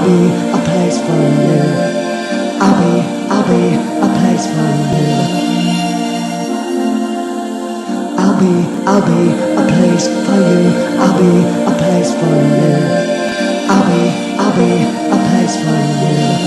be a place for you. I'll be a place for you. I'll be a place for you. I'll be a place for you. I'll be a place for you.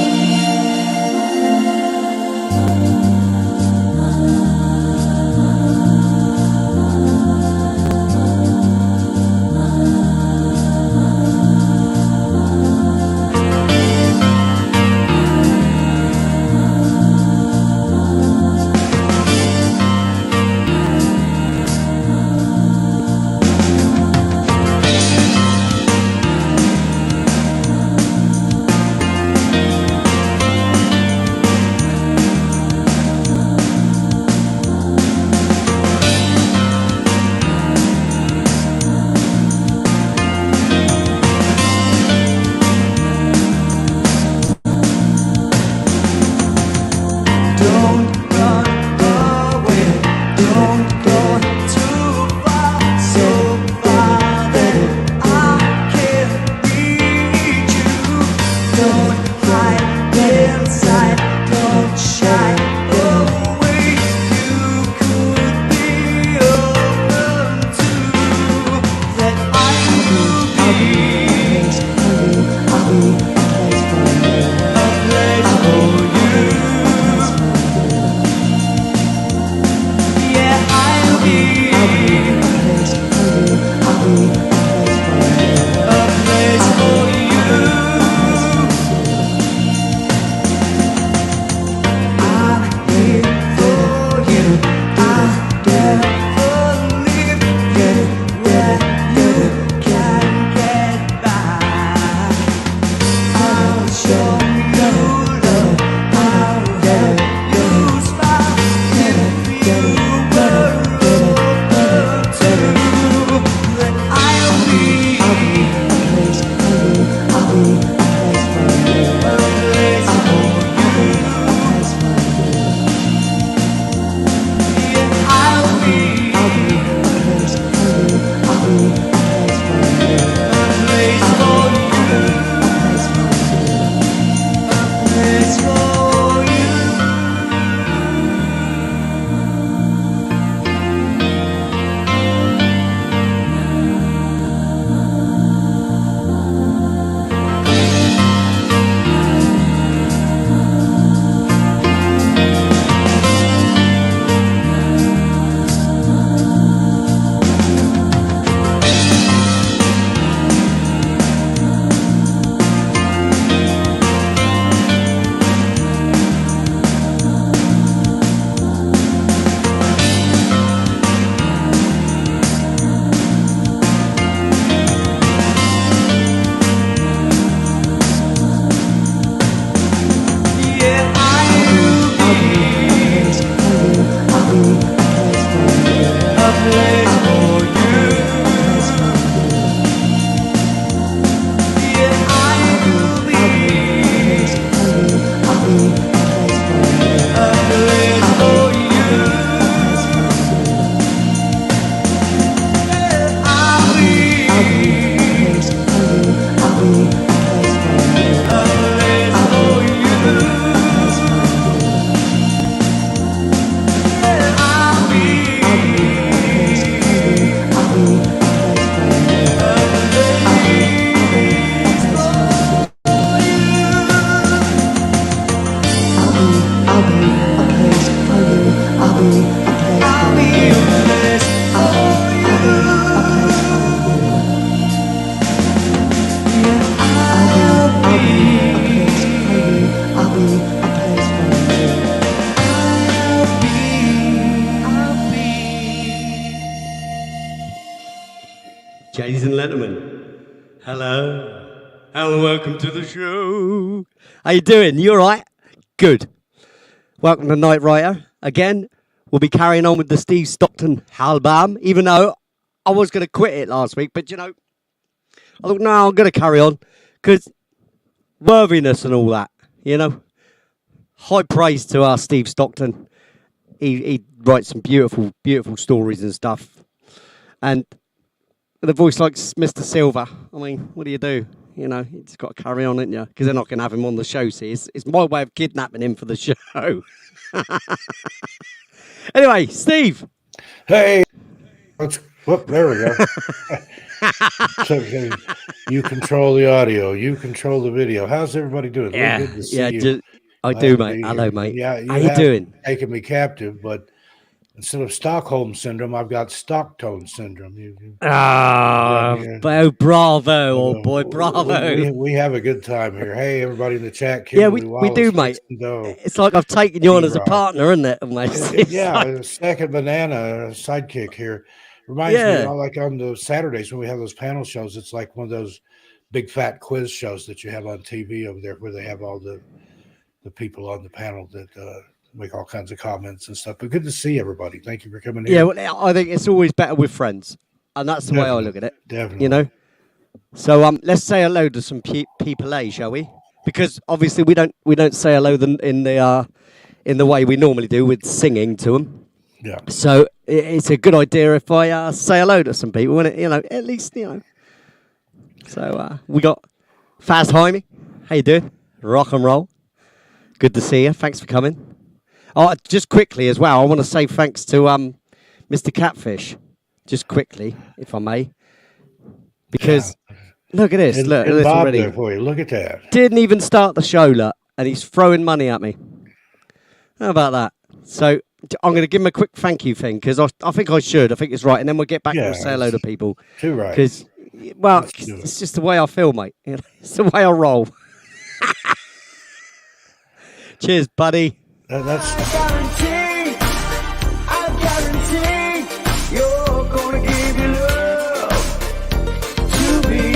Ladies and gentlemen, hello, and welcome to the show. How you doing? You all right? Good. Welcome to Night Writer. Again, we'll be carrying on with the Steve Stockton album, even though I was going to quit it last week, but you know, I thought, no, I'm going to carry on, because worthiness and all that, you know. High praise to our Steve Stockton. He writes some beautiful, beautiful stories and stuff. And with a voice like Mr. Silver, I mean, what do? You know, you just got to carry on, ain't you? Because they're not going to have him on the show. See, it's my way of kidnapping him for the show. Anyway, Steve. Hey, whoop, there we go. So, you control the audio, you control the video. How's everybody doing? Yeah, Really good to see you. I do, mate. Hello, mate. Yeah, how you doing? Taken me captive, but instead of Stockholm syndrome, I've got Stockton syndrome. Bravo, old boy, bravo. We have a good time here. Hey, everybody in the chat. Kimberly we do, mate. It's like I've taken you on as a partner, isn't it? Yeah, second banana sidekick here. Reminds me, like on the Saturdays when we have those panel shows, it's like one of those big fat quiz shows that you have on TV over there where they have all the people on the panel that make all kinds of comments and stuff. But good to see everybody. Thank you for coming in. Yeah, well, I think it's always better with friends. And that's the way I look at it. Definitely. You know? So let's say hello to some people, shall we? Because obviously we don't say hello in the way we normally do with singing to them. Yeah. So it's a good idea if I say hello to some people, and you know, at least you know. So we got Faz Jaime. How you doing? Rock and roll. Good to see you. Thanks for coming. Oh, just quickly as well, I want to say thanks to Mr. Catfish. Just quickly, if I may, because look at this. Look Bob already. There for you. Look at that. Didn't even start the show, look, and he's throwing money at me. How about that? So I'm going to give him a quick thank you thing because I think I should. I think it's right, and then we'll get back and say hello to people. Too right. Because it's just the way I feel, mate. It's the way I roll. Cheers, buddy. That's. You're gonna give your love to me.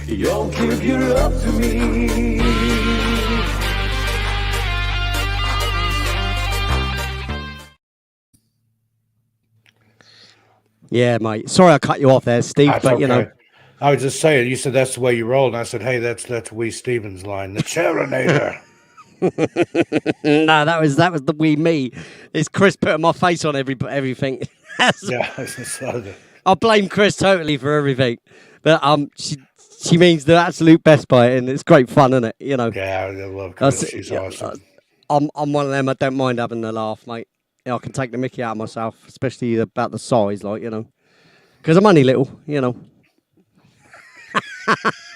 You'll give your love to me. Yeah, mate. Sorry I cut you off there, Steve, That's but okay. you know. I was just saying, you said that's the way you roll, and I said, hey, that's Wee Stevens' line, the Charinator. No, that was the wee me. It's Chris putting my face on everything. Yeah, I blame Chris totally for everything, but she means the absolute best by it, and it's great fun, isn't it? You know. Yeah, I love Chris. She's awesome. I'm one of them. I don't mind having a laugh, mate. I can take the mickey out of myself, especially about the size, like you know, because I'm only little, you know.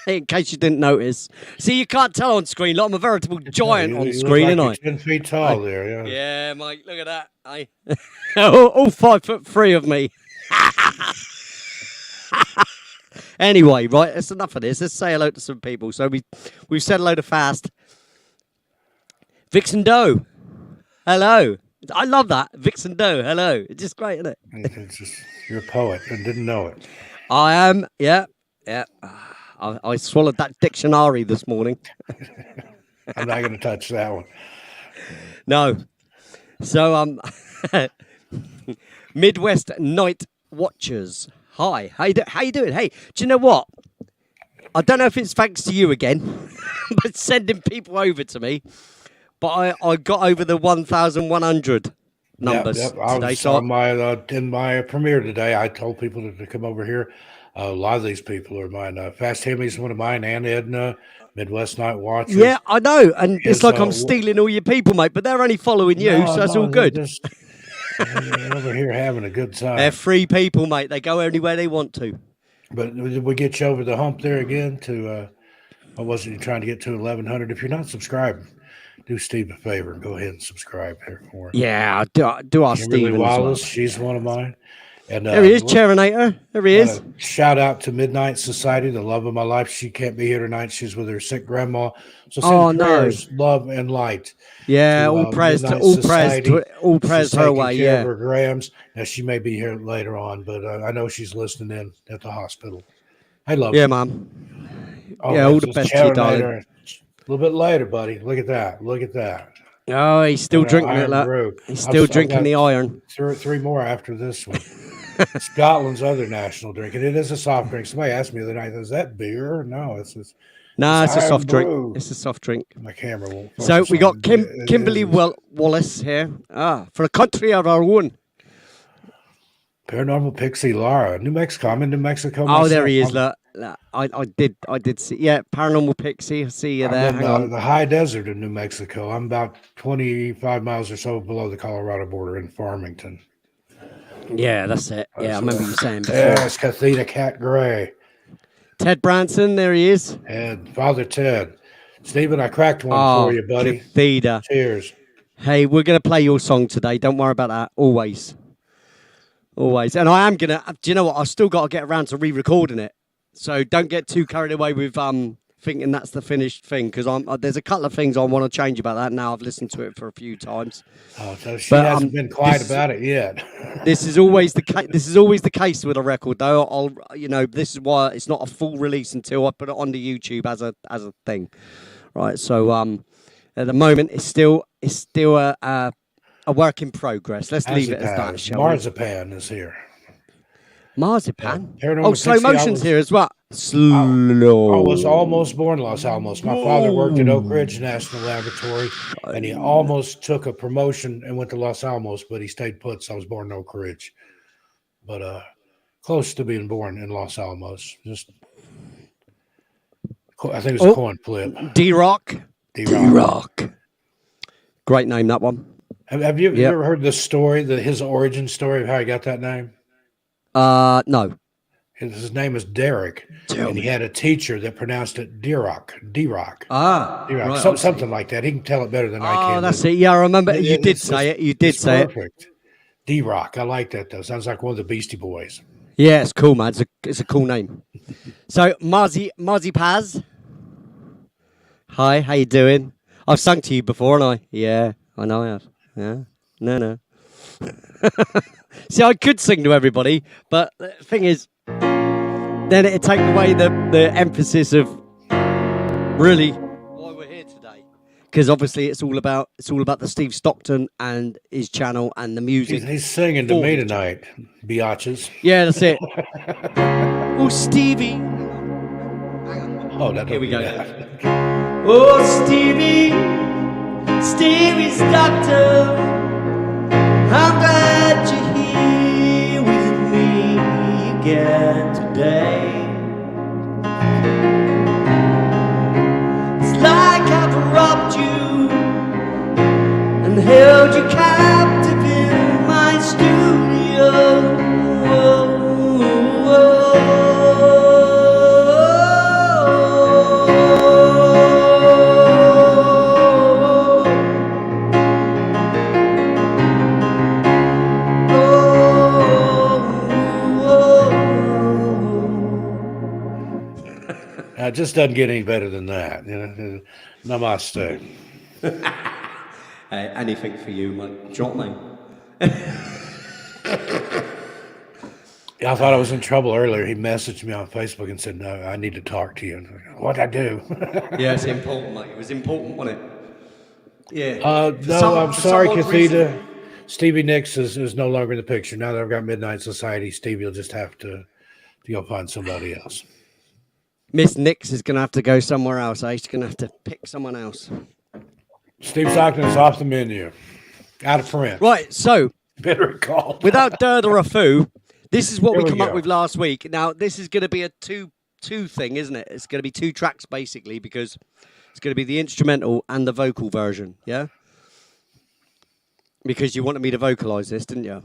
In case you didn't notice. See, you can't tell on screen. Like I'm a veritable giant on screen, like aren't I? 10 feet tall there, yeah. Yeah, mate, look at that. All 5'3" of me. Anyway, right, that's enough of this. Let's say hello to some people. So we've said hello to Fast. Vixen Doe. Hello. I love that. Vixen Doe. Hello. It's just great, isn't it? It's just, you're a poet and didn't know it. I am, yeah. I swallowed that dictionary this morning. I'm not going to touch that one. No. So, Midwest Night Watchers. Hi. How you doing? Hey, do you know what? I don't know if it's thanks to you again, but sending people over to me. But I got over the 1,100 numbers Yep. today. So in my premiere today, I told people to come over here. A lot of these people are mine. Fast Hemi's one of mine, and Edna, Midwest Night Watchers. Yeah, I know. And it's like I'm stealing all your people, mate, but they're only following you, so that's all good. They're over here having a good time. They're free people, mate. They go anywhere they want to. But did we get you over the hump there again to, what was it you're trying to get to 1,100? If you're not subscribed, do Steve a favor and go ahead and subscribe here for him. Yeah, do our Steve Wallace, well. she's one of mine. And there he is, Charinator. There he is. Shout out to Midnight Society, the love of my life. She can't be here tonight. She's with her sick grandma. So send prayers, love, and light. Yeah, to, all prayers her way. Yeah, her Grams. Now she may be here later on, but I know she's listening in at the hospital. I love you. Yeah, Mom. All the best to you, darling. A little bit later, buddy. Look at that. Look at that. Oh, he's still drinking it. Look. He's still drinking the iron. Three more after this one. Scotland's other national drink, and it is a soft drink. Somebody asked me the other night, "Is that beer?" No, it's Nah, it's a Iron soft drink. brew. It's a soft drink. My camera won't So focus we got on it. It Kimberly is. Wallace here. For a country of our own. Paranormal Pixie Laura, New Mexico. I'm in New Mexico Oh, myself. there he is. Look. I did see. Yeah, Paranormal Pixie. I see you there. I'm Hang in on. the high desert of New Mexico. I'm about 25 miles or so below the Colorado border in Farmington. Yeah, that's it. Yeah, I remember you saying before. Yes, Cathedra Cat Gray. Ted Branson, there he is. And Father Ted. Stephen, I cracked one for you, buddy. Cathedra. Cheers. Hey, we're going to play your song today. Don't worry about that. Always. Always. And I am going to, do you know what? I've still got to get around to re-recording it. So don't get too carried away with thinking that's the finished thing, because there's a couple of things I want to change about that now. I've listened to it for a few times. Oh, so she hasn't been quiet about it yet. This is always the case. This is always the case with a record, though. This is why it's not a full release until I put it on the YouTube as a thing, right? So at the moment, it's still a work in progress. Let's leave it as that. Shall Marzipan is here. Marzipan. Oh, Slow motion's here as well. Slow. I was almost born in Los Alamos. My father worked at Oak Ridge National Laboratory, and he almost took a promotion and went to Los Alamos, but he stayed put, so I was born in Oak Ridge. But close to being born in Los Alamos. Just, I think it was a coin flip. D-Rock. D-Rock. Great name, that one. Have you ever heard the story, his origin story of how he got that name? No. His name is Derek, and he had a teacher that pronounced it D-Rock. Ah, right, something like that. He can tell it better than I can. Oh, that's it. Yeah, I remember. You did say it. You did say it. Perfect. D-Rock. I like that, though. Sounds like one of the Beastie Boys. Yeah, it's cool, man. It's a cool name. So, Marzi Paz. Hi, how you doing? I've sung to you before, haven't I? Yeah, I know I have. Yeah. No. See, I could sing to everybody, but the thing is, then it'd take away the emphasis of really why we're here today. Because obviously it's all about the Steve Stockton and his channel and the music. He's singing to me tonight, biatches. Yeah, that's it. Oh, Stevie. Oh, here we go. Oh, Stevie Stockton. I'm glad you're here with me again today. It's like I've robbed you and held you captive in my studio. It just doesn't get any better than that. Namaste. Hey, anything for you, mate. Drop me. I thought I was in trouble earlier. He messaged me on Facebook and said, "No, I need to talk to you." What'd I do? Yeah, it's important, mate. It was important, wasn't it? Yeah. No, I'm sorry, Cathedra. Stevie Nicks is no longer in the picture. Now that I've got Midnight Society, Stevie will just have to go find somebody else. Miss Nix is going to have to go somewhere else. She's going to have to pick someone else. Steve Stockton is off the menu. Out of print. Right, so. Better call. Without Durder or Foo, this is what we come up with last week. Now, this is going to be a two thing, isn't it? It's going to be 2 tracks, basically, because it's going to be the instrumental and the vocal version, yeah? Because you wanted me to vocalize this, didn't you?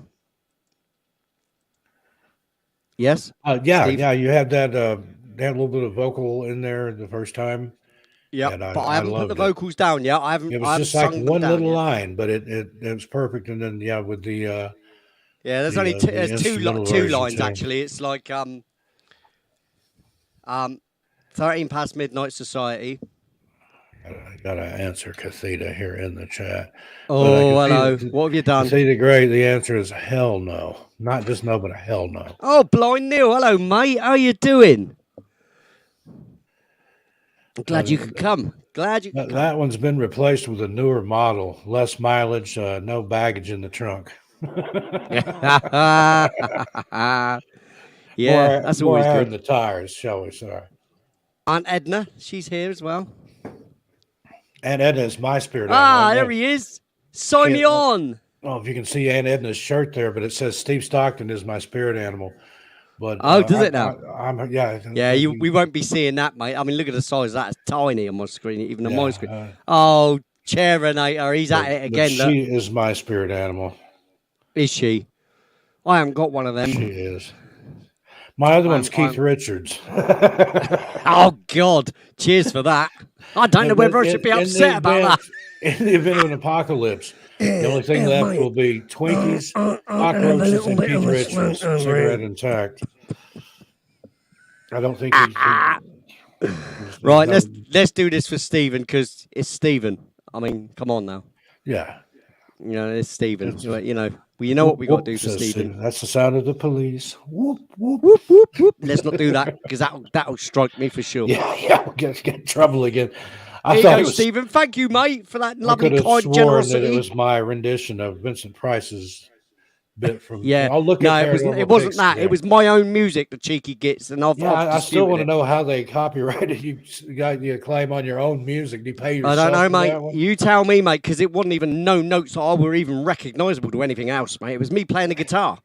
Yes? Yeah, you had that... They had a little bit of vocal in there the first time. Yeah, but I haven't put the vocals down yet. I haven't. It was just like one little line, but it was perfect. And then with the there's only two lines actually. It's like 13 past midnight society. I got to answer Cathedra here in the chat. Oh, hello. What have you done? Cathedra Gray, the answer is hell no. Not just no, but a hell no. Oh, Blind Neil. Hello, mate. How you doing? I'm glad you could come. That one's been replaced with a newer model, less mileage, no baggage in the trunk. Yeah, that's always more air good. in the tires, shall we say? Aunt Edna, she's here as well. Aunt Edna is my spirit animal. Ah, there he is. Sign me on. Oh, if you can see Aunt Edna's shirt there, but it says Steve Stockton is my spirit animal. But does it now? Yeah. We won't be seeing that, mate. I mean, look at the size. That's tiny on my screen, even on my screen. Oh, Cherinator, he's at it again. She is my spirit animal. Is she? I haven't got one of them. She is. My other one's Keith Richards. Oh, God. Cheers for that. I don't know whether I should be upset about that. In the event of an apocalypse, the only thing left will be Twinkies, cockroaches, and Keith Richards, cigarette intact. I don't think Right, let's do this for Stephen, because it's Stephen. I mean, come on now. Yeah. You know, it's Stephen. You know what we got to do for Stephen. That's the sound of the police. Whoop, whoop. Whoop, whoop, whoop. Let's not do that, because that'll strike me for sure. Yeah, we'll get in trouble again. There you go, Stephen. Thank you, mate, for that lovely, kind generosity. That it was my rendition of Vincent Price's bit from. Yeah, I'll look no, it wasn't that. It was my own music, the cheeky gits, and I still want to know how they copyrighted you. Got you claim on your own music. Do you pay yourself? I don't know, mate. You tell me, mate, because it wasn't even no notes that were even recognisable to anything else, mate. It was me playing the guitar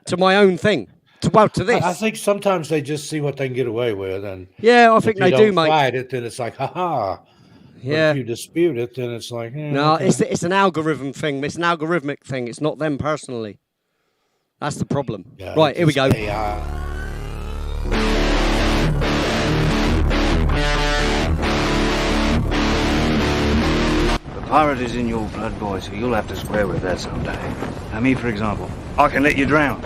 to my own thing. To this, I think sometimes they just see what they can get away with, and I think they do, mate. Fight it, then it's like, ha. Yeah. But if you dispute it, then it's like, no, okay. It's an algorithm thing. It's an algorithmic thing. It's not them personally. That's the problem. Yeah, right, here we go. AI. The pirate is in your blood, boy, so you'll have to square with that someday. Now, me, for example, I can let you drown.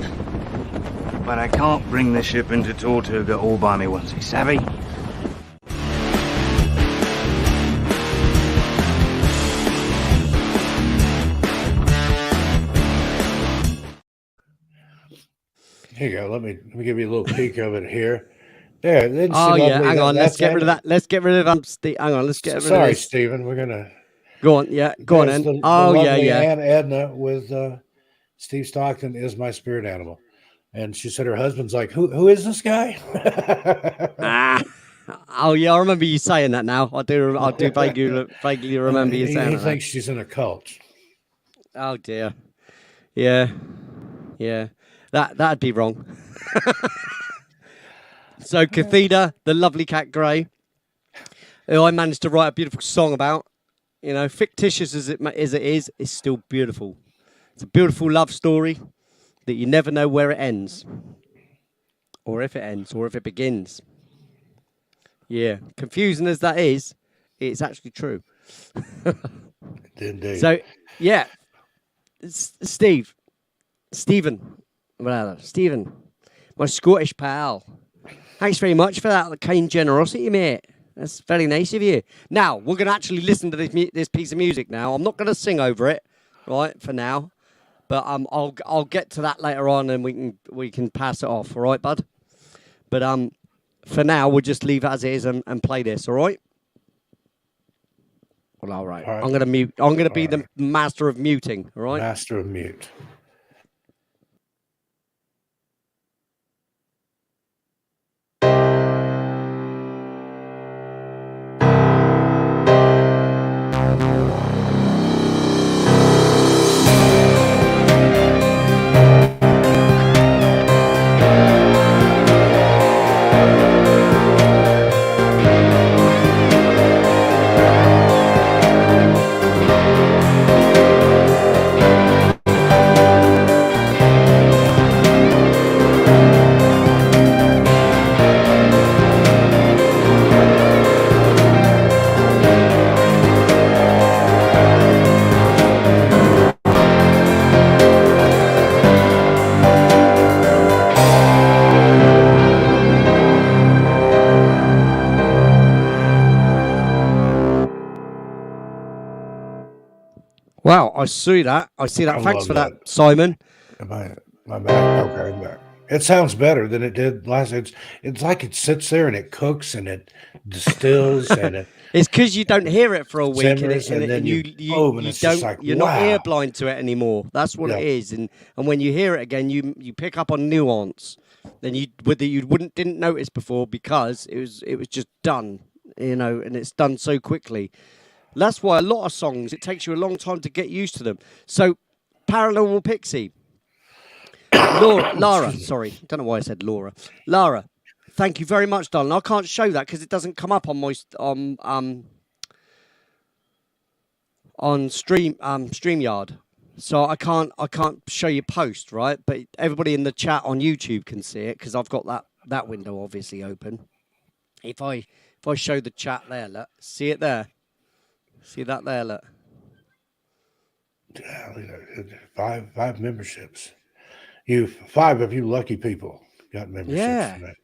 But I can't bring the ship into Tortuga all by me onesie, savvy? Here you go. Let me give you a little peek of it here. There. Hang on. Let's get rid of that. Let's get rid of Hang on. Let's get rid of this. Sorry, Stephen. We're gonna go on. Yeah, go on. Then. Aunt Edna with Steve Stockton is my spirit animal. And she said her husband's like, who is this guy? Oh yeah, I remember you saying that now. I do vaguely remember you saying that. He thinks she's in a cult. Oh dear. Yeah. That'd be wrong. So Cathedra, the lovely cat Grey, who I managed to write a beautiful song about, fictitious as it is, it's still beautiful. It's a beautiful love story that you never know where it ends, or if it ends, or if it begins. Yeah, confusing as that is, it's actually true. Indeed. So, yeah, Stephen, my Scottish pal. Thanks very much for that kind generosity, mate. That's very nice of you. Now, we're going to actually listen to this piece of music now. I'm not going to sing over it, right, for now. But I'll get to that later on, and we can pass it off, all right, bud? But for now, we'll just leave it as it is and play this, all right? Well, all right. I'm going to mute. I'm going to be the master of muting, all right? Master of mute. Wow, I see that. Thanks for that, Simon. My back. Okay, I'm back. It sounds better than it did last. It's like it sits there and it cooks and it distills and It's because you don't hear it for a week, simmers, and then you boom, and it's just don't. like, You're not wow. ear blind to it anymore. That's what Yeah. it is. And when you hear it again, you pick up on nuance. Then you didn't notice before because it was just done, and it's done so quickly. That's why a lot of songs, it takes you a long time to get used to them. So, Paranormal Pixie. Lara, sorry. Don't know why I said Laura. Lara, thank you very much, darling. I can't show that because it doesn't come up on my on StreamYard. So I can't show you post, right? But everybody in the chat on YouTube can see it because I've got that window obviously open. If I show the chat there, look, see it there. See that there, look. Five memberships. Five of you lucky people got memberships tonight.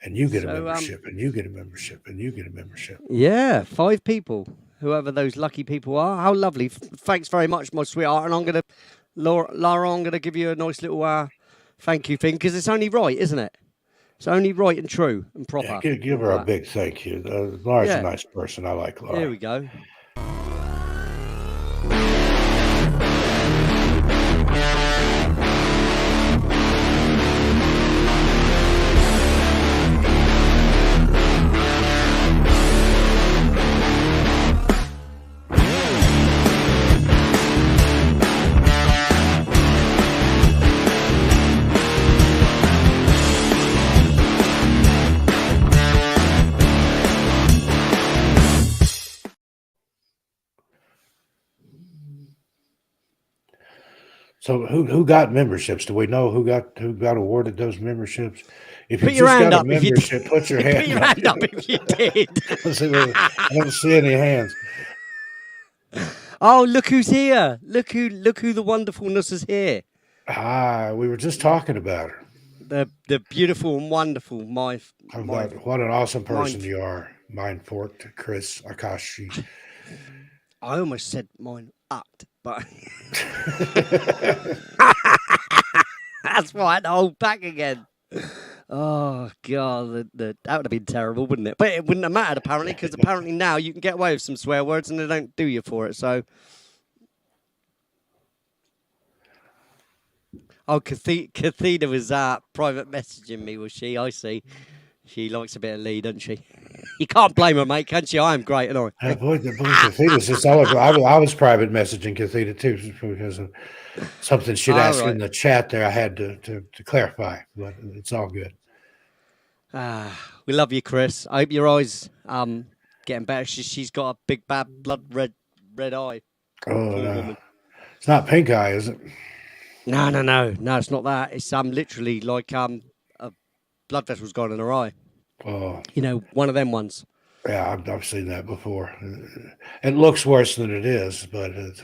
And you get a membership, and you get a membership, and you get a membership. Yeah, 5 people, whoever those lucky people are. How lovely. Thanks very much, my sweetheart. And I'm going to, Lara, I'm going to give you a nice little thank you thing, because it's only right, isn't it? It's only right and true and proper. Yeah, give her a big thank you. Lara's a nice person. I like Lara. Here we go. So who got memberships? Do we know who got awarded those memberships? If you put your just hand got up a membership, put your hand put your hand up if you did. I don't see any hands. Oh, look who's here! Look who the wonderfulness is here. We were just talking about her. The beautiful and wonderful what an awesome person you are. Mind forked, Chris Akashi. I almost said mine upped, but that's why I had to hold back again. Oh God, that would have been terrible, wouldn't it? But it wouldn't have mattered apparently, because apparently now you can get away with some swear words and they don't do you for it. So, Kathina was private messaging me, was she? I see. She likes a bit of Lee, doesn't she? You can't blame her, mate, can she? I am great, and I. Boy, Kathina's just I was private messaging Kathina too because of something she'd asked in the chat there. I had to clarify, but it's all good. We love you, Chris. I hope your eyes getting better. She's got a big bad blood red eye. Oh no. It's not pink eye, is it? No, it's not that. It's literally like a blood vessel's gone in her eye. Oh, one of them ones. Yeah, I've seen that before. It looks worse than it is, but it's...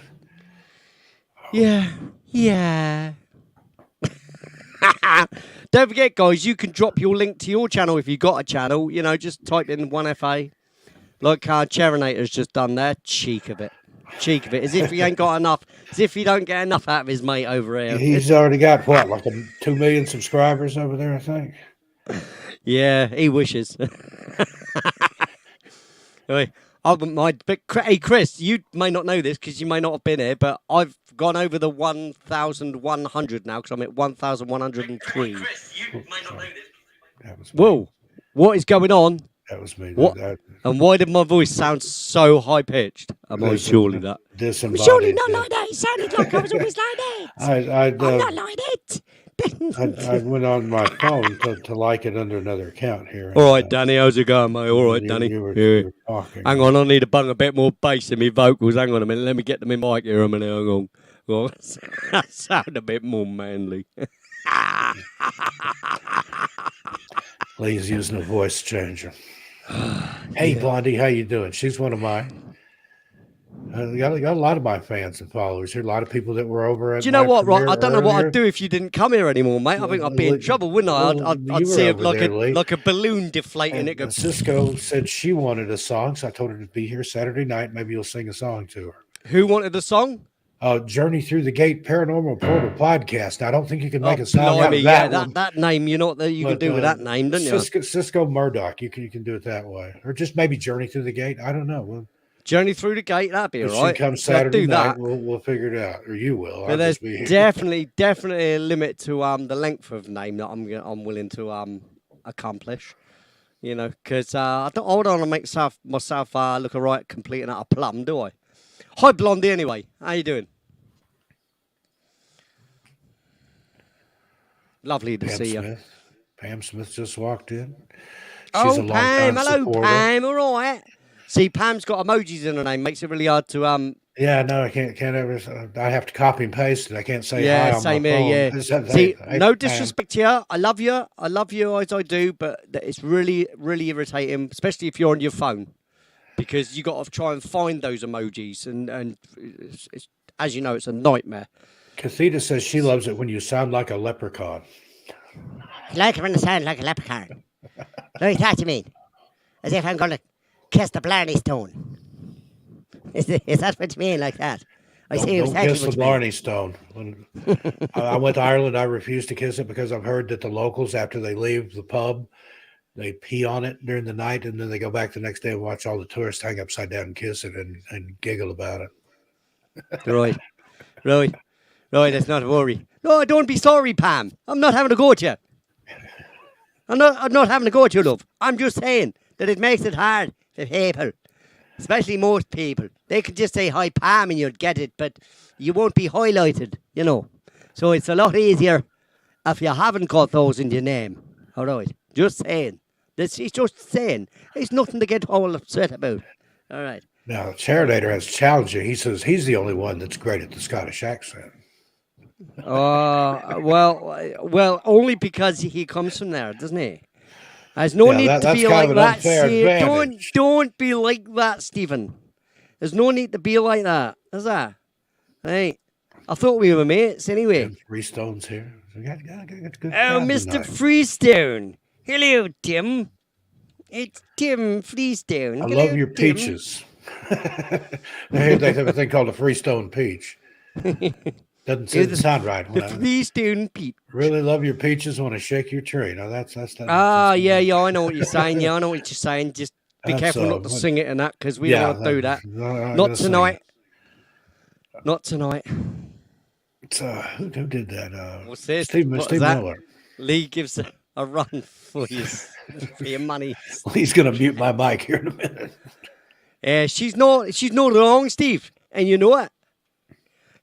Yeah. Don't forget, guys, you can drop your link to your channel if you got a channel. Just type in 1FA, like Cherinator's just done there. Cheek of it. As if he ain't got enough. As if he don't get enough out of his mate over here. He's already got what, like 2 million subscribers over there, I think. Yeah, he wishes. Anyway, I wouldn't mind. But hey, Chris, you may not know this because you may not have been here, but I've gone over the 1,100 now because I'm at 1,103. Chris, you may not know this. Whoa, what is going on? That was me. What? And why did my voice sound so high pitched? Am I surely that? Surely not like that. It sounded like I was always like that. I'm not like that. I went on my phone to like it under another account here. All right, Danny, how's it going, mate? All right, Danny. You were talking. Hang on, I need to bung a bit more bass in my vocals. Hang on a minute, let me get them in mic here a minute. Hang on. That sound a bit more manly. Lee's using a voice changer. Hey, Blondie, how you doing? She's one of mine. Got a lot of my fans and followers here. A lot of people that were over at. Do you know what, Rob? I don't know what I'd do if you didn't come here anymore, mate. I think I'd be in trouble, wouldn't I? I'd see it like a balloon deflating. It goes. Cisco said she wanted a song, so I told her to be here Saturday night. Maybe you'll sing a song to her. Who wanted the song? Journey Through the Gate Paranormal Portal podcast. I don't think you can make a sound out of that that one. That name, you know what you can do with that name, don't you? Cisco Murdoch. You can do it that way, or just maybe Journey Through the Gate. I don't know. Journey Through the Gate. That'd be all right. She comes Saturday night. We'll figure it out, or you will. But there's definitely a limit to the length of name that I'm willing to accomplish. You know, because I don't want to make myself look all right, complete and utter plum, do I? Hi, Blondie. Anyway, how you doing? Lovely to see you. Pam Smith just walked in. She's a Pam. Hello, supporter. Pam. All right. See, Pam's got emojis in her name. Makes it really hard to Yeah, no, I can't ever. I have to copy and paste it. I can't say hi on same my here. phone. Yeah. See, no disrespect here. I love you. I love you as I do, but it's really, really irritating, especially if you're on your phone, because you got to try and find those emojis, and it's, as you know, it's a nightmare. Catheta says she loves it when you sound like a leprechaun. I like it when I sound like a leprechaun. Like that, you mean? As if I'm going to kiss the Blarney Stone. Is that what you mean, like that? I see Don't exactly kiss the what you Blarney Stone. When I went to Ireland, I refused to kiss it because I've heard that the locals, after they leave the pub, they pee on it during the night, and then they go back the next day and watch all the tourists hang upside down and kiss it and giggle about it. Right. That's not a worry. No, don't be sorry, Pam. I'm not having a go at you. I'm not having a go at you, love. I'm just saying that it makes it hard for people, especially most people. They could just say hi, Pam, and you'd get it, but you won't be highlighted, you know. So it's a lot easier if you haven't got those in your name. All right. Just saying. He's just saying. There's nothing to get all upset about. All right. Now, Charadator has challenged you. He says he's the only one that's great at the Scottish accent. Well, only because he comes from there, doesn't he? There's no need to be like that. See, don't be like that, Stephen. There's no need to be like that, is there? Hey, I thought we were mates anyway. Freestone's here. Mr. Freestone. Hello, Tim. It's Tim Freestone. I love your peaches. They have a thing called a Freestone peach. Doesn't sound right. The Freestone peach. Really love your peaches. Want to shake your tree. Now that's yeah. I know what you're saying. Yeah, I know what you're saying. Just be careful not to sing it and that, because we don't want to do that. Not tonight. Not tonight. It's who did that? What's this? Steve Miller. Lee gives a run for your money. Well, he's gonna mute my mic here in a minute. She's not wrong, Steve, and you know what?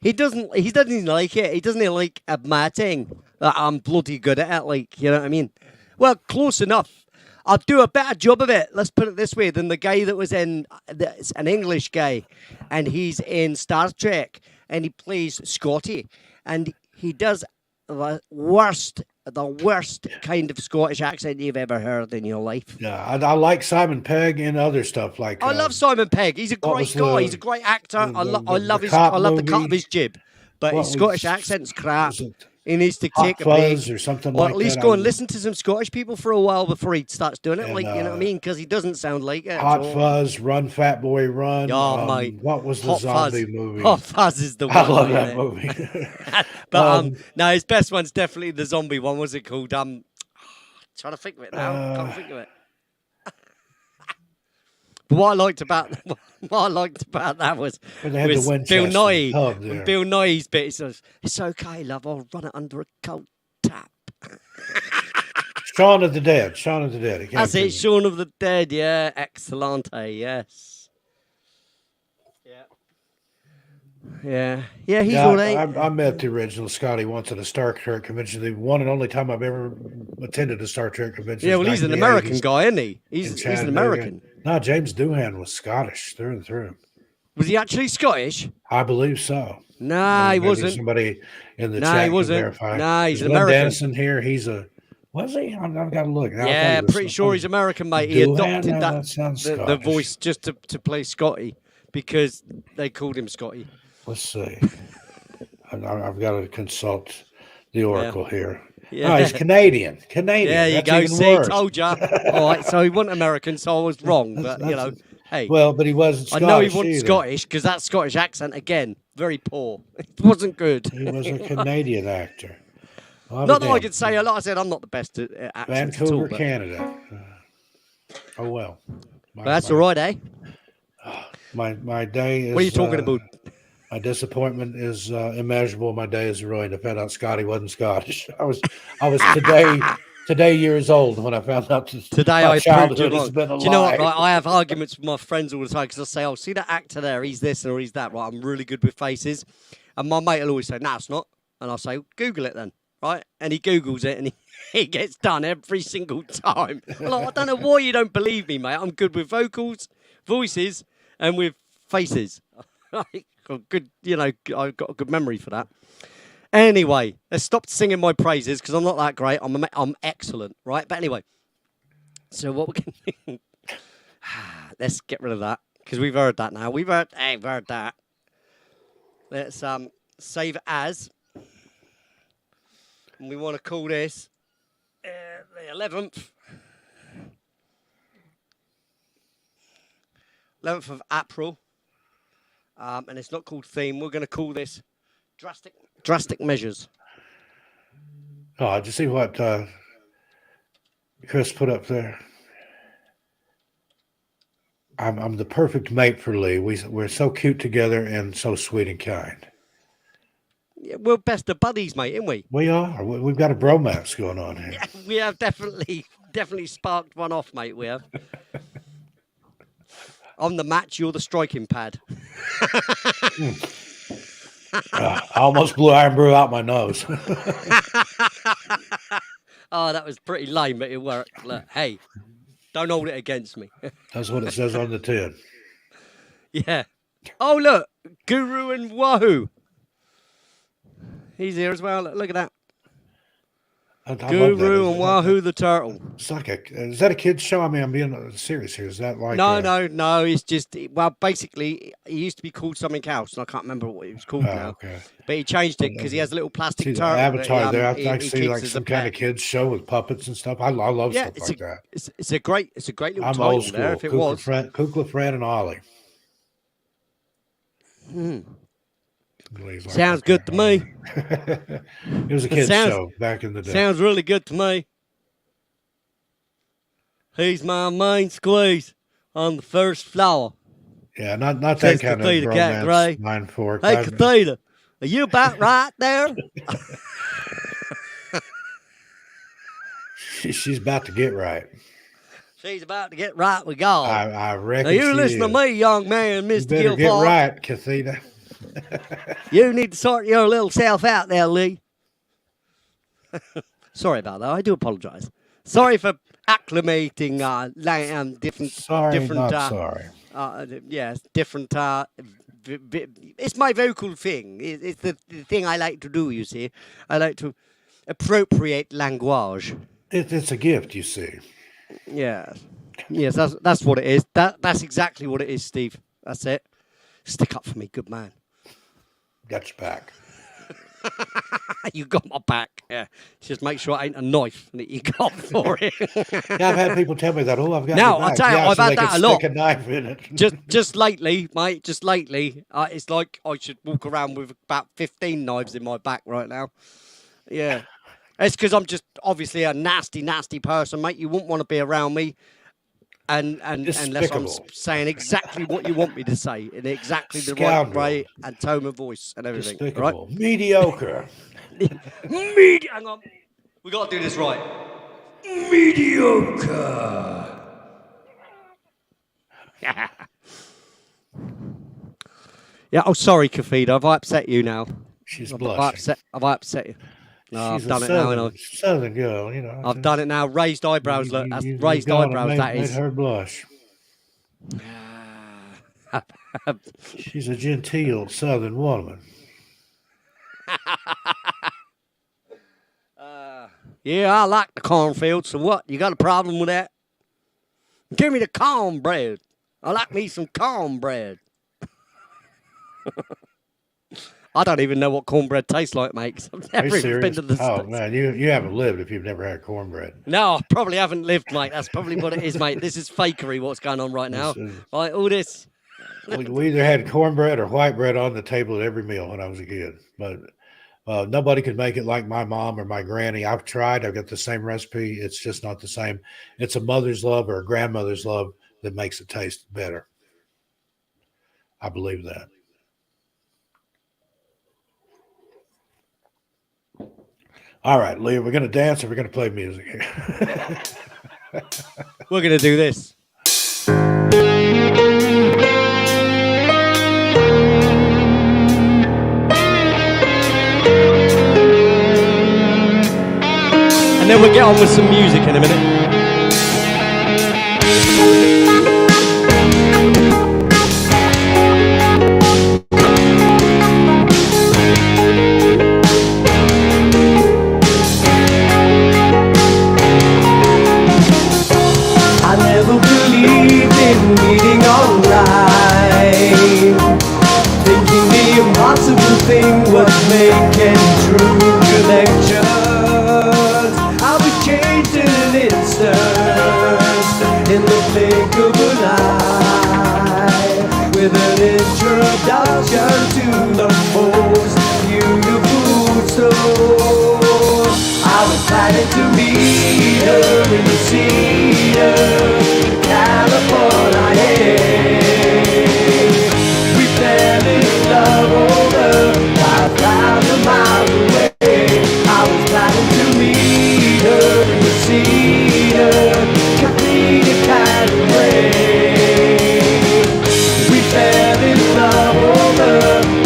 He doesn't like it. He doesn't like admitting that I'm bloody good at it. Like, you know what I mean? Well, close enough. I'll do a better job of it. Let's put it this way than the guy that was in an English guy, and he's in Star Trek, and he plays Scotty, and he does the worst kind of Scottish accent you've ever heard in your life. Yeah, I like Simon Pegg and other stuff like. I love Simon Pegg. He's a great guy. He's a great actor. I love the cut of his jib, but his Scottish accent's crap. He needs to take a break, or something or like at least that. go and listen to some Scottish people for a while before he starts doing it. Like, you know what I mean? Because he doesn't sound like it. Hot Fuzz, Run Fat Boy Run. Oh, mate. What was the zombie movie? Hot Fuzz is the one. I love that movie. But no, his best one's definitely the zombie one. What's it called? Trying to think of it now. Can't think of it. But what I liked about that was Bill Nye. Bill Nye's bit. He says, "It's okay, love. I'll run it under a cold tap." Shaun of the Dead. That's it. Shaun of the Dead. Yeah, excellente. Yes. Yeah. He's all right. I met the original Scotty once at a Star Trek convention. The one and only time I've ever attended a Star Trek convention. Yeah, well, he's an American guy, isn't he? He's an American. No, James Doohan was Scottish through and through. Was he actually Scottish? I believe so. Nah, he wasn't. Somebody in the chat he wasn't. verify. Nah, he's an Glenn American. Dennison here. Was he? I've got to look. Yeah, pretty sure he's American, mate. He adopted the voice just to play Scotty because they called him Scotty. Let's see. I've got to consult the Oracle here. Yeah. Oh, he's Canadian. There you go. See, told you. All right, so he wasn't American, so I was wrong. But, you know, hey. Well, but he wasn't Scottish. I know he wasn't either. Scottish because that Scottish accent, again, very poor. It wasn't good. He was a Canadian actor. Not that I could say, like I said, I'm not the best at accents at all. Vancouver, But Canada. Oh well. that's all right, eh? My day is. What are you talking about? My disappointment is immeasurable. My day is ruined. I found out Scotty wasn't Scottish. I was today years old when I found out Today my I proved you childhood has wrong. been a Do you know lie. what? Right, I have arguments with my friends all the time because I say, "Oh, see that actor there? He's this or he's that." Right? I'm really good with faces, and my mate will always say, "No, it's not," and I'll say, "Google it then." Right? And he Googles it, and he gets done every single time. Like, I don't know why you don't believe me, mate. I'm good with voices, and with faces. Good, I've got a good memory for that. Anyway, let's stop singing my praises because I'm not that great. I'm excellent, right? But anyway, so what we can do, let's get rid of that because we've heard that now. We've heard that. Let's save as, and we want to call this the 11th of April. And it's not called theme. We're going to call this drastic measures. Oh, did you see what Chris put up there? I'm the perfect mate for Lee. We're so cute together and so sweet and kind. Yeah, we're best of buddies, mate, aren't we? We are. We've got a bromance going on here. Yeah, we have definitely sparked one off, mate. We have. I'm the match, you're the striking pad. I almost blew Iron Brew out my nose. Oh, that was pretty lame, but it worked. Look, hey, don't hold it against me. That's what it says on the tin. Yeah. Oh, look, Guru and Wahoo. He's here as well. Look at that. I love that. Guru and Wahoo the turtle. It's like is that a kid's show? I mean, I'm being serious here. Is that like No. It's just basically, he used to be called something else, and I can't remember what he was called now. Okay. But he changed it because he has a little plastic See the turtle. avatar there. He I see like keeps as some a kind of pet. kids show with puppets and stuff. I love stuff like that. It's a great little I'm title old school. there. If it Kukla, was. Kukla, Fran, and Ollie. Sounds good to me. It was a kids show back in the day. Sounds really good to me. He's my main squeeze on the first floor. Yeah, not that Says kind of Cathedra Cat Gray. romance. Nine fork. Hey, Cathedra, are you about right there? She's about to get right. She's about to get right with God. I reckon. Now, you she listen to is. me, young man, You Mr. better get Gilford. right, Cathedra. You need to sort your little self out there, Lee. Sorry about that. I do apologise. Sorry for acclimating different. Sorry, different, not sorry. Different. It's my vocal thing. It's the thing I like to do. You see, I like to appropriate language. It's a gift, you see. Yeah. Yes, that's what it is. That's exactly what it is, Steve. That's it. Stick up for me, good man. Got your back. You got my back. Yeah. Just make sure it ain't a knife that you got for it. Yeah, I've had people tell me that. Oh, I've got Now, your back. I'll tell you, yeah, I've so had they that can a lot. Stick a knife in it. just lately, mate. Just lately, it's like I should walk around with about 15 knives in my back right now. Yeah, it's because I'm just obviously a nasty person, mate. You wouldn't want to be around me, and unless I'm Despicable. saying exactly what you want me to say in exactly the right Scoundrel. way and tone of voice and everything. Despicable. Right? Mediocre. Hang on, we got to do this right. Mediocre. Yeah. Oh, sorry, Kafida. Have I upset you now? She's Have blushing. I upset you? No, She's I've done a it now. southern, And southern girl, you know. I've done it now. Raised eyebrows. Look, that's You raised gone and eyebrows. That made is. her blush. She's a genteel southern woman. Yeah, I like the cornfield. So what? You got a problem with that? Give me the cornbread. I like me some cornbread. I don't even know what cornbread tastes like, mate. 'Cause I've Are you never even been serious? to the Oh, States. man, you haven't lived if you've never had cornbread. No, I probably haven't lived, mate. That's probably what it is, mate. This is fakery, what's going on right now. This is- Right, all this. we either had cornbread or white bread on the table at every meal when I was a kid. But nobody could make it like my mom or my granny. I've tried. I've got the same recipe. It's just not the same. It's a mother's love or a grandmother's love that makes it taste better. I believe that. All right, Leah, we're going to dance or we're going to play music here. We're going to do this. And then we'll get on with some music in a minute. I never believed in meeting online, thinking the impossible thing was making true connections. I was changed in an instant, in the blink of an eye, with an introduction to the most beautiful soul. I was planning to meet her in the Cedar, California. We fell in love over 5,000 miles away. I was planning to meet her in the Cedar, complete a kind of way. We fell in love over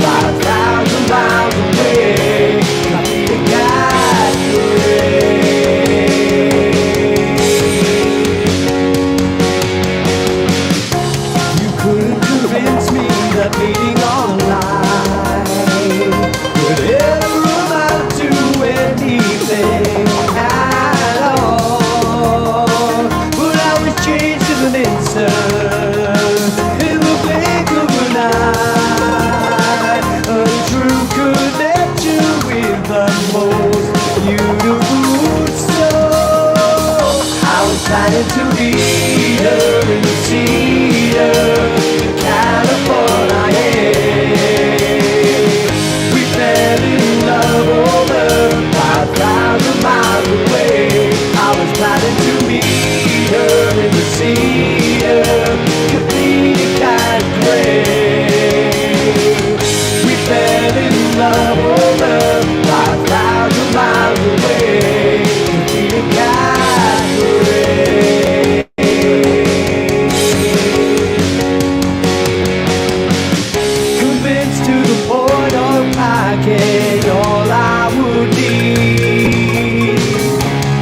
5,000 miles away. Complete a kind of way. You couldn't convince me that meeting online could ever amount to anything at all. But I was changed in an instant, in the blink of an eye. A true connection with the most beautiful soul. I was planning to meet her in the Cedar, California. We fell in love over 5,000 miles away. I was planning to meet her in the Cedar, complete a kind of gray. We fell in love over 5,000 miles away. Complete a kind of gray. Convinced to the point of packing all I would need,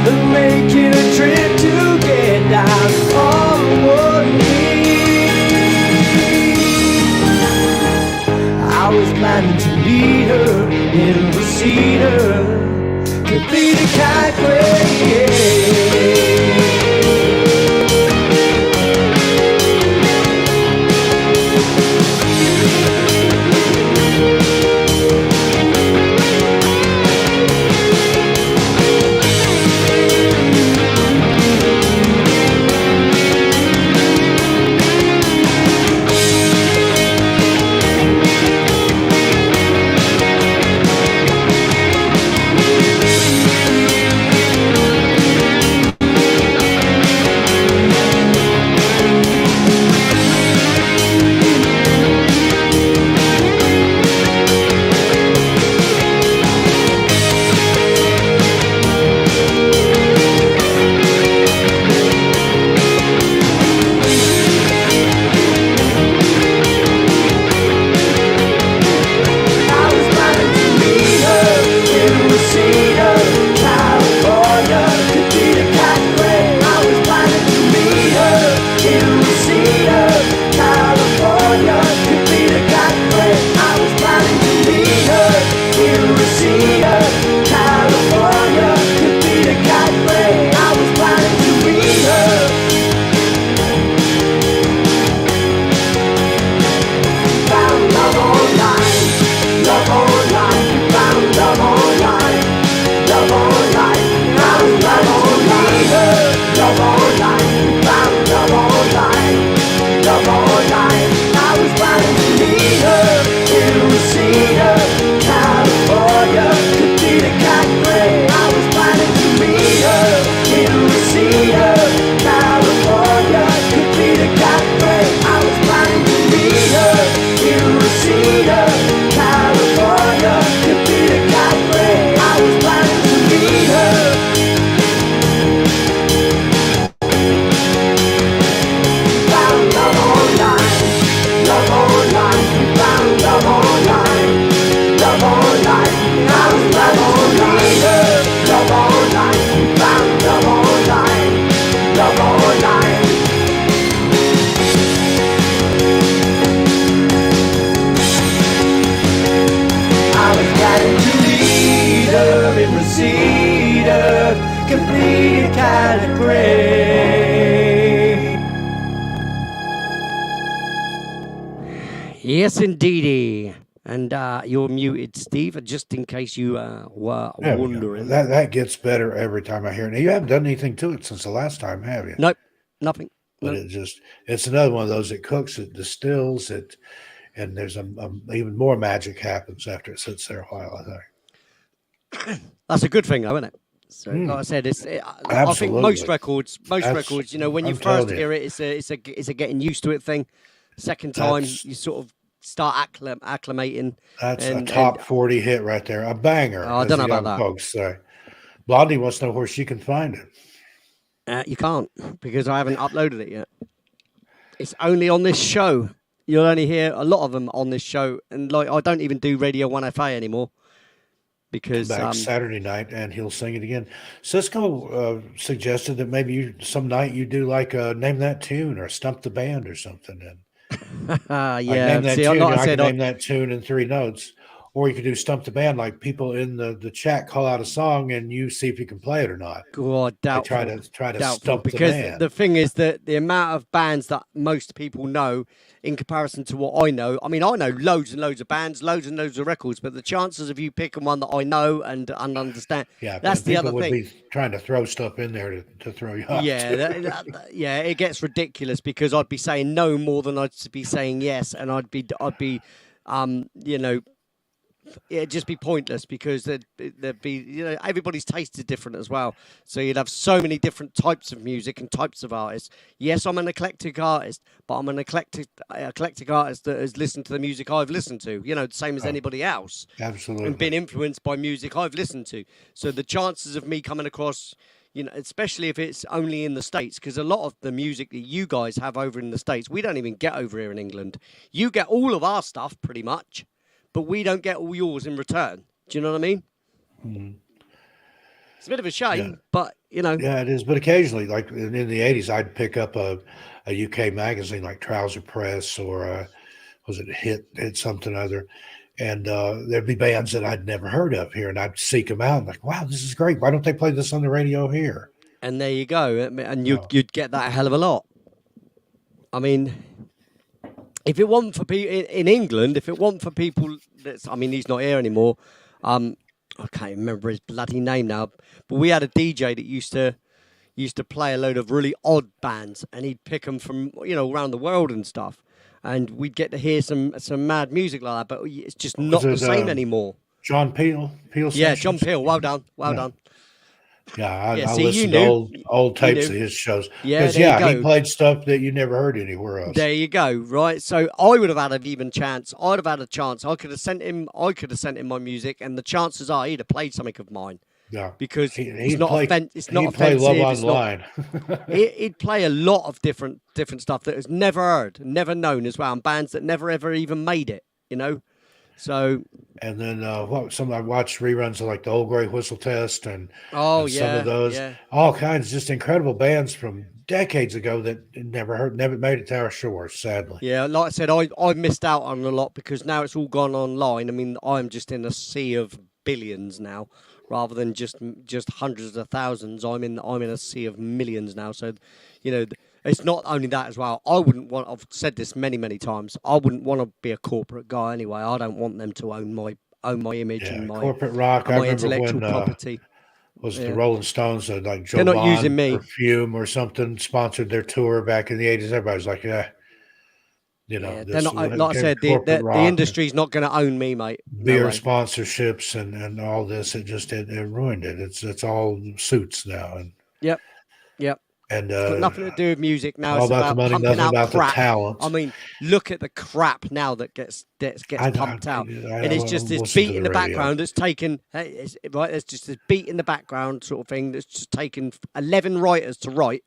and making a trip to get down on one knee. I was planning to meet her in the Cedar, complete a kind of way. magic ray. Yes, indeedy. And you're muted, Steve, just in case you were There we go. wondering. That gets better every time I hear it. Now, you haven't done anything to it since the last time, have you? Nope, nothing. But Nope. it's another one of those. It cooks, it distills, it, and there's even more magic happens after it sits there a while, I think. That's a good thing, though, isn't it? So, like I said, I think Absolutely. most records, That's- you know, when you I'm first telling you. hear it, it's a getting used to it thing. Second time, That's- you sort of start acclimating. That's and, a top 40 hit right there. A banger. Oh, I as don't the know about young that. folks say. Blondie wants to know where she can find it. You can't because I haven't uploaded it yet. It's only on this show. You'll only hear a lot of them on this show, and like I don't even do Radio 1FA anymore because Back Saturday night, and he'll sing it again. Cisco suggested that maybe some night you do like Name That Tune or Stump the Band or something. And like yeah. name that See, tune. like I I said, can name that tune in 3 notes. Or you could do Stump the Band, like people in the chat call out a song and you see if you can play it or not. God, doubtful. Try to Doubtful, stump the because band. the thing is that the amount of bands that most people know in comparison to what I know, I mean, I know loads and loads of bands, loads and loads of records, but the chances of you picking one that I know and understand, Yeah, that's but the people other would thing. be trying to throw stuff in there to throw you off. Yeah, too. yeah, it gets ridiculous because I'd be saying no more than I'd be saying yes, and I'd be, you know, it'd just be pointless because there'd be, you know, everybody's taste is different as well. So you'd have so many different types of music and types of artists. Yes, I'm an eclectic artist, but I'm an eclectic artist that has listened to the music I've listened to, you know, the same as anybody else. Absolutely. And been influenced by music I've listened to. So the chances of me coming across, you know, especially if it's only in the States, because a lot of the music that you guys have over in the States, we don't even get over here in England. You get all of our stuff pretty much, but we don't get all yours in return. Do you know what I mean? Mm-hmm. It's a bit of a shame, Yeah. but, you know. Yeah, it is. But occasionally, like in the 80s, I'd pick up a UK magazine like Trouser Press or was it Hit something other. And there'd be bands that I'd never heard of here, and I'd seek them out. And like, wow, this is great. Why don't they play this on the radio here? And there you go. And Yeah. you'd get that a hell of a lot. I mean, if it wasn't for people in England, if it wasn't for people that's, I mean, he's not here anymore. I can't remember his bloody name now, but we had a DJ that used to play a load of really odd bands, and he'd pick them from, you know, around the world and stuff, and we'd get to hear some mad music like that. But it's just not the same anymore. John Peel. Yeah, John Peel. Well done. Well done. Yeah, I See, listened you to knew. old tapes knew. of his shows. Yeah, Because, there you he go. played stuff that you never heard anywhere else. There you go, right? So I would have had an even chance. I'd have had a chance. I could have sent him my music, and the chances are he'd have played something of mine. Yeah, Because he'd it's not play, it's not he'd play offensive. Love It's not, Online. he'd play a lot of different stuff that was never heard, never known as well, and bands that never ever even made it. You know, so And then I watched reruns of like the Old Grey Whistle Test and some yeah, of those, yeah. all kinds, just incredible bands from decades ago that never made it to our shores, sadly. Yeah, like I said, I missed out on a lot because now it's all gone online. I mean, I'm just in a sea of billions now, rather than just hundreds of thousands. I'm in a sea of millions now. So, you know, it's not only that as well. I wouldn't want. I've said this many times. I wouldn't want to be a corporate guy anyway. I don't want them to own my image and my corporate rock. and I my remember intellectual when property. was Yeah. the Rolling Stones like Joe They're not Bond using me. Perfume or something sponsored their tour back in the 80s. Everybody's like, yeah, you know, Yeah, this they're not. is Like I said, the corporate rock, industry's not going to own me, mate. No beer way. sponsorships and all this. It ruined it. It's all suits now Yep. and It's got nothing to do with music now. all It's about the money, pumping nothing out about the crap. talent. I mean, look at the crap now that gets pumped out, and it's just this listen to beat in the the radio. background that's taken. Right, there's just this beat in the background sort of thing that's just taken 11 writers to write.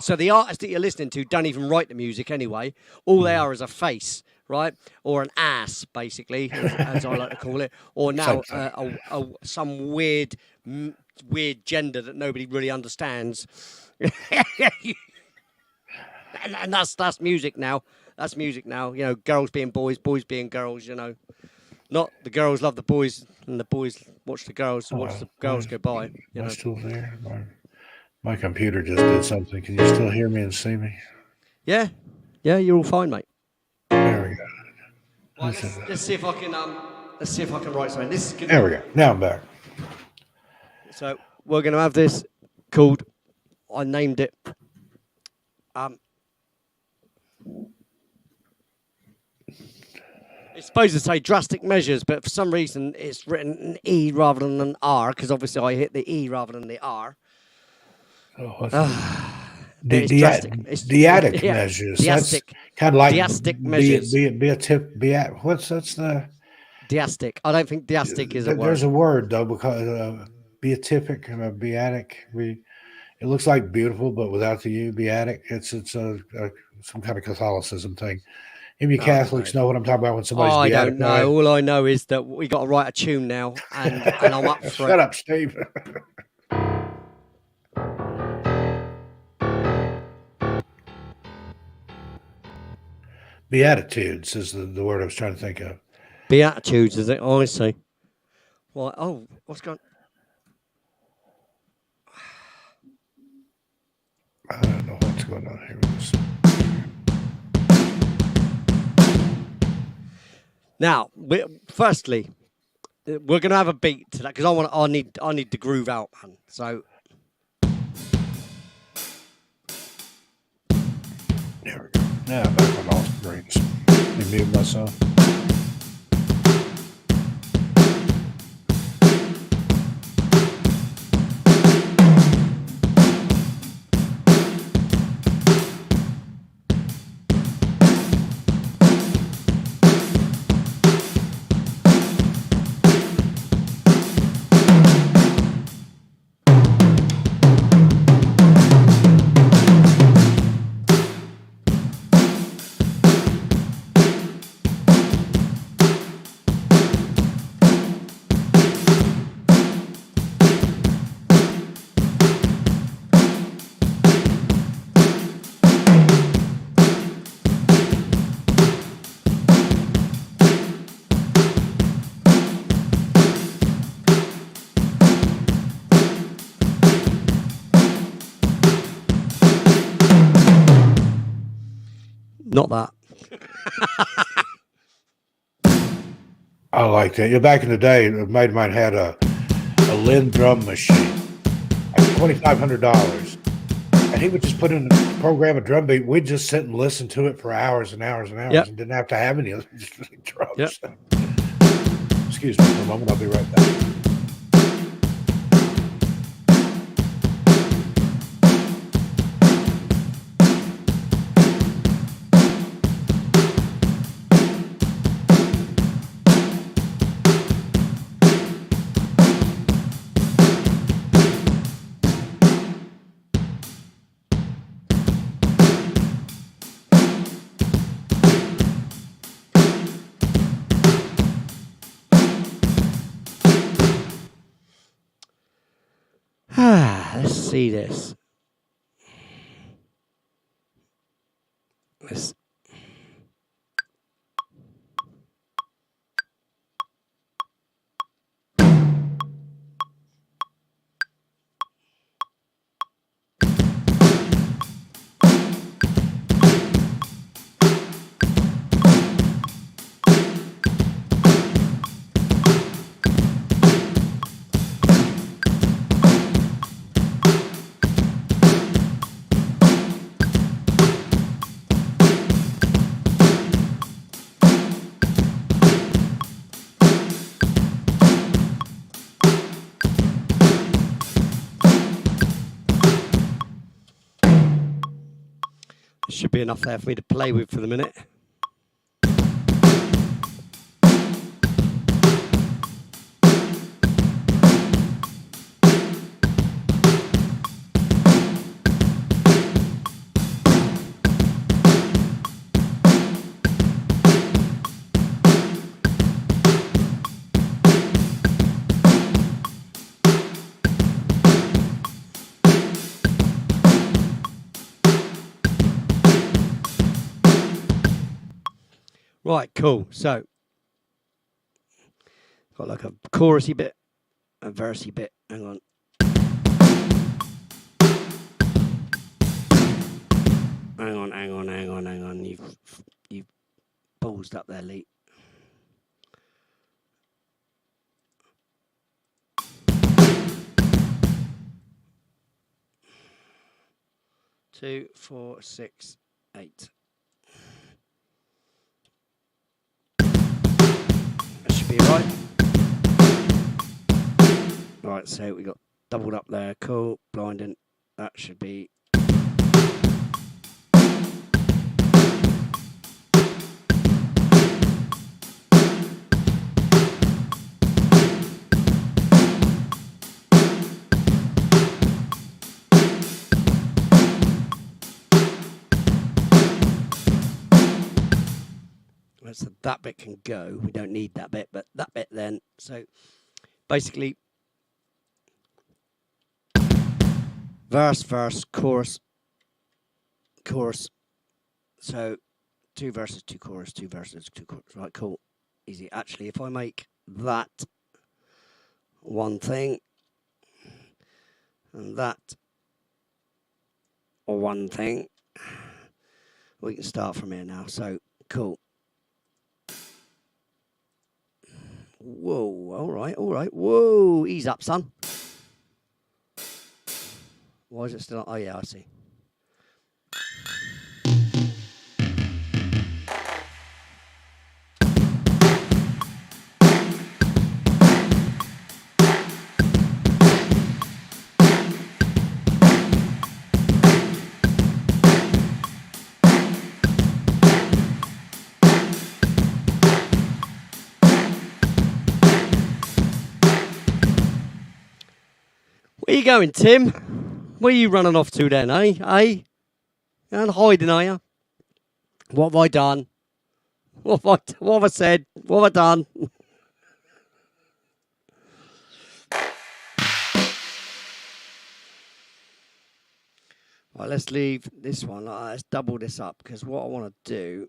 So the artists that you're listening to don't even write the music anyway. All they are is a face, right, or an ass, basically, as I like to call it, or now some weird gender that nobody really understands. and that's music now. That's music now. You know, girls being boys, boys being girls. You know, not the girls love the boys and the boys watch the girls go by. You know. Still there. My computer just did something. Can you still hear me and see me? Yeah, yeah, you're all fine, mate. There we go. Right, let's see if I can write something. This is good. There we go. Now I'm back. So we're going to have this called. I named it. It's supposed to say drastic measures, but for some reason it's written an E rather than an R, because obviously I hit the E rather than the R. Oh, what's It's Diatic yeah, measures. Diastic. That's kind of like Diastic measures. be a tip. What's that's the? Diastic. I don't think diastic is a word. There's a word though, because beatific, beatic. It looks like beautiful, but without the U. Beatic. It's some kind of Catholicism thing. If you Catholics know what I'm talking about when somebody's I beatified. don't know. All I know is that we got to write a tune now, and I'm up for Shut up, Steve. Beatitudes is the word I was trying to think of. Beatitudes, is it? Oh, I see. Right. Oh, what's going? I don't know what's going on here with this. Now, firstly, we're going to have a beat to that because I need to groove out, man. So. There we go. Now I'm back on all screens. Let me mute myself. Not that. I like that. Back in the day, a mate of mine had a Lynn drum machine, like $2,500, and he would just put in a program a drum beat. We'd just sit and listen to it for hours and hours and hours, and didn't have to have any other drums. Yep. Excuse me for a moment. I'll be right back. Let's see this. Let's. Should be enough there for me to play with for the minute. Right, cool. So, got like a chorusy bit, a versey bit. Hang on. delete. Two, 4, 6, 8. That should be right. Right, so we got doubled up there. Cool, blinding. That should be. So that bit can go. We don't need that bit, but that bit then. So basically, verse, chorus, chorus. So 2 verses, 2 chorus, 2 verses, 2 chorus. Right, cool. Easy. Actually, if I make that one thing and that one thing, we can start from here now. So cool. Whoa, all right. Whoa, ease up, son. Why is it still? Oh, yeah, I see. Where you going, Tim? Where are you running off to then, eh? You're not hiding, are you? What have I done? What have I said? What have I done? Right, let's leave this one. Let's double this up, because what I want to do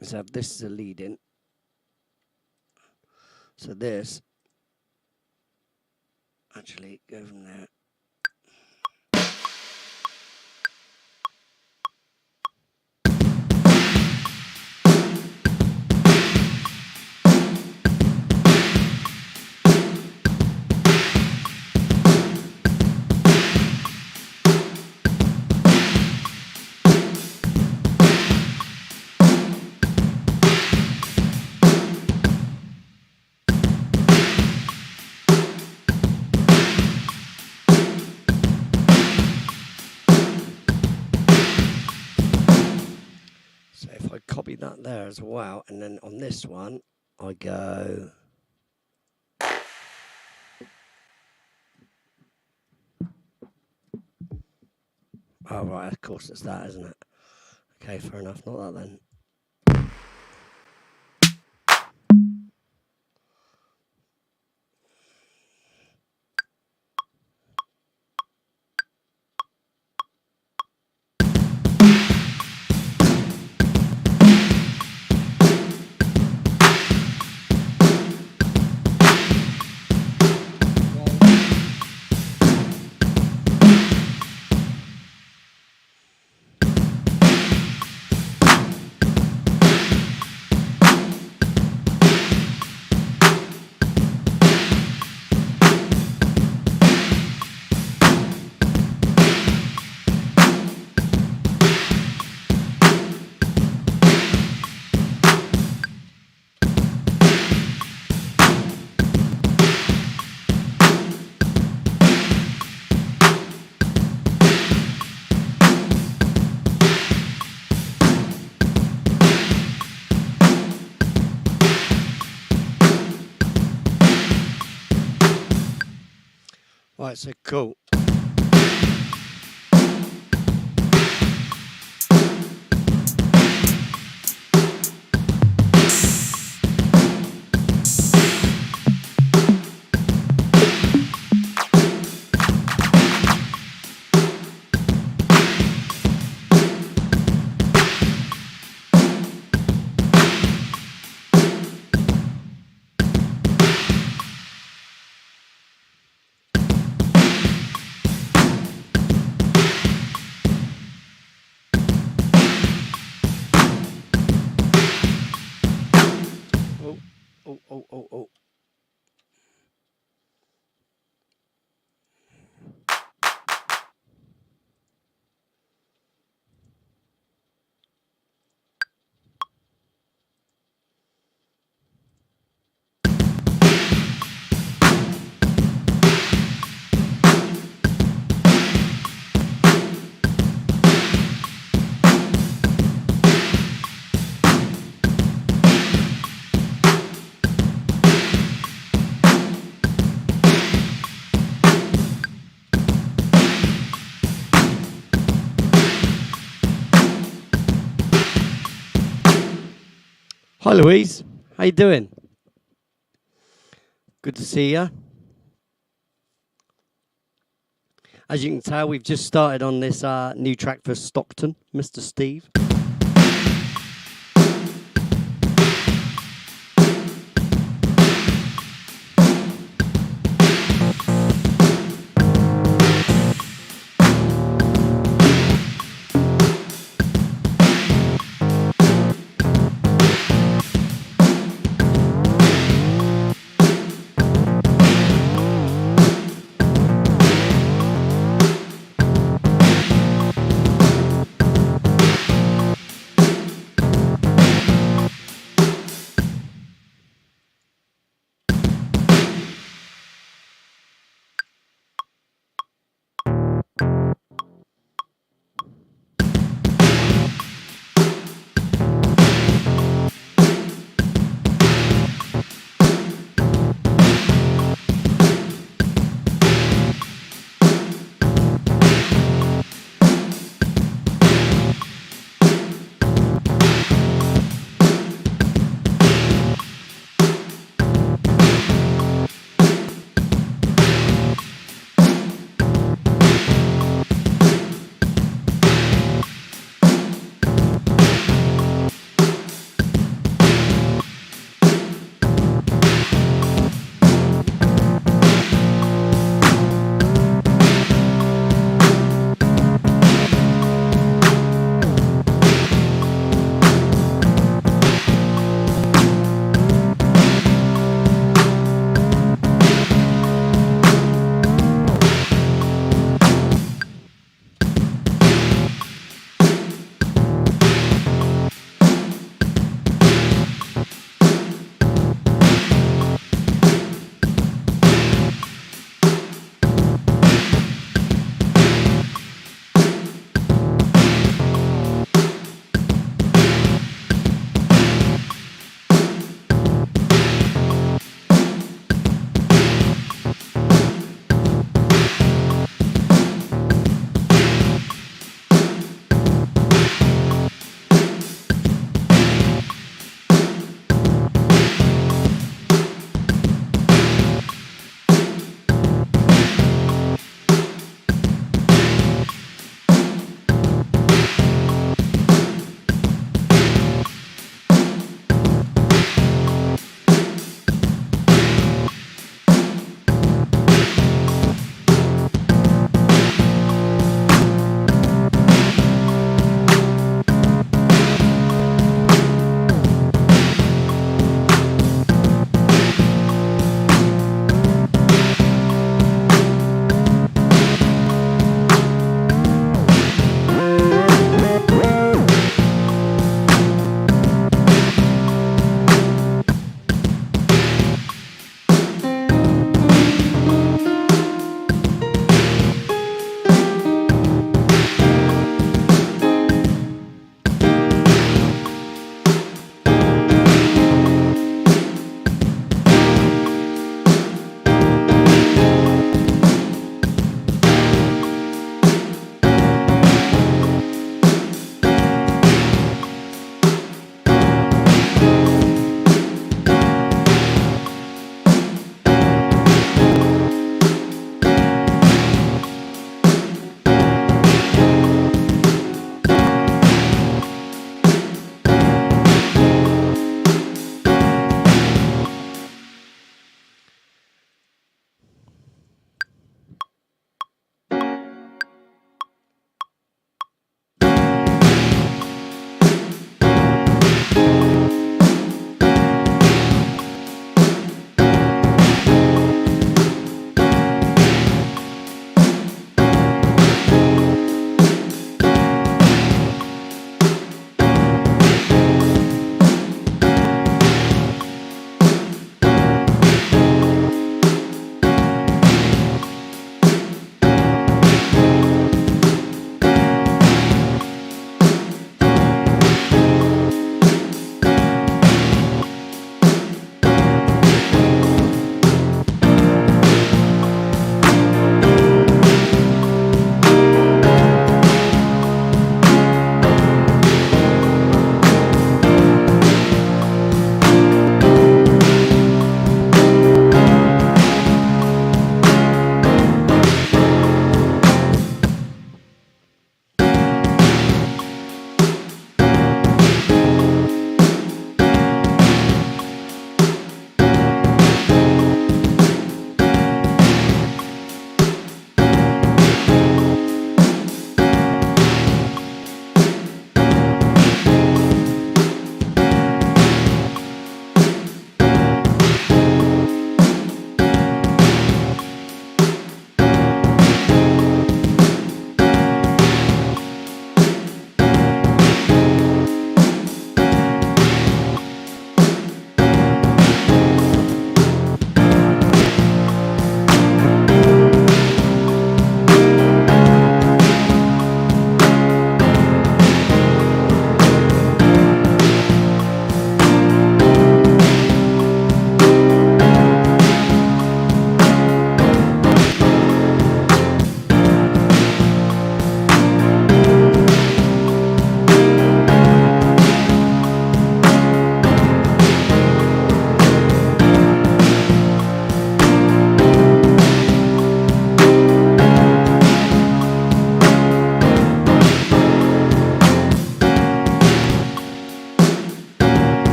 is have this as a lead in. So this, actually, go from there. Copy that there as well, and then on this one I go oh right, of course it's that, isn't it? Okay, fair enough, not that then. Right, so cool. Hi, Louise. How you doing? Good to see you. As you can tell, we've just started on this new track for Stockton, Mr. Steve.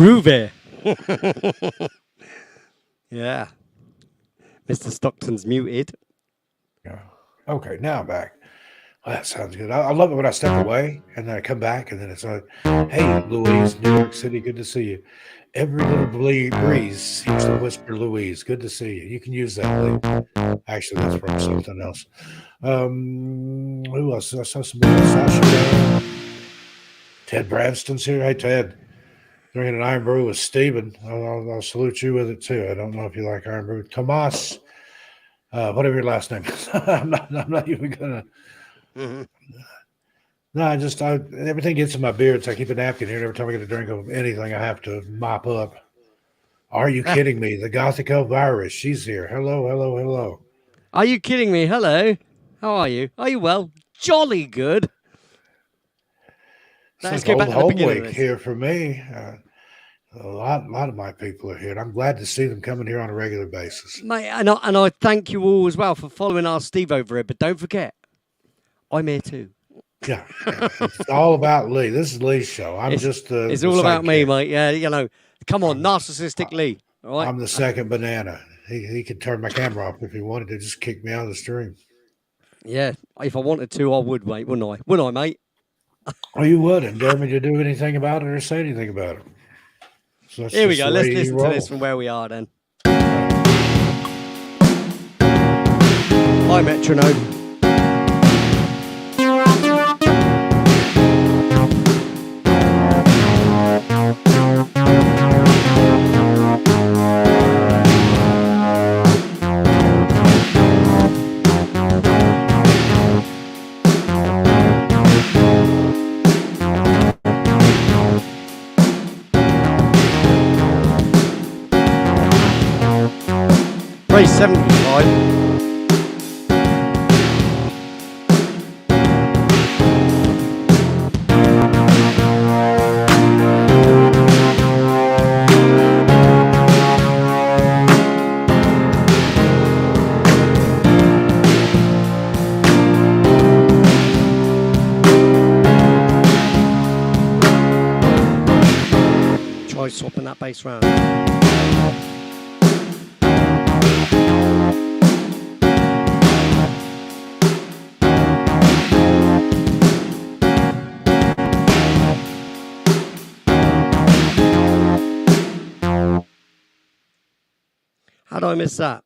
Groovy. Yeah. Mr. Stockton's muted. Yeah. Okay, now I'm back. Well, that sounds good. I love it when I step away and then I come back and then it's like, hey, Louise, New York City, good to see you. Every little breeze seems to whisper Louise. Good to see you. You can use that, Lee. Actually, that's from something else. Who else? I saw somebody else. Sasha Graham. Ted Branston's here. Hey, Ted. Drinking an iron brew with Steven. I'll salute you with it, too. I don't know if you like iron brew. Tomas, whatever your last name is. I'm not even going to. Mm-hmm. No, everything gets in my beard, so I keep a napkin here. Every time I get a drink of anything, I have to mop up. Are you kidding me? The Gothico virus. She's here. Hello, hello, hello. Are you kidding me? Hello. How are you? Are you well? Jolly good. Let's go back to the home beginning of week this. here for me. A lot of my people are here, and I'm glad to see them coming here on a regular basis. Mate, and I thank you all as well for following our Steve over here. But don't forget, I'm here too. Yeah, it's all about Lee. This is Lee's show. It's all about me, sidekick. mate. Yeah, come on, narcissistic Lee. All right? I'm the second banana. He could turn my camera off if he wanted to. Just kick me out of the stream. Yeah, if I wanted to, I would, mate. Wouldn't I? Wouldn't I, mate? Oh, you would, and dare me to do anything about it or say anything about it. So Here we go. Let's you listen to roll. this from where we are then. Hi, metronome. Race 75. Try swapping that bass round. How did I miss that?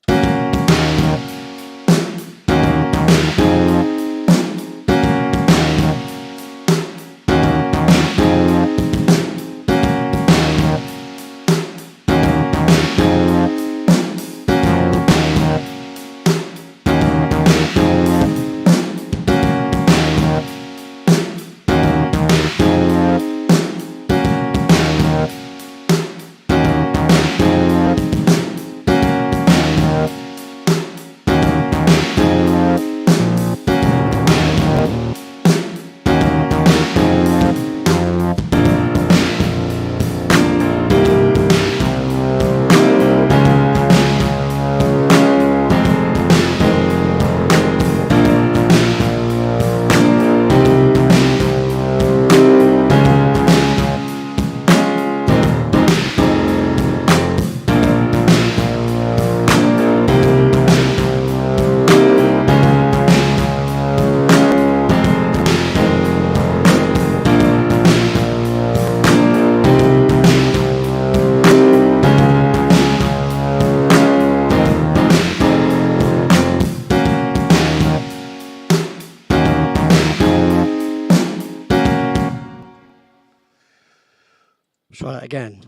Try that again.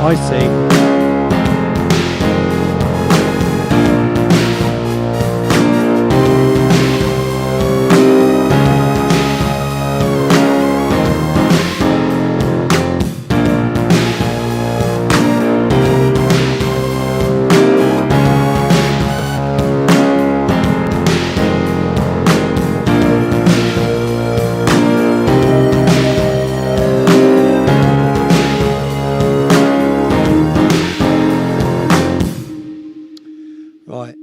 I see. Right.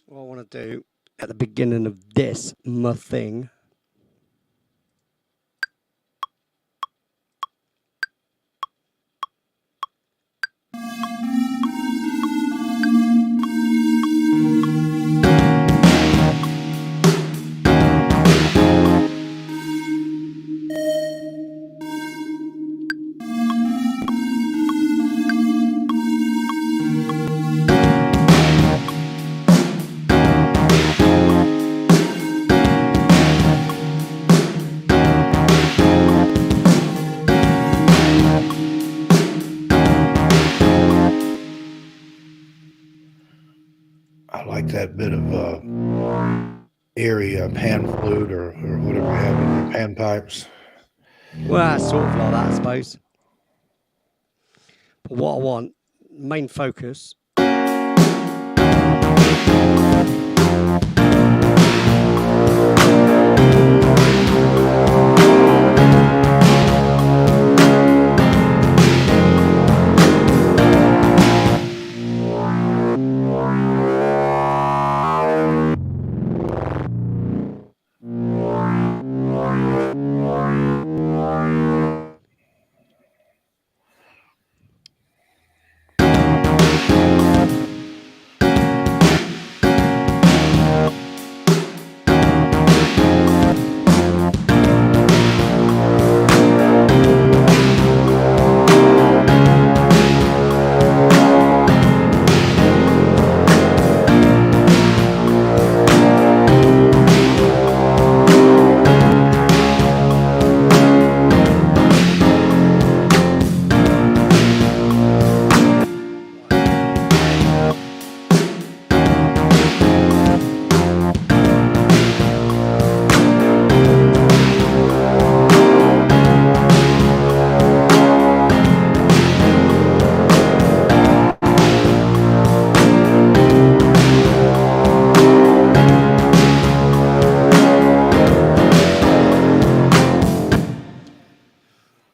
What I want to do at the beginning of this my thing. I like that bit of airy pan flute or whatever you have in your pan pipes. Well, it's sort of like that, I suppose. But what I want, main focus.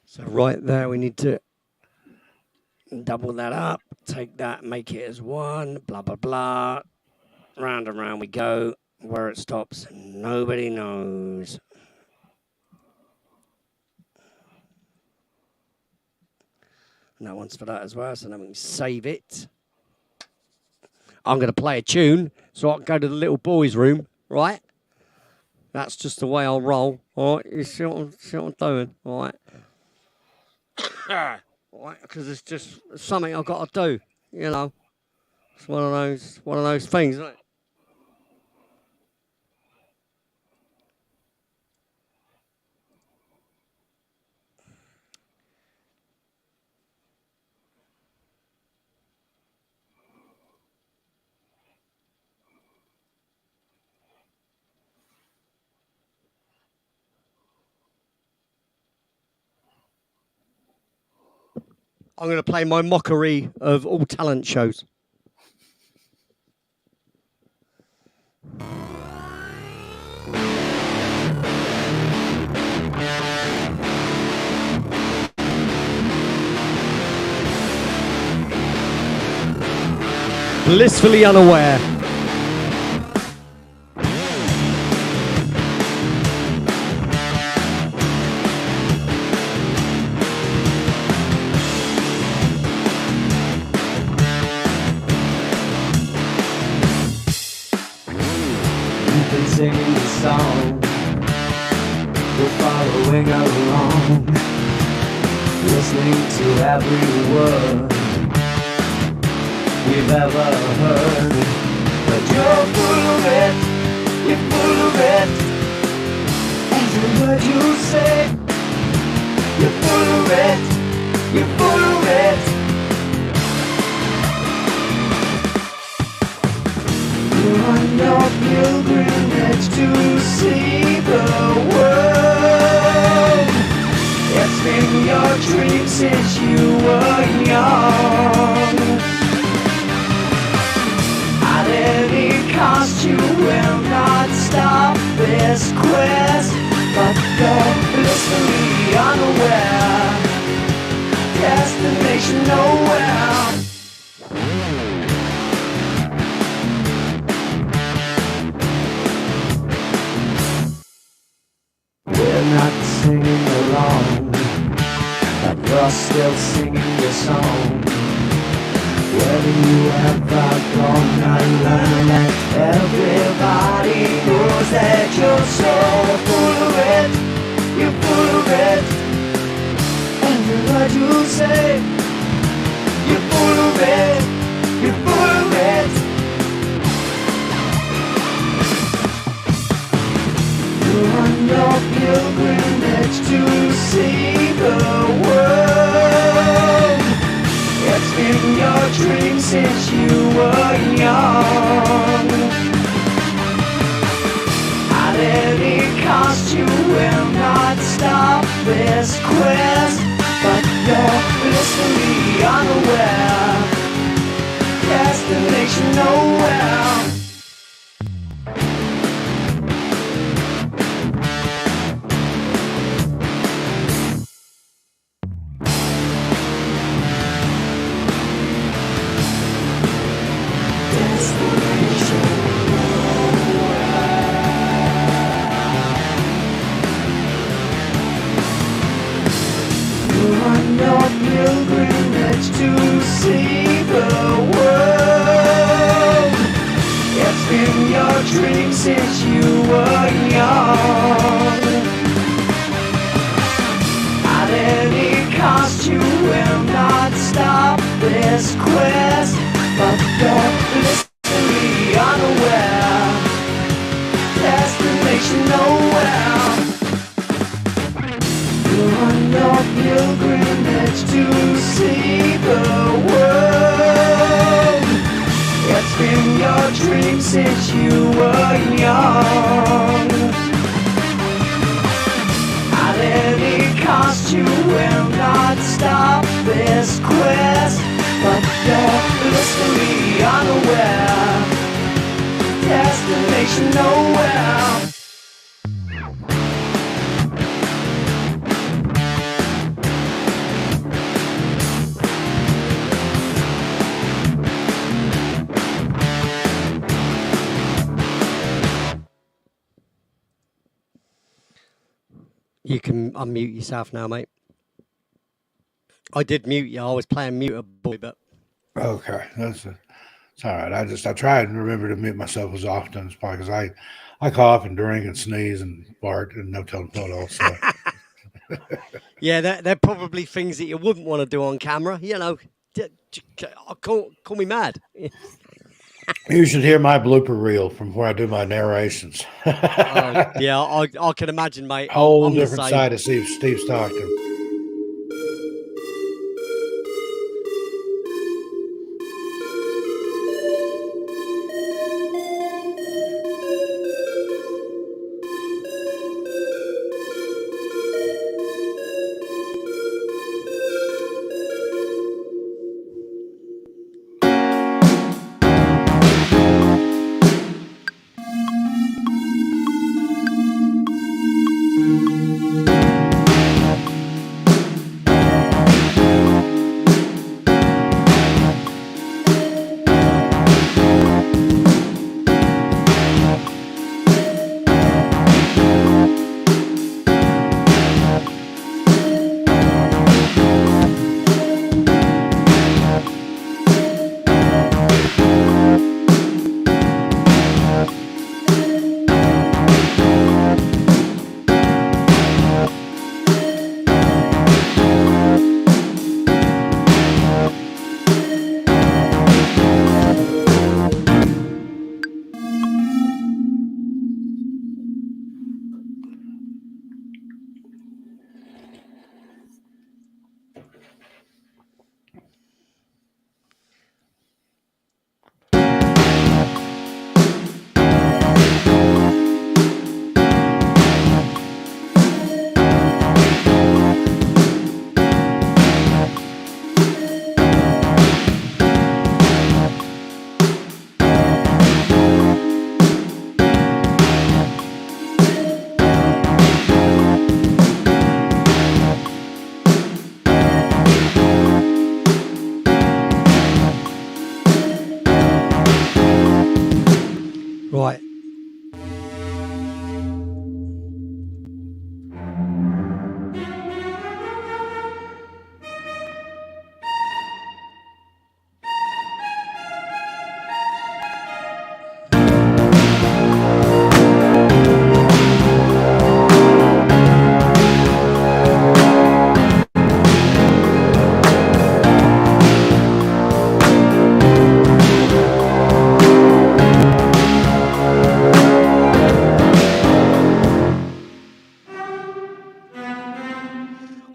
So right there, we need to double that up, take that, make it as one, blah, blah, blah. Round and round we go. Where it stops, nobody knows. And that one's for that as well, so then we can save it. I'm going to play a tune, so I can go to the little boys' room, right? That's just the way I'll roll, all right? You see what I'm doing, all right? Right, because it's just something I've got to do, you know. It's one of those things, isn't it? I'm going to play my mockery of all talent shows. Blissfully unaware. Singing the song, we're following along, listening to every word we've ever heard. But you're full of it, you're full of it. Every word you say it. You're full of it. You're on your pilgrimage to see the world. It's been your dream since you were young. At any cost you will not stop this quest, but you're blissfully unaware. Destination nowhere. We're not singing along, but you're still singing your song. Whether you ever gonna learn that everybody knows that you're so full of it. You're full of it. Every word you say, you're full of it. You're full of it. You're on your pilgrimage to see the world. It's been your dream since you were young. At any cost you will not stop this quest, but you're blissfully unaware. Destination nowhere. Your pilgrimage to see the world. It's been your dream since you were young. At any cost you will not stop this quest, but you're blissfully unaware. Destination nowhere. You're on your pilgrimage to see the world. It's been your dream since you were young. At any cost you will not stop this quest, but you're blissfully unaware. Destination nowhere. You can unmute yourself now, mate. I did mute you. I was playing mute, boy, but Okay, it's all right. I try and remember to mute myself as often as possible because I cough and drink and sneeze and fart and no telling what else. So. yeah, they're probably things that you wouldn't want to do on camera. You know, call me mad. You should hear my blooper reel from where I do my narrations. Yeah, I can imagine, mate. Whole different side of Steve's talking.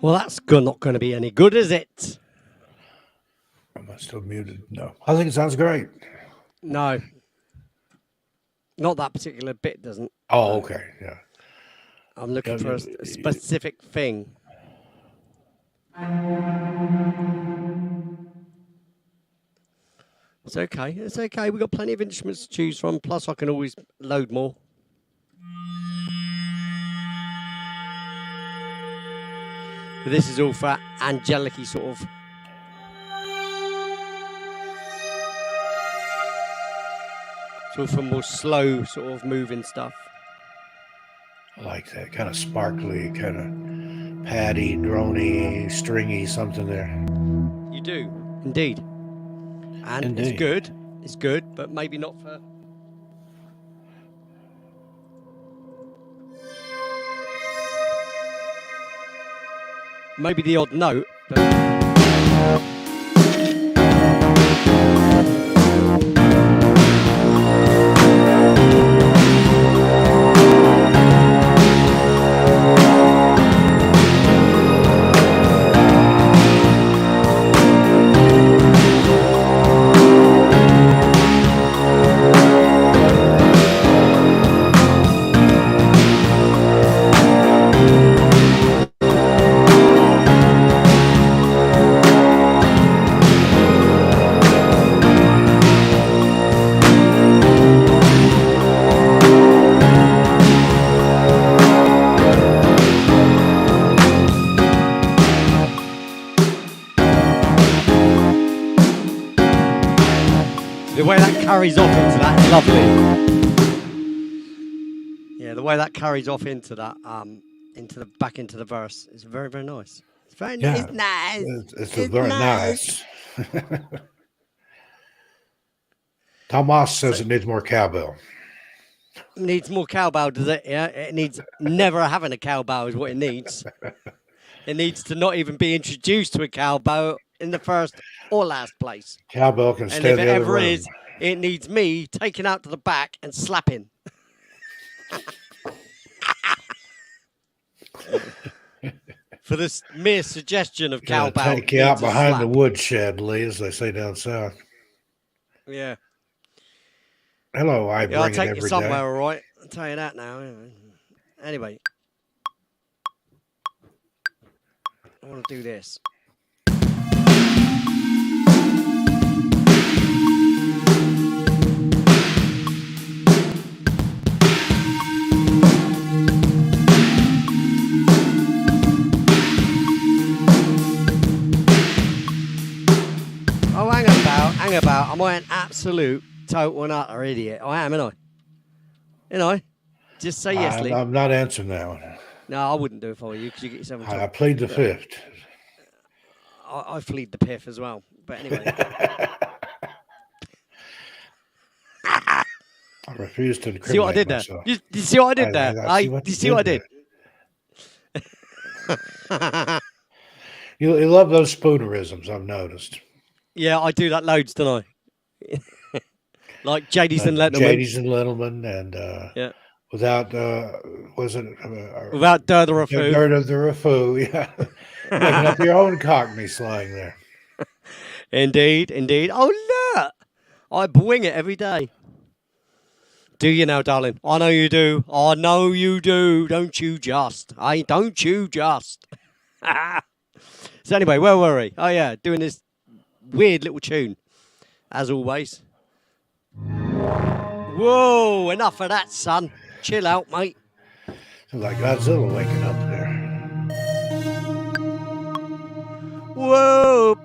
Well, that's not going to be any good, is it? Am I still muted? No. I think it sounds great. No. Not that particular bit doesn't. Oh, okay. Yeah. I'm looking for a specific thing. It's okay. It's okay. We've got plenty of instruments to choose from. Plus, I can always load more. But this is all for angelic-y sort of. It's all for more slow sort of moving stuff. I like that kind of sparkly, kind of paddy, droney, stringy, something there. You do, indeed. And Indeed. it's good. It's good, but maybe not for. Maybe the odd note, but. The way that carries off into that is lovely. Yeah, the way that carries off into that, back into the verse is very, very nice. It's very nice. It's nice. It's very nice. Tomas says it needs more cowbell. Needs more cowbell, does it? Yeah, it needs never having a cowbell is what it needs. It needs to not even be introduced to a cowbell in the first or last place. Cowbell can And stay if in it the other ever room. is, it needs me taken out to the back and slapping. For this mere suggestion of Gonna cowbell. take you out needs a behind slap. the woodshed, Lee, as they say down south. Yeah. Hello, I Yeah, bring I'll it take you every somewhere, day. all right. I'll tell you that now. Anyway. I want to do this. Oh, hang about. Am I an absolute, total and utter idiot? I am, ain't I? Ain't I? Just say yes, Lee. I'm not answering that one. No, I wouldn't do it for you because you get yourself in trouble. I plead the fifth. I plead the piff as well. But anyway. I refuse to incriminate See what I did myself. there? You see what I did there? I see what you see what I did? You love those spoonerisms, I've noticed. Yeah, I do that loads, don't I? Like JD's and Letterman. JD's and Letterman, and Yeah. without was it Without dirt or a food. dirt of the Rafoo, yeah, making up your own Cockney slang there. Indeed. Oh look, I wing it every day. Do you now, darling? I know you do. I know you do. Don't you just? Don't you just? So anyway, where were we? Oh yeah, doing this weird little tune, as always. Whoa, enough of that, son. Chill out, mate. Sounds like Godzilla waking up there. Whoa.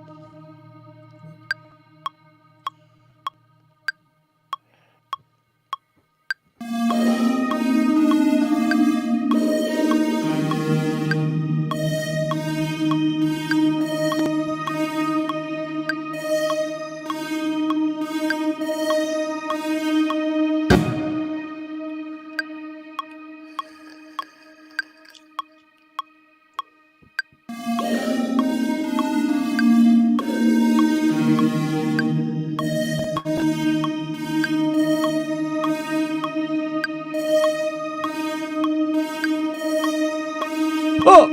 Oh!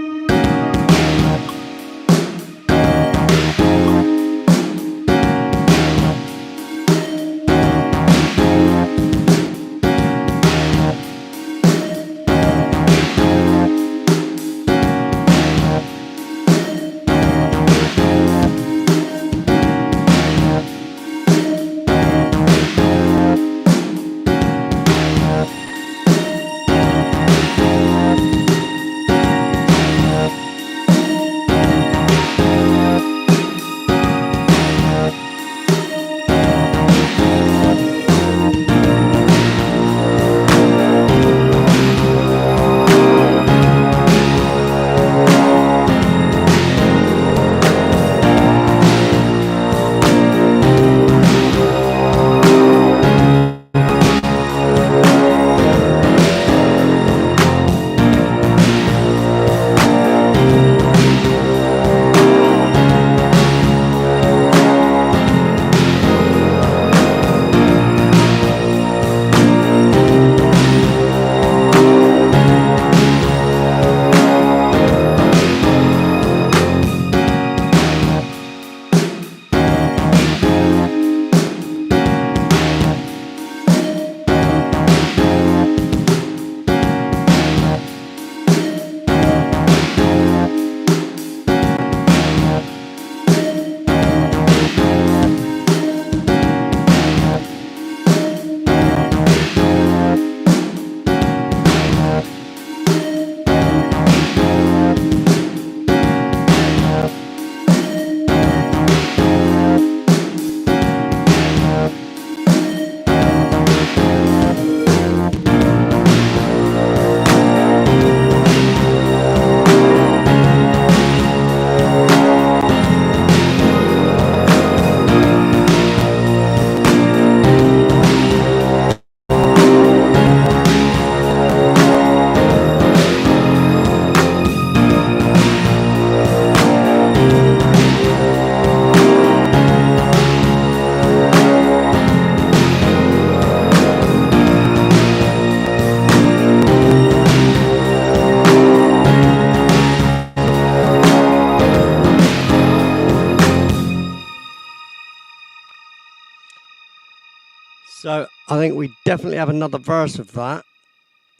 I think we definitely have another verse of that.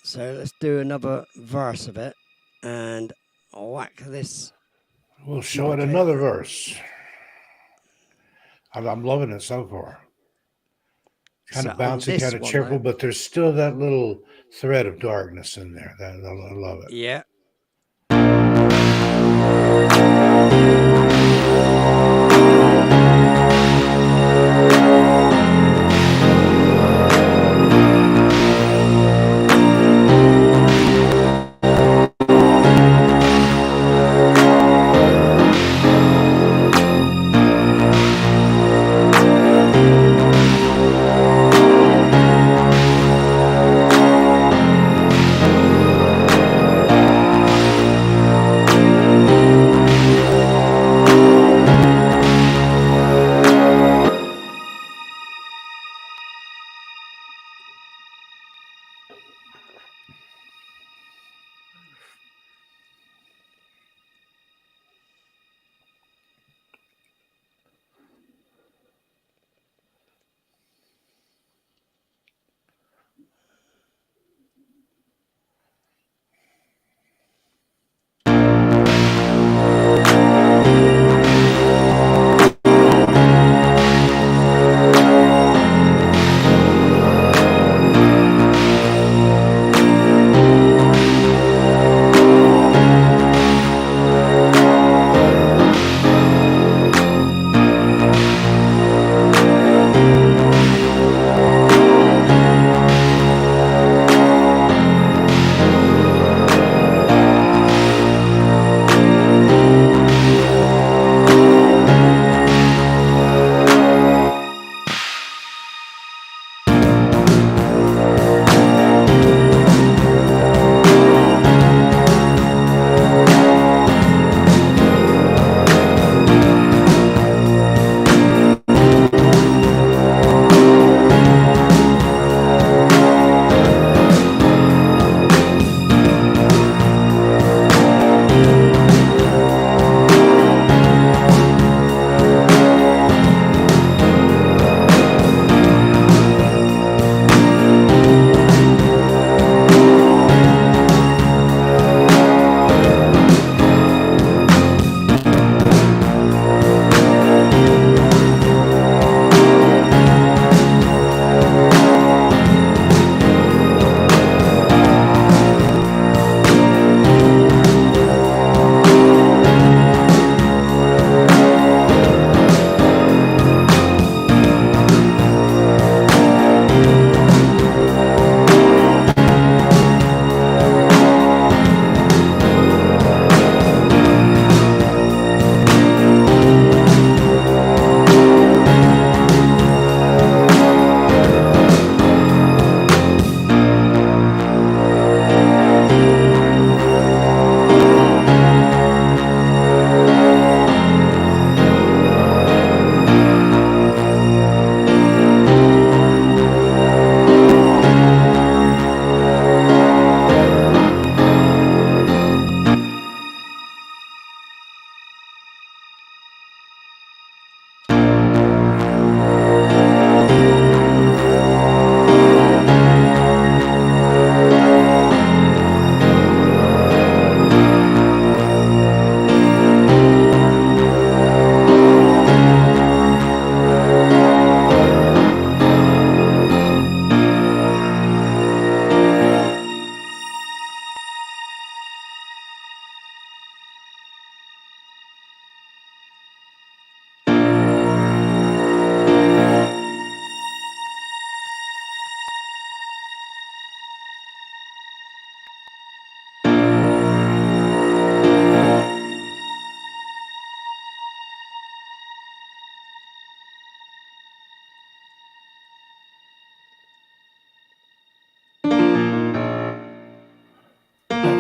So let's do another verse of it and whack this. We'll show it another verse. I'm loving it so far. Kind of bouncy, kind of cheerful, but there's still that little thread of darkness in there. I love it. Yeah.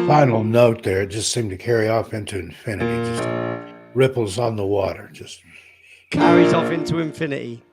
Final note there, it just seemed to carry off into infinity, just ripples on the water, just carries off into infinity.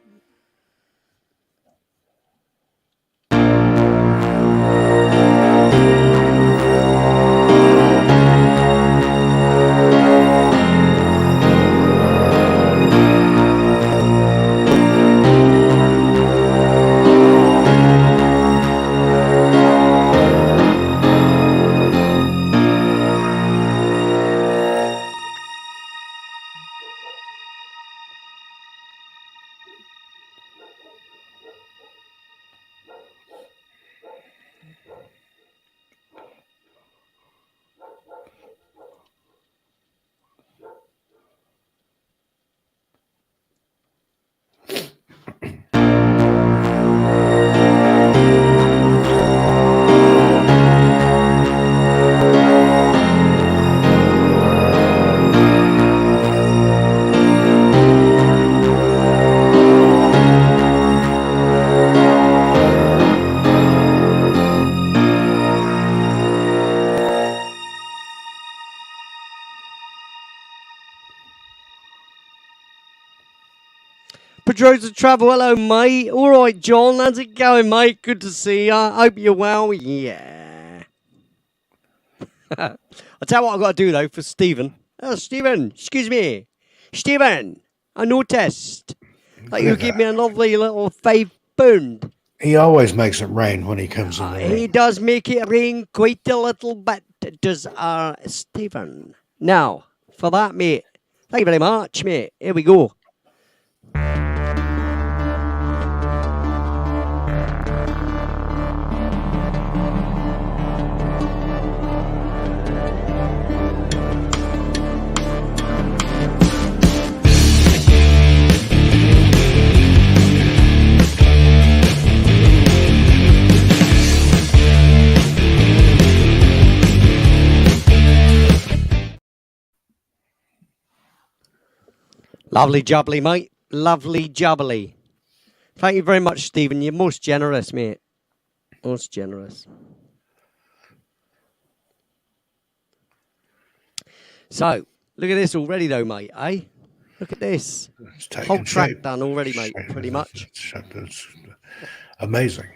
Patrols of Travel. Hello, mate. All right, John. How's it going, mate? Good to see you. Hope you're well. Yeah. I'll tell you what I've got to do, though, for Stephen. Oh, Stephen. Excuse me. Stephen, I noticed that you give me a lovely little £5. He always makes it rain when he comes in the room. He does make it rain quite a little bit, does our Stephen. Now, for that, mate, thank you very much, mate. Here we go. Lovely jubbly, mate. Lovely jubbly. Thank you very much, Stephen. You're most generous, mate. Most generous. So, look at this already, though, mate, eh? Look at this. Whole track done already, mate, pretty much. It's amazing.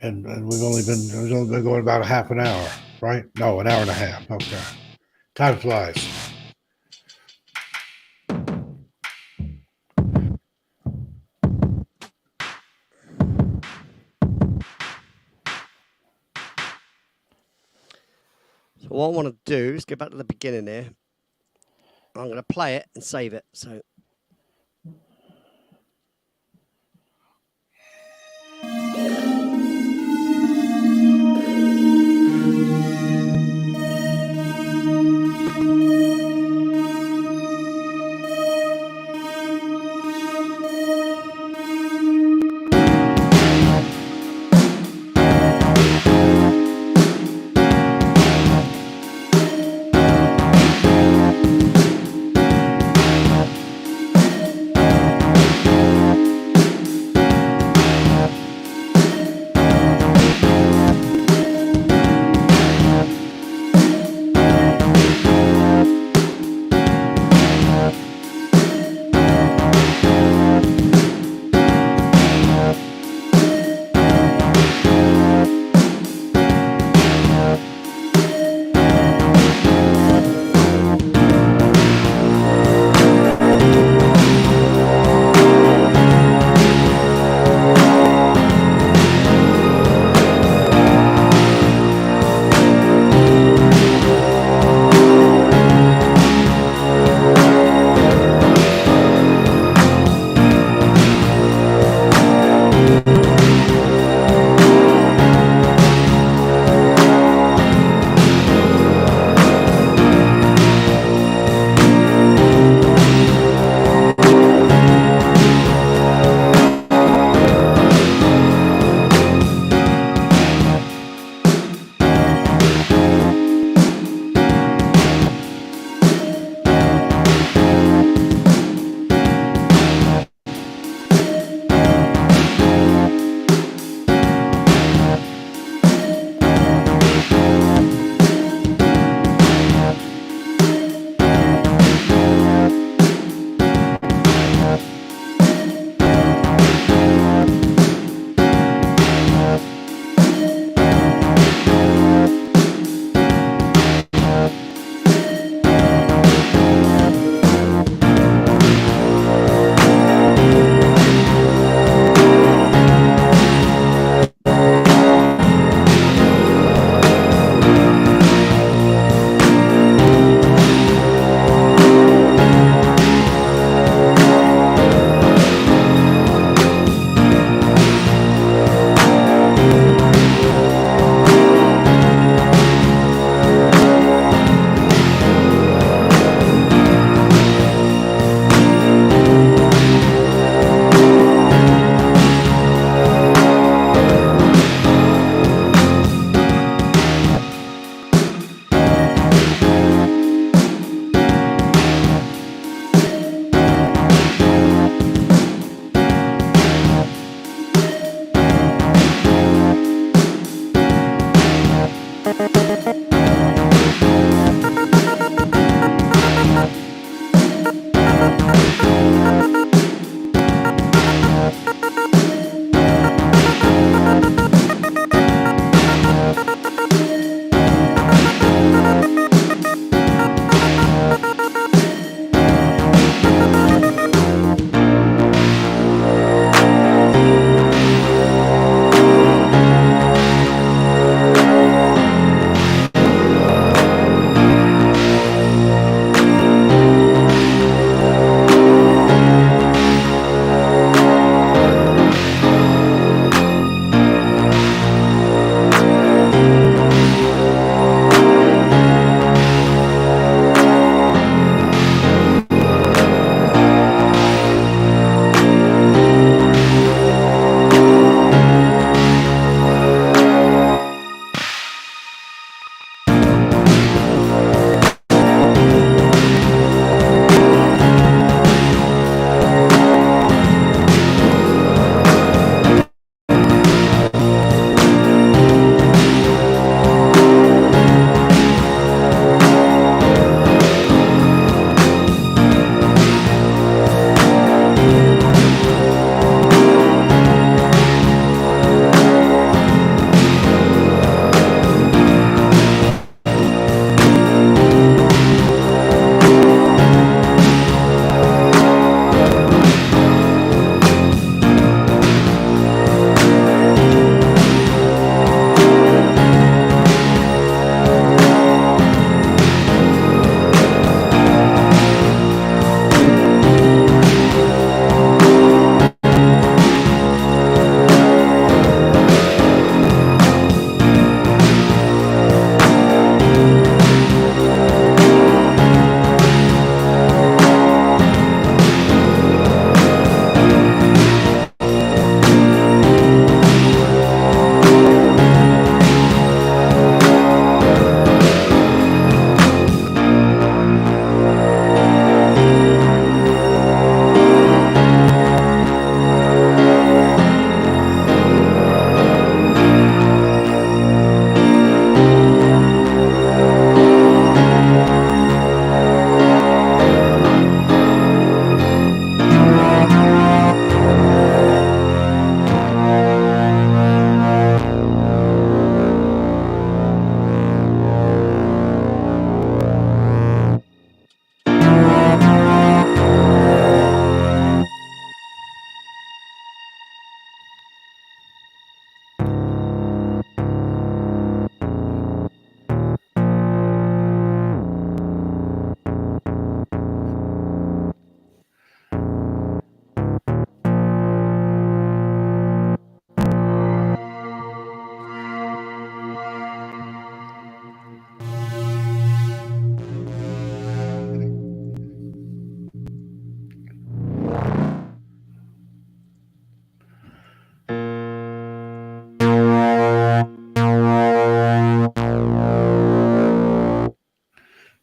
And we've only been going about a half an hour, right? No, an hour and a half. Okay. Time flies. So what I want to do is go back to the beginning there. I'm going to play it and save it. So.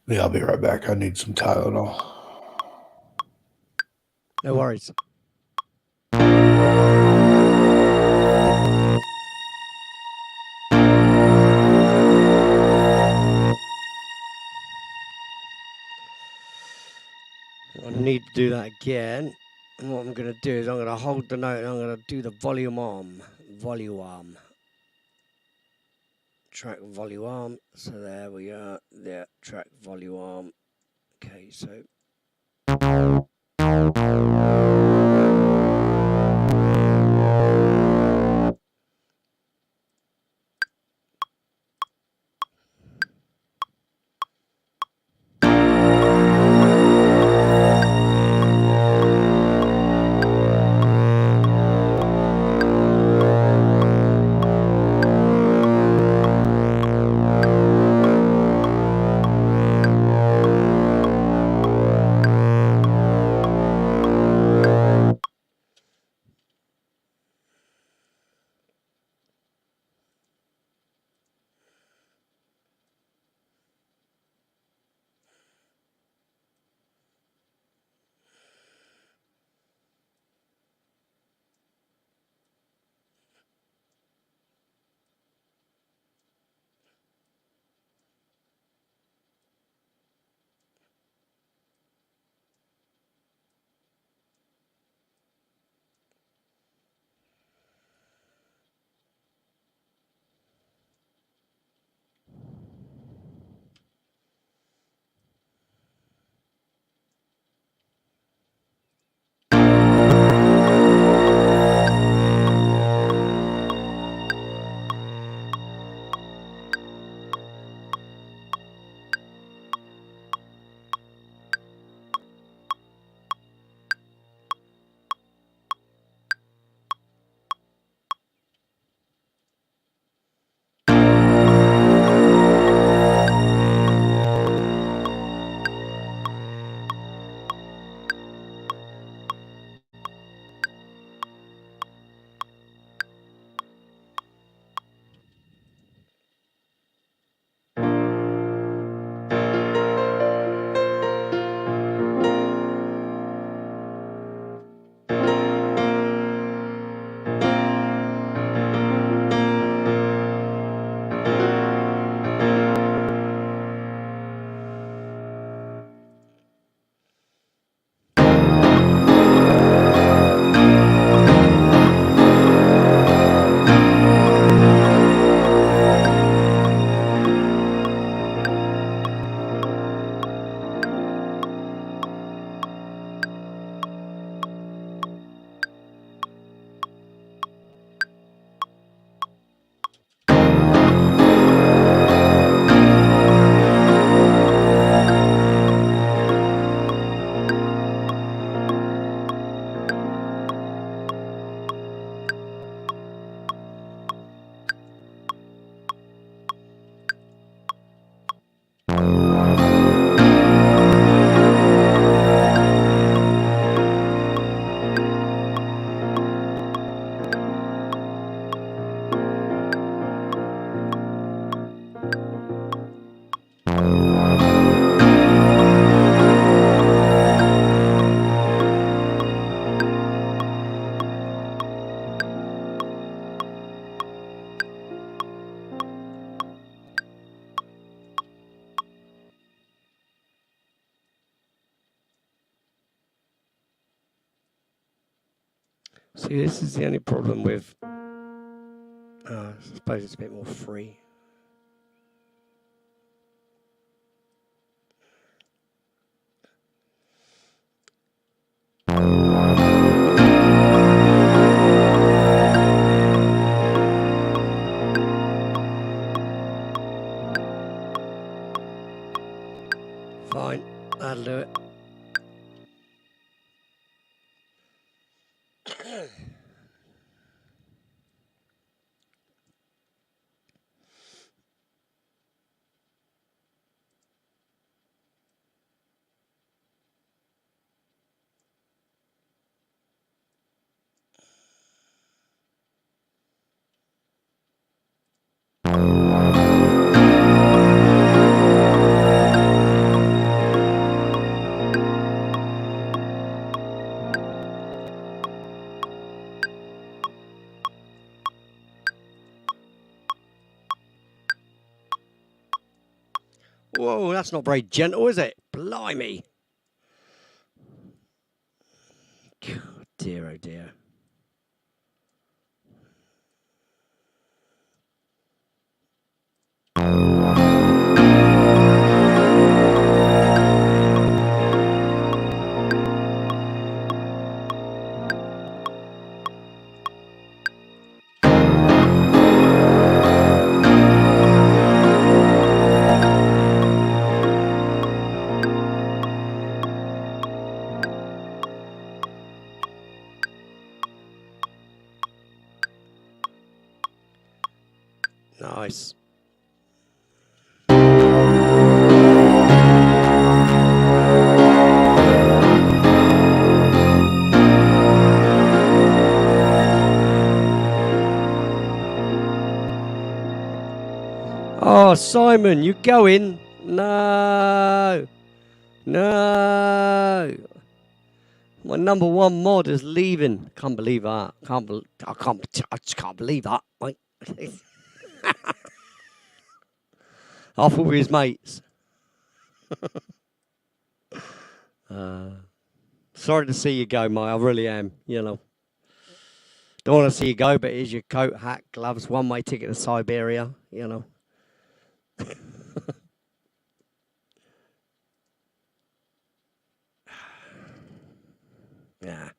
Yeah, I'll be right back. I need some Tylenol. No worries. I need to do that again. And what I'm going to do is I'm going to hold the note and I'm going to do the volume arm. Volume arm. Track volume arm. So there we are. There, track volume arm. Okay, so. See, this is the only problem with. I suppose it's a bit more free. Fine, that'll do it. Whoa, that's not very gentle, is it? Blimey. God, dear, oh dear. Nice. Oh, Simon, you going? No. No. My number one mod is leaving. Can't believe that. I just can't believe that. Off with his mates. Sorry to see you go, mate. I really am. You know. Don't want to see you go, but here's your coat, hat, gloves, one-way ticket to Siberia. You know. Yeah.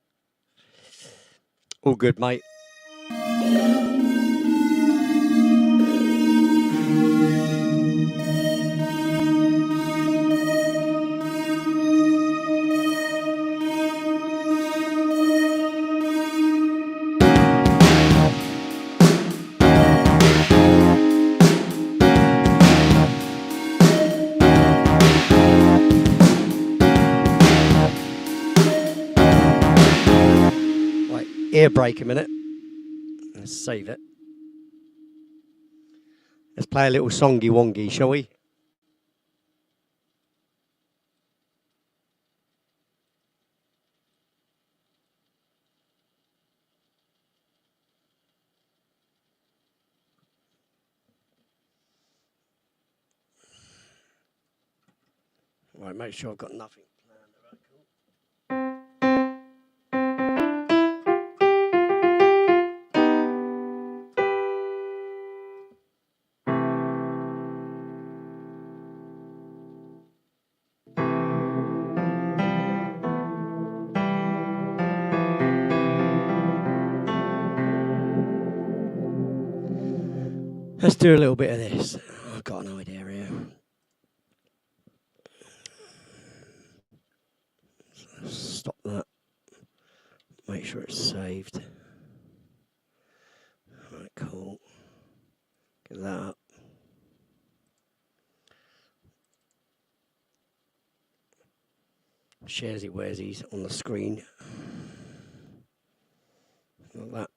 All good, mate. Ear break a minute. Let's save it. Let's play a little songy wongy, shall we? Right, make sure I've got nothing planned. Right, cool. Let's do a little bit of this. I've got an idea here. Stop that. Make sure it's saved. Right, cool. Get that up. Sharesy Wearsies on the screen. Like that.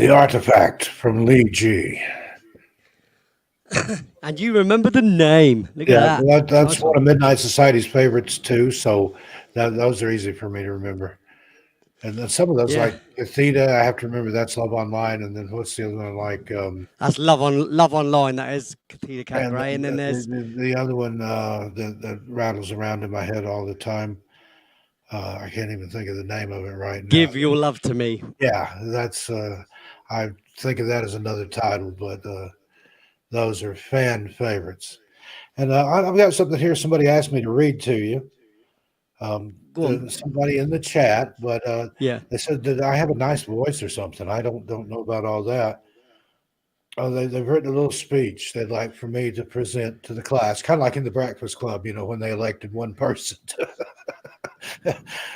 The Artifact from Lee G. And you remember the name. Look at that. That's Nice one of Midnight Society's favorites too. So those are easy for me to remember. And then some of those, Yeah. like Cathedra, I have to remember that's Love Online. And then what's the other one? Like That's Love Online. That is Katina Cat and Gray. And then there's the other one that rattles around in my head all the time. I can't even think of the name of it right now. Give Your Love to Me. Yeah, that's I think of that as another title, but those are fan favorites. And I've got something here. Somebody asked me to read to you. Go on. Somebody in the chat, but Yeah. they said that I have a nice voice or something. I don't know about all that. Oh, they've written a little speech they'd like for me to present to the class, kind of like in the Breakfast Club, when they elected one person.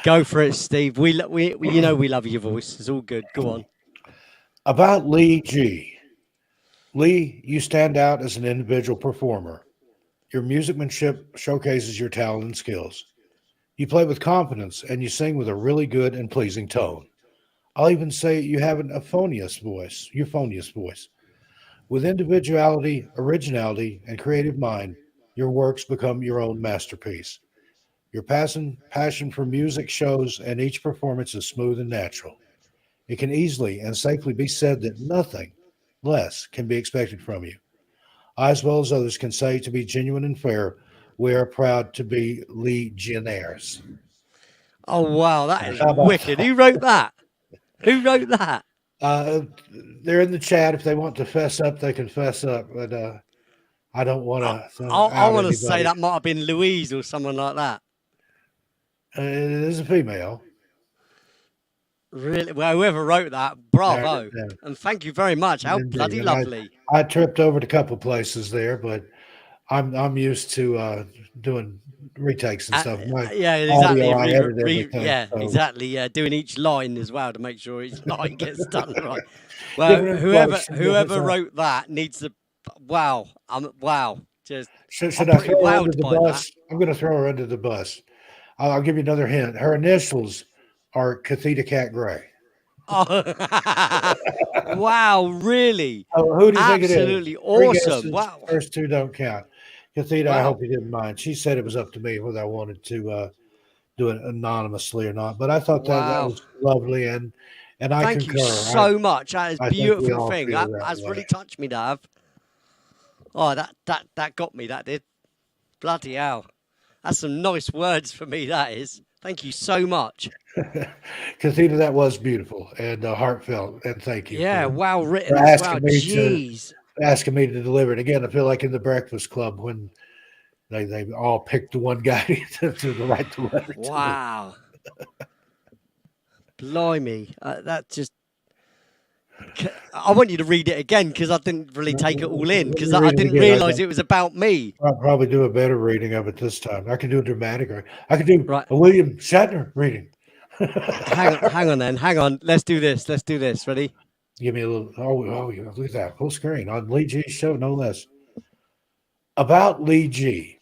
Go for it, Steve. We love your voice. It's all good. Go on. About Lee G. Lee, you stand out as an individual performer. Your musicmanship showcases your talent and skills. You play with confidence and you sing with a really good and pleasing tone. I'll even say you have an euphonious voice. With individuality, originality, and creative mind, your works become your own masterpiece. Your passion for music shows, and each performance is smooth and natural. It can easily and safely be said that nothing less can be expected from you. I, as well as others, can say to be genuine and fair, we are proud to be Legionnaires. Oh, wow. That is wicked. Who wrote that? Who wrote that? They're in the chat. If they want to fess up, they can fess up. But I don't want to. I want to say that might have been Louise or someone like that. It is a female. Really? Well, whoever wrote that, bravo. Yeah. And thank you very much. How Indeed. bloody And lovely. I tripped over a couple places there, but I'm used to doing retakes and stuff. Yeah, exactly. So. Exactly. Yeah, doing each line as well to make sure each line gets done right. Well, whoever wrote that needs to. Wow. Wow. Just. Should I throw her under the bus? I'm going to throw her under the bus. I'll give you another hint. Her initials are Cathedra Cat Gray. Oh. Wow, really? Oh, who do you think it is? Absolutely awesome. Wow. First two don't count. Cathedra, Wow. I hope you didn't mind. She said it was up to me whether I wanted to do it anonymously or not. But I thought that was lovely, and I Thank concur. you so much. That is a beautiful thing. That's way. really touched me, Dave. Oh, that got me. That did. Bloody hell. That's some nice words for me, that is. Thank you so much. Cathedra, that was beautiful and heartfelt, and thank you. Yeah, well written as well. Jeez. Asking me to deliver it. Again, I feel like in the Breakfast Club when they all picked the one guy to write the letter. Wow. Blimey. That just... I want you to read it again because I didn't really take it all in because I didn't realise it was about me. I'll probably do a better reading of it this time. I can do a dramatic. I can do a William Shatner reading. hang on then. Hang on. Let's do this. Ready? Give me a little. Oh, look at that. Full screen on Lee G's show, no less. About Lee G.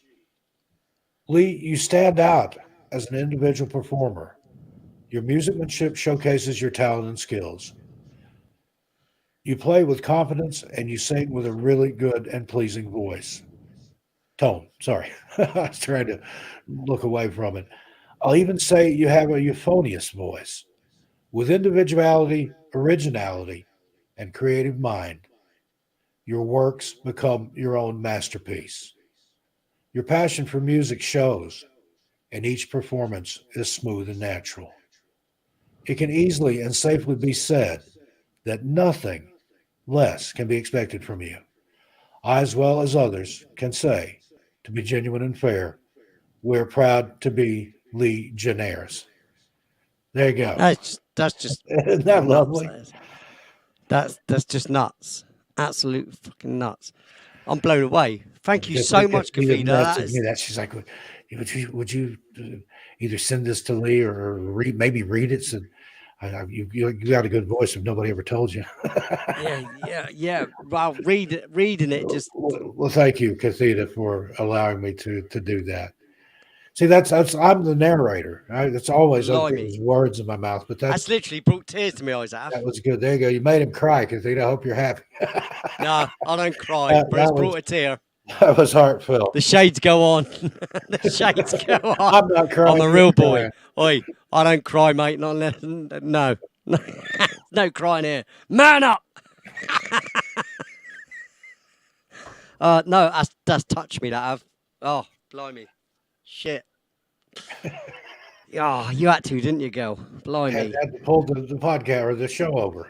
Lee, you stand out as an individual performer. Your musicmanship showcases your talent and skills. You play with confidence and you sing with a really good and pleasing voice. Tone, sorry. I was trying to look away from it. I'll even say you have a euphonious voice. With individuality, originality, and creative mind, your works become your own masterpiece. Your passion for music shows, and each performance is smooth and natural. It can easily and safely be said that nothing less can be expected from you. I, as well as others, can say, to be genuine and fair, we're proud to be Legionnaires. There you go. That's just Isn't that lovely? That's just nuts. Absolute fucking nuts. I'm blown away. Thank you so much, Kavita. She's like, would you either send this to Lee or maybe read it? So you got a good voice if nobody ever told you. yeah. Well, reading it just. Well, thank you, Cathedra, for allowing me to do that. See, that's I'm the narrator. It's always Blimey. there's words in my mouth, but That's literally brought tears to my eyes, that Af. was good. There you go. You made him cry, Kathleen. I hope you're happy. No, I don't cry, That- but it's that was- brought a tear. That was heartfelt. The shades go on. The shades go on. I'm not crying. I'm a you're real boy. crying. Oi, I don't cry, mate. Not unless, no. No crying here. Man up! No, that's touched me, that have. Oh, blimey. Shit. Oh, you had to, didn't you, girl? Blimey. Had to pull the podcast or the show over.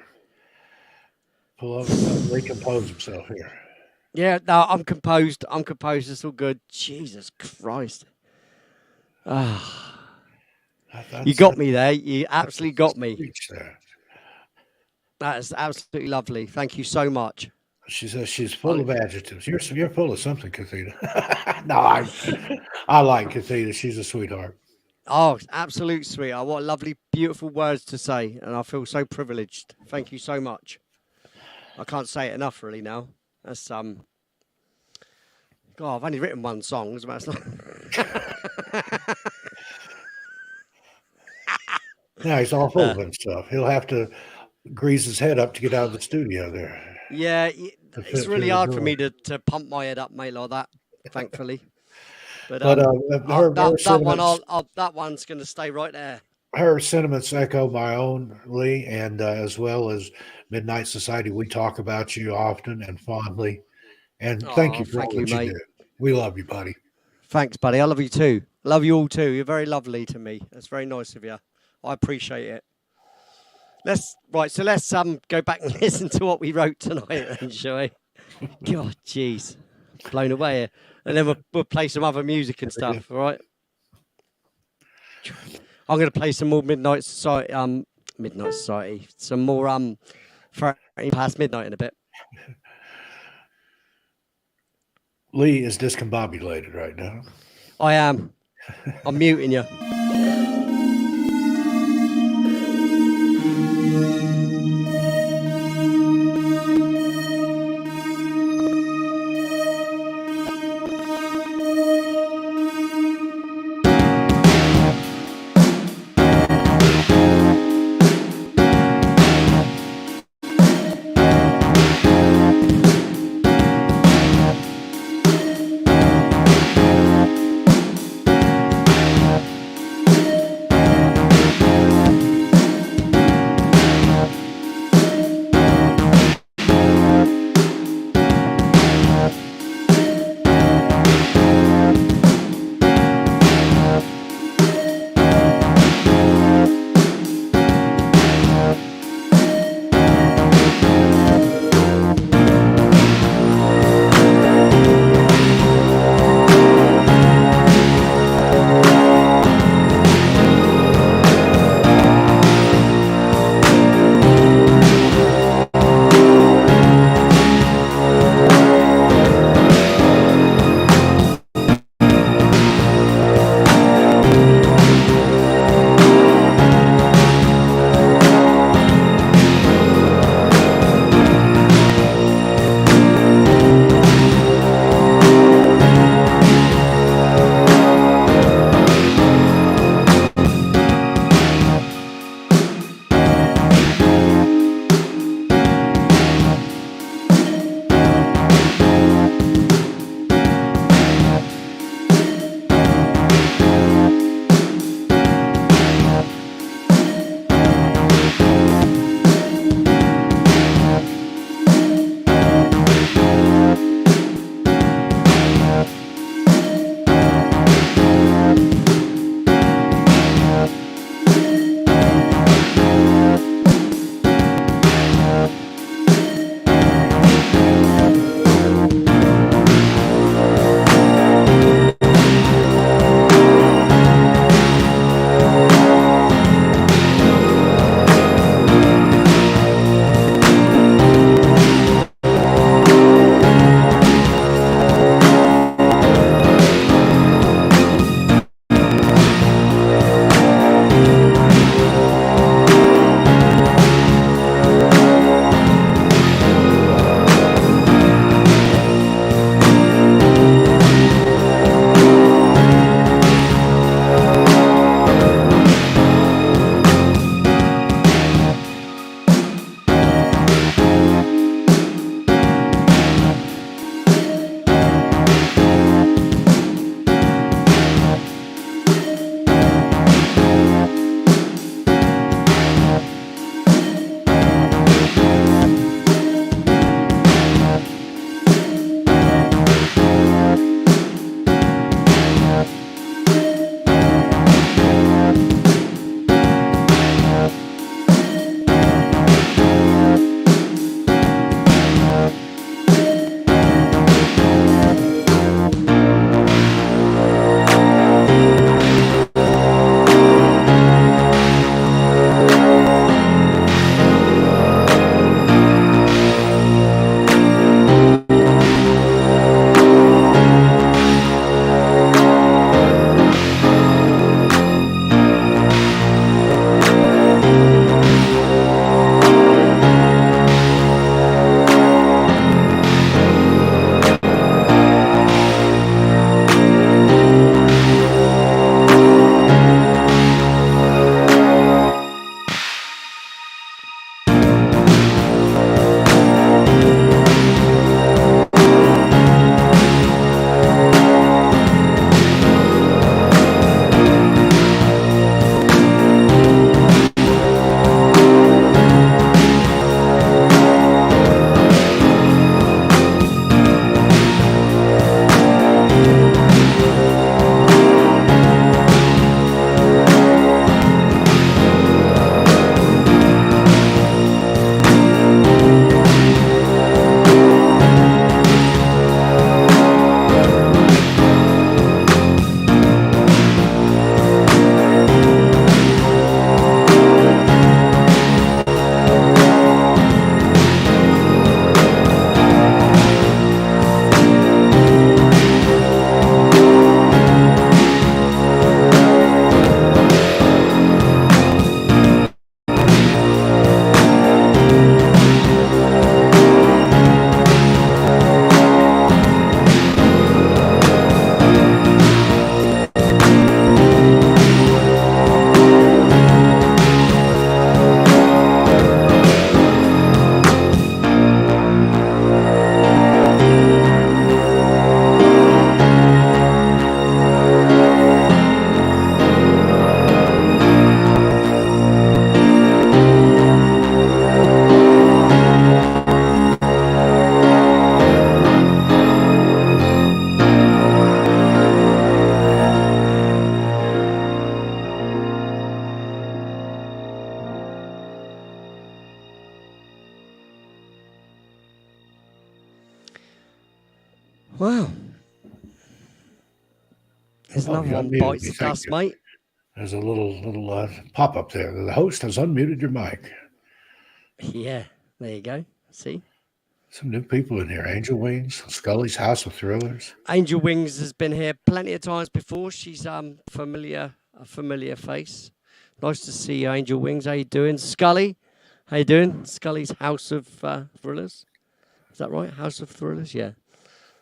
Pull over, recompose himself here. Yeah, no, I'm composed. It's all good. Jesus Christ. Ah. You got me there. You absolutely got me. Speech there. That is absolutely lovely. Thank you so much. She says she's full of adjectives. You're full of something, Kathina. No, I like Kathina. She's a sweetheart. Oh, absolute sweetheart. What lovely, beautiful words to say. And I feel so privileged. Thank you so much. I can't say it enough, really, now. That's, God, I've only written one song. So that's not... Now he's all full of himself. He'll have to grease his head up to get out of the studio there. Yeah, it's fit really through the hard for door. me to pump my head up, mate, like that, thankfully. But, But that one's going to stay right there. her sentiments echo my own, Lee, and as well as Midnight Society. We talk about you often and fondly. And thank you for all that you mate. do. We love you, buddy. Thanks, buddy. I love you too. Love you all too. You're very lovely to me. That's very nice of you. I appreciate it. Let's go back and listen to what we wrote tonight, then, shall we? God, jeez, blown away here. And then we'll play some other music and stuff. All right. I'm going to play some more Midnight Society. Some more past midnight in a bit. Lee is discombobulated right now. I am. I'm muting you. Wow. There's Oh, another you one unmuted bites me. the Thank dust, you. mate. There's a little pop up there. The host has unmuted your mic. Yeah, there you go. See? Some new people in here. Angel Wings, Scully's House of Thrillers. Angel Wings has been here plenty of times before. She's a familiar face. Nice to see you, Angel Wings. How you doing? Scully, how you doing? Scully's House of Thrillers. Is that right? House of Thrillers? Yeah.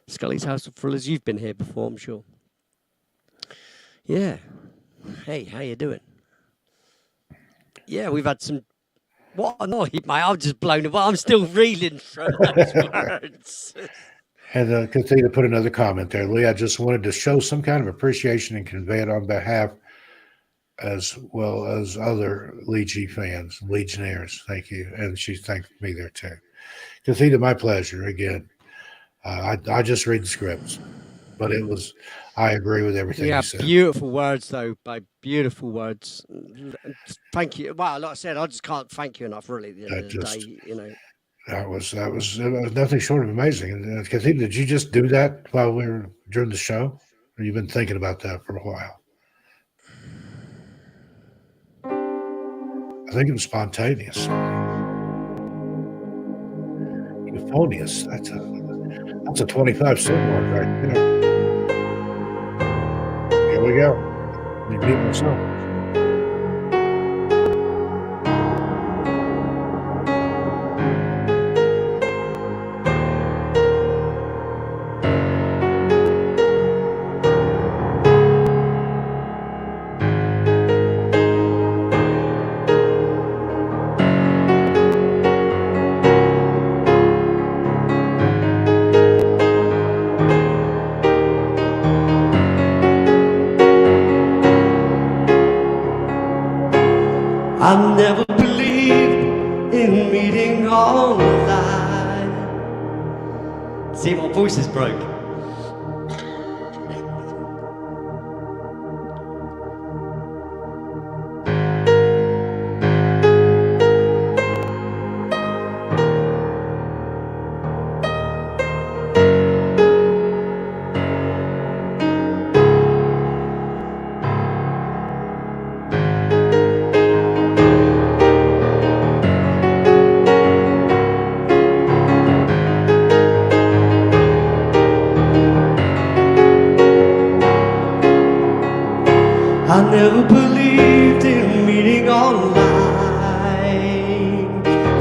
Scully's House of Thrillers. You've been here before, I'm sure. Yeah. Hey, how you doing? Yeah, we've had some... What a night, mate. I'm just blown away. I'm still reeling from those words. And continue to put another comment there. Lee, I just wanted to show some kind of appreciation and convey it on behalf as well as other Legion fans, Legionnaires. Thank you. And she thanked me there too. Continue, my pleasure. Again, I just read the scripts, but I agree with everything Yeah, you said. beautiful words, though, babe. Beautiful words. Thank you. Well, like I said, I just can't thank you enough, really, at the end of the day, you know. That was nothing short of amazing. And Kathleen, did you just do that while we were during the show? Or you've been thinking about that for a while? I think it was spontaneous. Euphonious. That's a 25-cent mark right there. Here we go. Me beat myself. I never believed in meeting online. See, my voice is broke. I never believed in meeting online,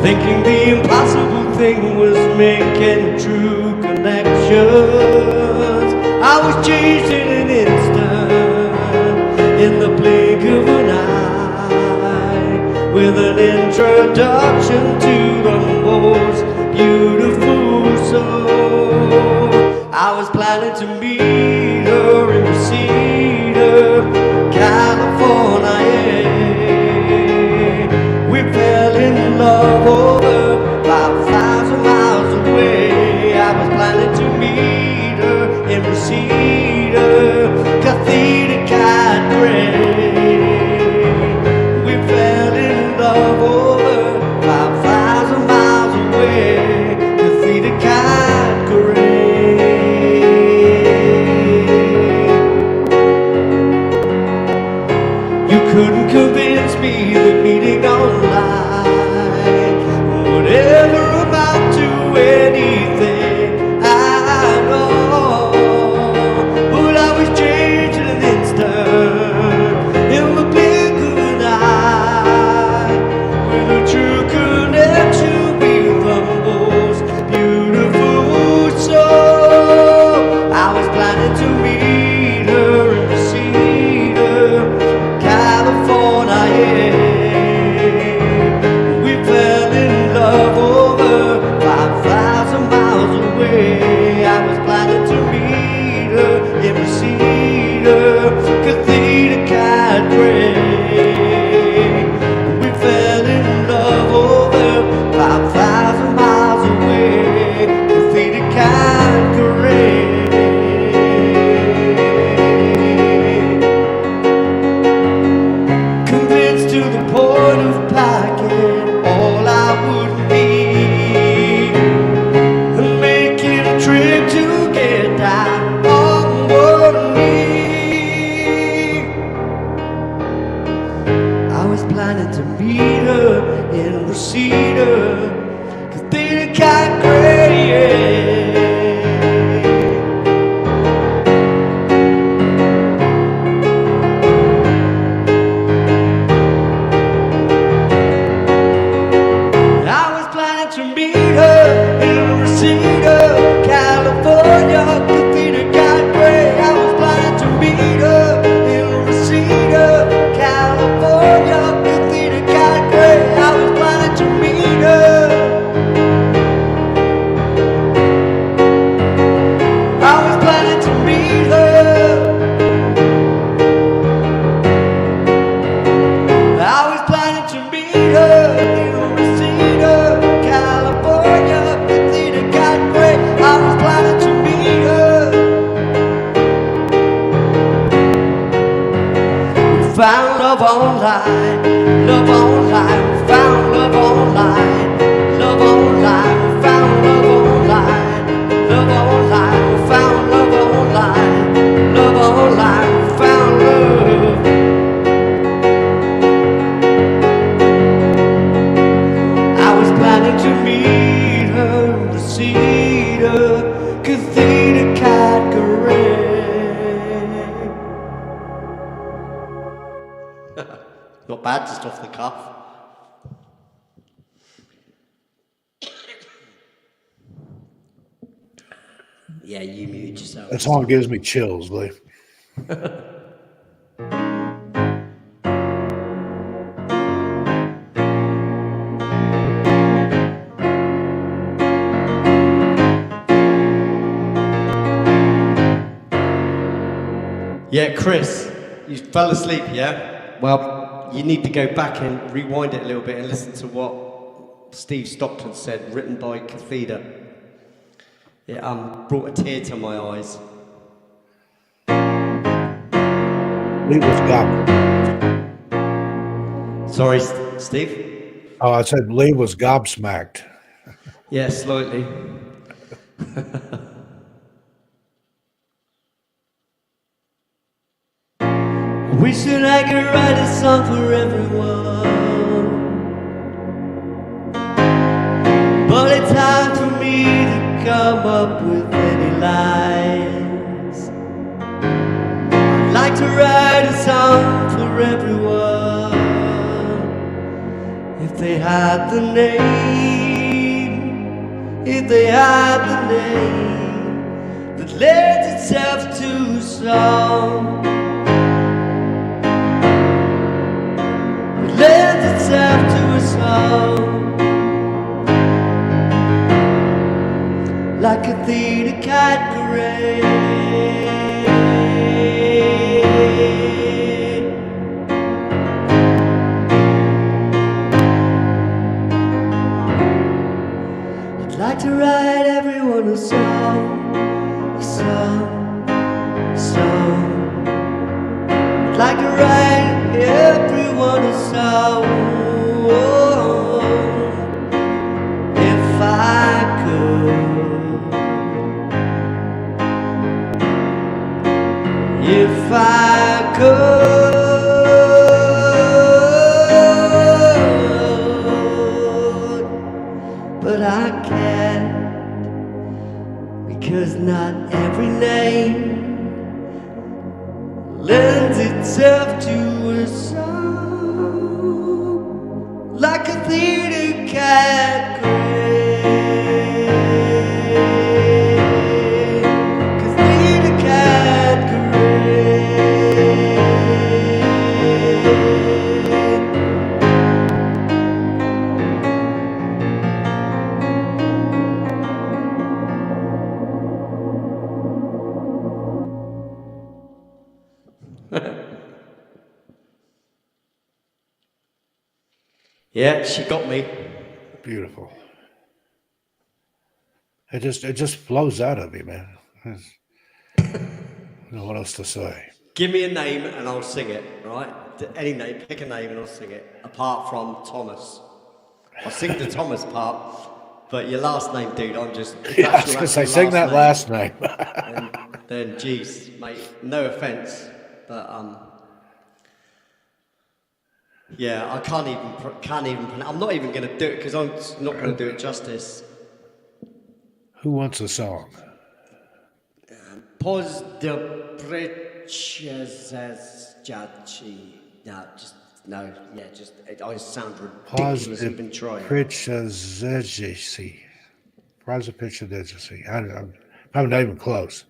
thinking the impossible thing was making true connections. I was changed in an instant, in the blink of an eye, with an introduction to the most beautiful soul. I was planning to meet her in Reseda, California. We fell in love over 5,000 miles away. I was planning to meet her in Reseda, Cathedral Cat Gray. We fell in love over 5,000 miles away, Cathedral Cat Gray. love online, love online, we found love online, love online, we found love online, love online, we found love online, love online, we found love. I was planning to meet her in Reseda, Cathedral Category. Not bad, just off the cuff. Yeah, you mute yourself. That song gives me chills, Lee. Yeah, Chris, you fell asleep, yeah? Well, you need to go back and rewind it a little bit and listen to what Steve Stockton said, written by Cathedra. It brought a tear to my eyes. Lee was gobsmacked. Sorry, Steve? Oh, I said Lee was gobsmacked. Yeah, slightly. Wish that I could write a song for everyone, but it's hard for me to come up with any lines. I'd like to write a song for everyone, if they had the name, if they had the name that lends itself to a song. Lends itself to a song, like a theater category. I'd like to write everyone a song, a song, a song. I'd like to write everyone a song, if I could, if I could, but I can't, because not every name lends itself to a song, like a theater category. Cathedral category. Yeah, she got me. Beautiful. It just flows out of you, man. I don't know what else to say. Give me a name and I'll sing it, right? Any name, pick a name and I'll sing it, apart from Thomas. I'll sing the Thomas part, but your last name, dude, I'm just... Yeah, I was going to say, sing that last name. Then, geez, mate, no offence, but... yeah, I can't even pronounce. I'm not even going to do it because I'm not going to do it justice. Who wants a song? Pos de Preciazaci. No, just no. Yeah, just I sound ridiculous even trying. Preciazaci. I'm not even close.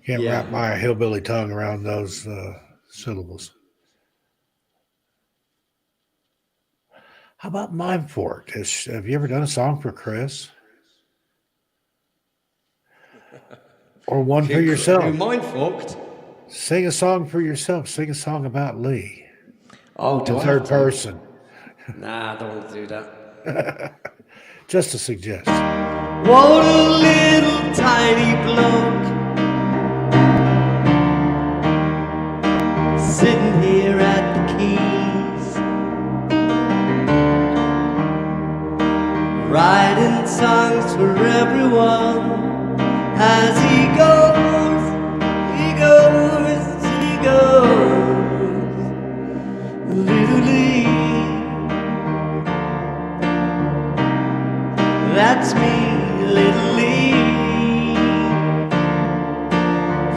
Can't wrap my hillbilly tongue around those syllables. How about Mind Fork? Have you ever done a song for Chris? Or one for yourself? Mind Forked? Sing a song for yourself. Sing a song about Lee. Oh, in third person. Nah, I don't want to do that. Just a suggestion. What a little tiny bloke sitting here at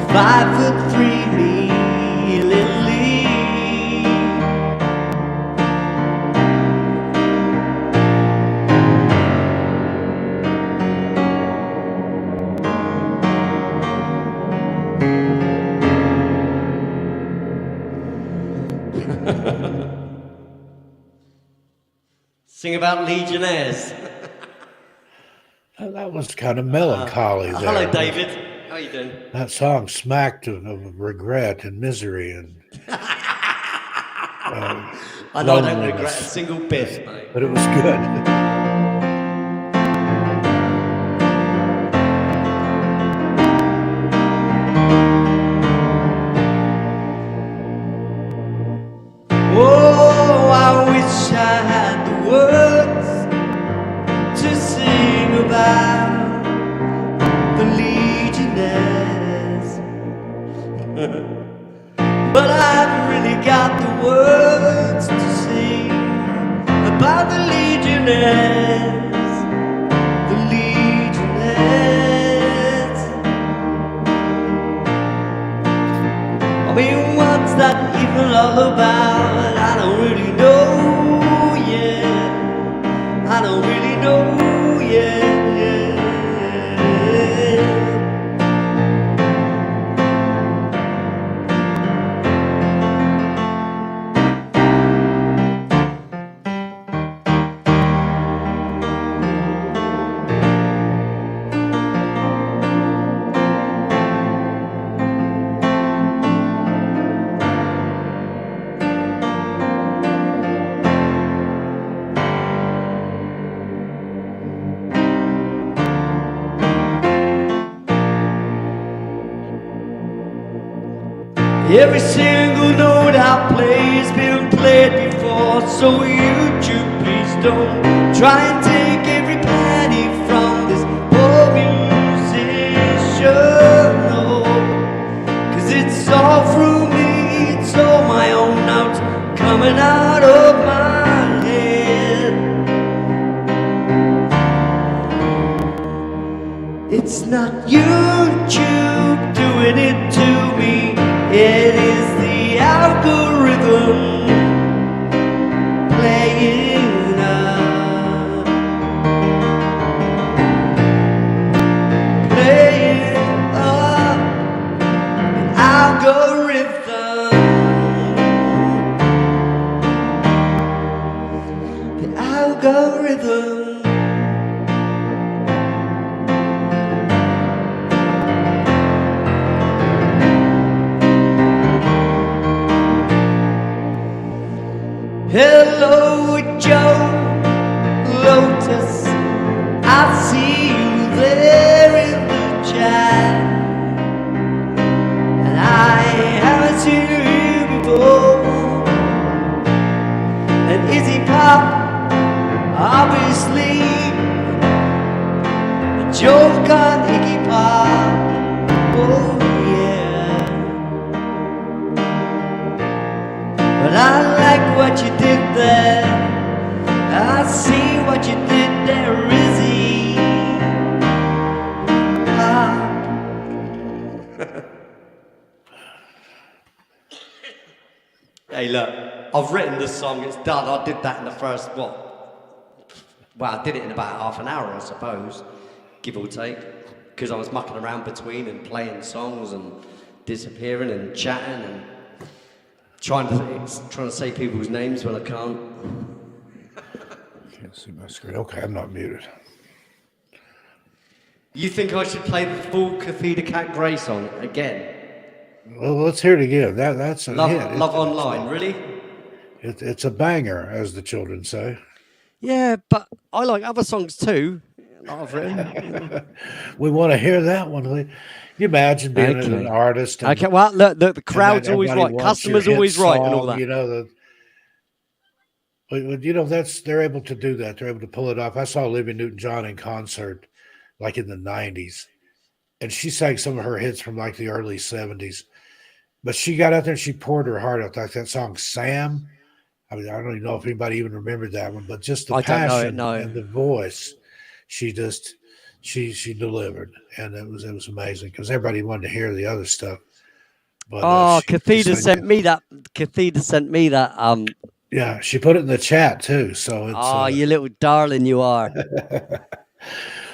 5'3" me, Lily. Sing about Legionnaires. That was kind of melancholy there. Hello, David. How are you doing? That song smacked of regret and misery and I know I don't regret a single bit, mate. but it was good. Oh, I wish I had the words to sing about the Legionnaires. But I've really got the words to sing about the Legionnaires. The Legionnaires. I mean, what's that even all about? I don't really know yet. I don't really know yet. Every single note I play's been played before, so YouTube, please don't try and take every penny from this poor musician, no. 'Cause it's all through me, it's all my own notes coming out of my head. It's not YouTube doing it to me, it is the algorithm playing up, playing up, the algorithm, the algorithm. Hello, Joe Lotus. I see you there in the chat, and I haven't seen you here before. And Izzy Pop, obviously, a joke on Iggy Pop. Oh yeah. But I like what you did there. I see what you did there, Rizzy. Hey, look, I've written this song, it's done. I did that in the first, well, I did it in about half an hour, I suppose, give or take, because I was mucking around between and playing songs and disappearing and chatting and trying to say people's names when I can't. Can't see my screen. Okay, I'm not muted. You think I should play the full Cathedra Cat Grey song again? Well, let's hear it again. That's a hit. Love Online, really? It's a banger, as the children say. Yeah, but I like other songs too that I've written. We want to hear that one. You imagine being an artist. Okay, well, look, the crowd's always right. Customers always right and all that. You know, but you know, they're able to do that. They're able to pull it off. I saw Olivia Newton-John in concert like in the 90s, and she sang some of her hits from like the early 70s. But she got out there and she poured her heart out. Like that song, Sam. I mean, I don't even know if anybody even remembered that one, but just the passion and the voice. She just she delivered, and it was amazing because everybody wanted to hear the other stuff. But Oh, she Cathedra decided- sent me that. Cathedra sent me that. yeah, she put it in the chat too. So it's Oh, you little darling, you are.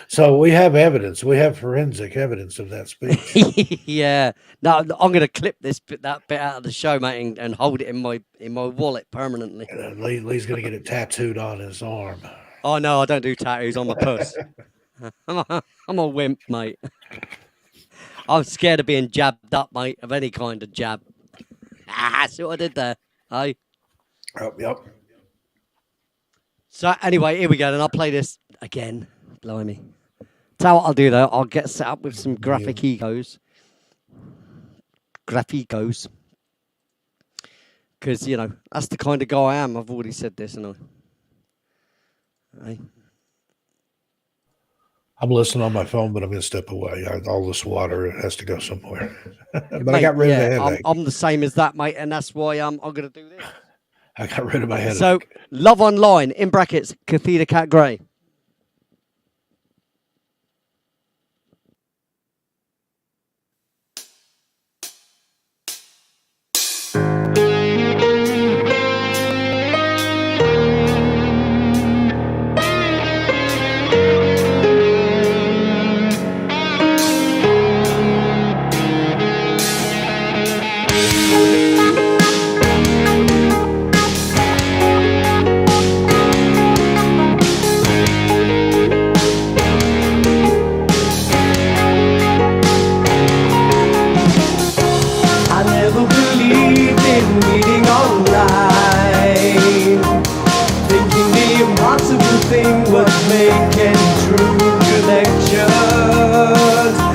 so we have evidence. We have forensic evidence of that speech. Yeah. No, I'm gonna clip that bit out of the show, mate, and hold it in my wallet permanently. Lee's gonna get it tattooed on his arm. Oh no, I don't do tattoos on my puss. I'm a wimp, mate. I'm scared of being jabbed up, mate, of any kind of jab. Ah, see what I did there? Hey. Yep. So anyway, here we go, and I'll play this again. Blimey. So what I'll do though, I'll get set up with some graphicos. Because, you know, that's the kind of guy I am. I've already said this, and I'm listening on my phone, but I'm gonna step away. All this water has to go somewhere. But mate, I got rid of the yeah, headache. I'm the same as that, mate, and that's why I'm gonna do this. I got rid of my headache. So, Love Online, in brackets, Cathedra Cat Grey. I never believed in meeting online, thinking the impossible thing was making true connections.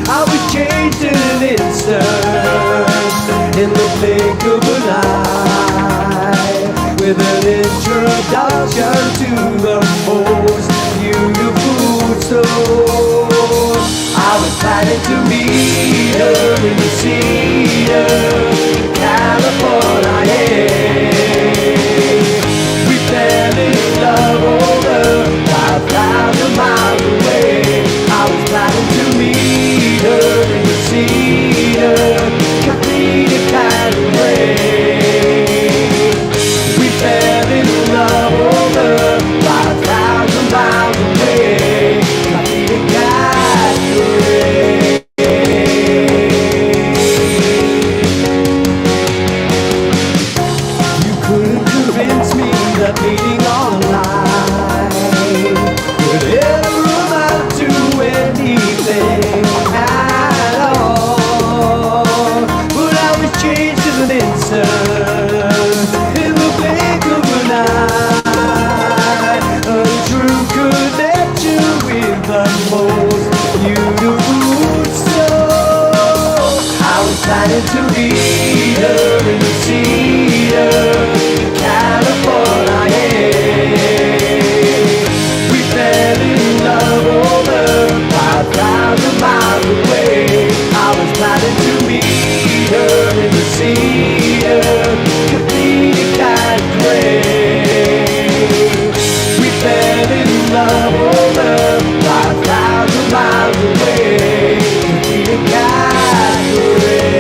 I was changed in an instant, in the blink of an eye, with an introduction to the most beautiful soul. I was planning to meet her in the Cedar, California. We fell in love over 5,000 miles away. I was planning to meet her in the Cedar, Cathedra Cat Grey. We fell in love over 5,000 miles away. Cathedra Cat Grey. You couldn't convince me that meeting online would ever amount to anything at all. But I was changed in an instant, in the blink of an eye. A true connection with the most beautiful soul. I was planning to meet her in the Cedar, California. We fell in love over 5,000 miles away. I was planning to meet her in the Cedar, Cathedra Cat Grey. We fell in love over 5,000 miles away. Cathedra Cat Grey.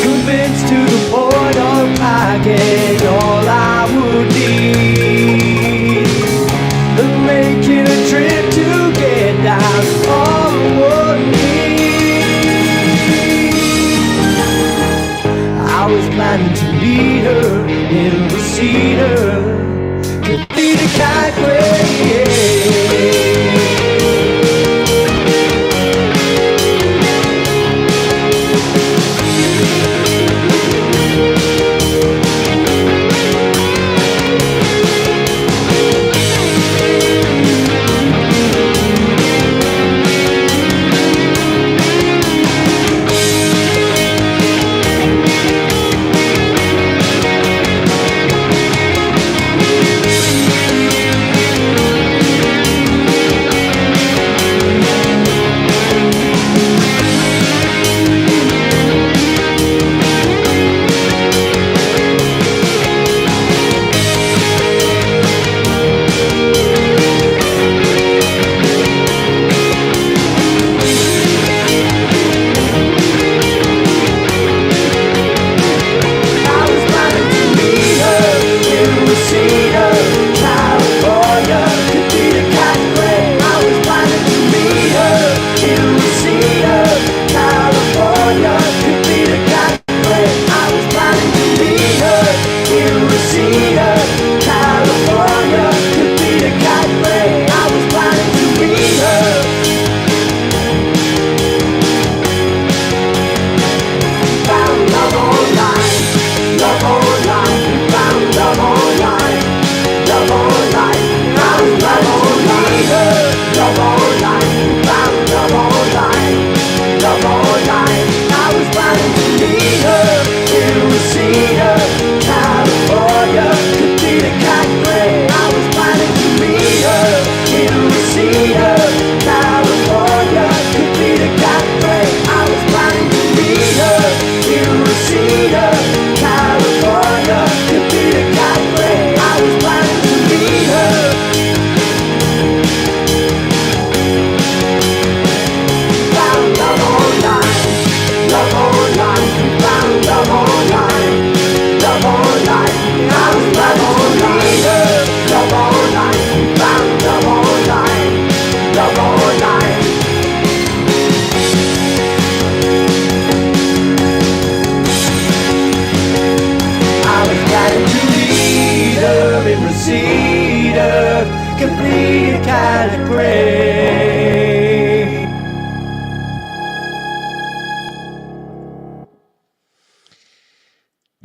Convinced to the point of packing all I would need, and making a trip to get down on one knee. I was planning to meet her in the Cedar, Cathedra Cat Grey.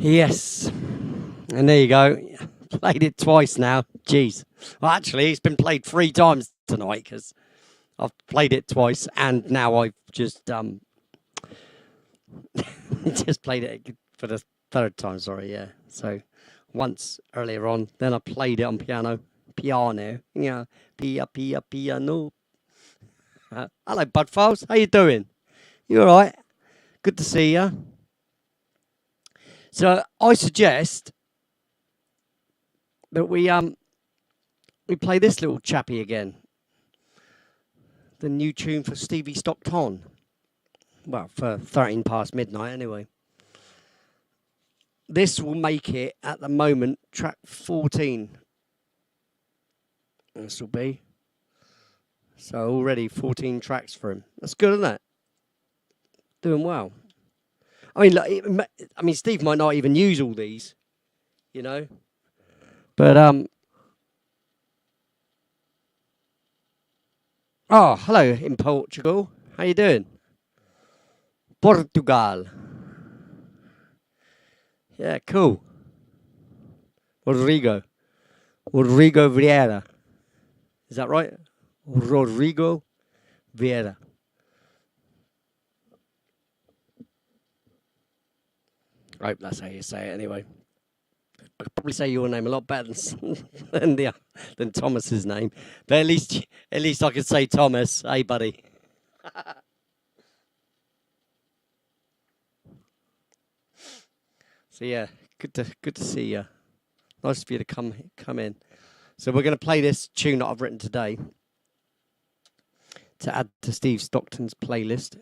Yes. And there you go. Played it twice now. Jeez. Well, actually, it's been played 3 times tonight because I've played it twice and now I've just just played it for the 3rd time. Sorry, yeah. So once earlier on, then I played it on piano. Yeah, piano. Hello, Budfiles. How you doing? You all right? Good to see you. So I suggest that we play this little chappy again. The new tune for Stevie Stockton. Well, for 13 past midnight anyway. This will make it, at the moment, track 14. This will be. So already 14 tracks for him. That's good, isn't it? Doing well. I mean, Steve might not even use all these, you know. But oh, hello in Portugal. How you doing? Portugal. Yeah, cool. Rodrigo Vieira. Is that right? Rodrigo Vieira. I hope that's how you say it anyway. I could probably say your name a lot better than Thomas's name. But at least I could say Thomas. Hey, buddy. So yeah, good to see you. Nice for you to come in. So we're going to play this tune that I've written today to add to Steve Stockton's playlist.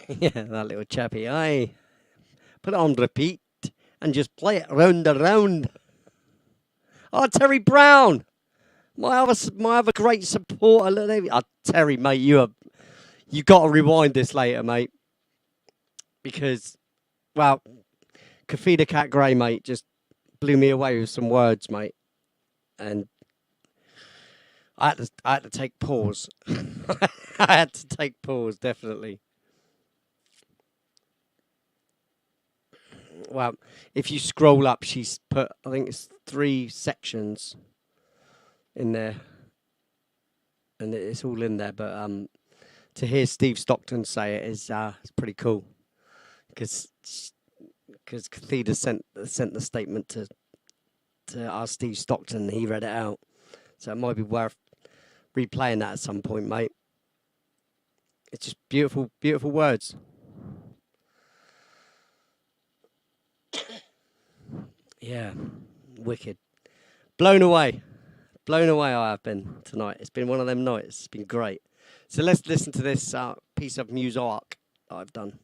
Yeah, that little chappy. Aye. Put it on repeat and just play it round and round. Oh, Terry Brown. My other great supporter. Oh, Terry, mate, you got to rewind this later, mate. Because, well, Kafida Cat Grey, mate, just blew me away with some words, mate. And I had to take pause. I had to take pause, definitely. Well, if you scroll up, she's put, I think it's 3 sections in there. And it's all in there. But to hear Steve Stockton say it is it's pretty cool. Because Cathedra sent the statement to our Steve Stockton. He read it out. So it might be worth replaying that at some point, mate. It's just beautiful, beautiful words. Yeah, wicked. Blown away I have been tonight. It's been one of them nights. It's been great. So let's listen to this piece of music that I've done.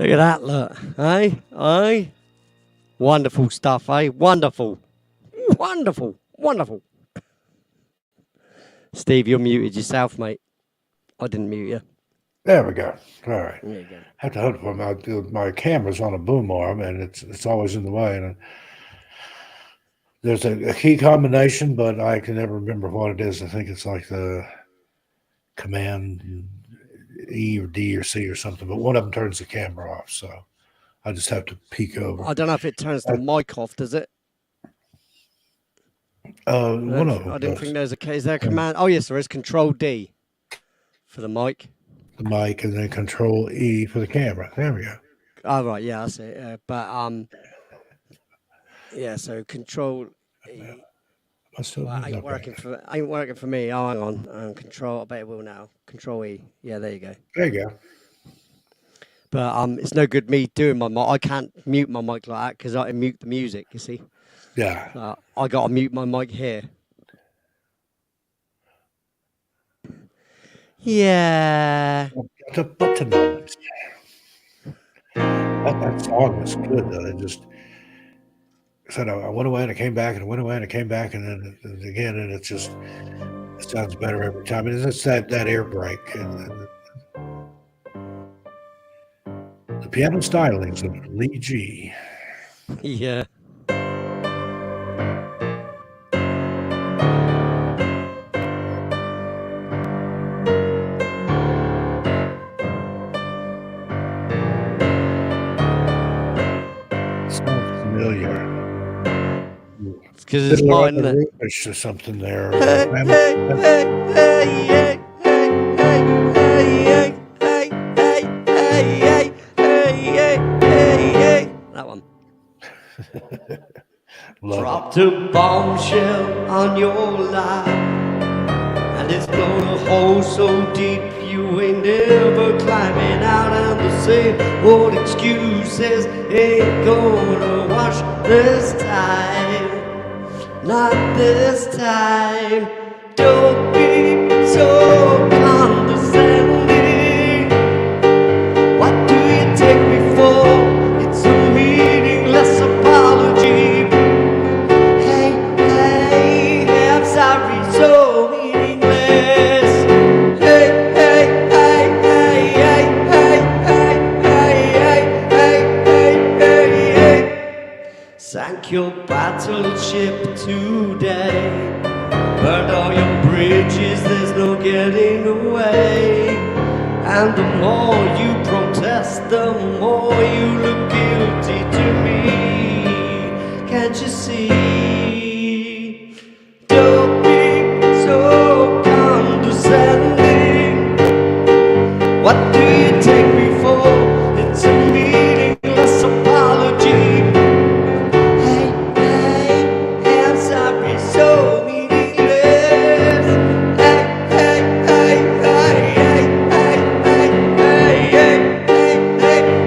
Look at that, look. Aye? Wonderful stuff, eh? Wonderful. Wonderful. Steve, you're muted yourself, mate. I didn't mute you. There we go. All right. There you go. I have to hunt for my camera's on a boom arm, and it's always in the way. And there's a key combination, but I can never remember what it is. I think it's like the Command E or D or C or something. But one of them turns the camera off, so I just have to peek over. I don't know if it turns the mic off, does it? One of them. I didn't think there's is there a command? Oh yes, there is. Control D for the mic. The mic, and then Control E for the camera. There we go. Oh right, yeah, that's it. Yeah, so Control E. I still Well, ain't working for me. Oh, hang on. Control. I bet it will now. Control E. Yeah, there you go. There you go. But it's no good me doing my mic. I can't mute my mic like that because I mute the music. You see. Yeah. I got to mute my mic here. Yeah. The button on it. That song was good though. It just said I went away and I came back and I went away and I came back and then again, and it sounds better every time. And it's that air break and the piano stylings of Lee G. Yeah. Sounds familiar. It's because it's mine, isn't it? Roofish or something there. That one. Dropped a bombshell on your life, and it's blown a hole so deep you ain't never climbing out. And the same old excuses ain't gonna wash this time. Not this time. Don't be so condescending. What do you take me for? It's a meaningless apology. Hey, I'm sorry, so meaningless. Hey, sank your battleship today. Burned all your bridges, there's no getting away. And the more you protest, the more you look guilty to me. Can't you see? Don't be so condescending. What do you take me for? It's a meaningless apology. Hey, I'm sorry, so meaningless. Hey,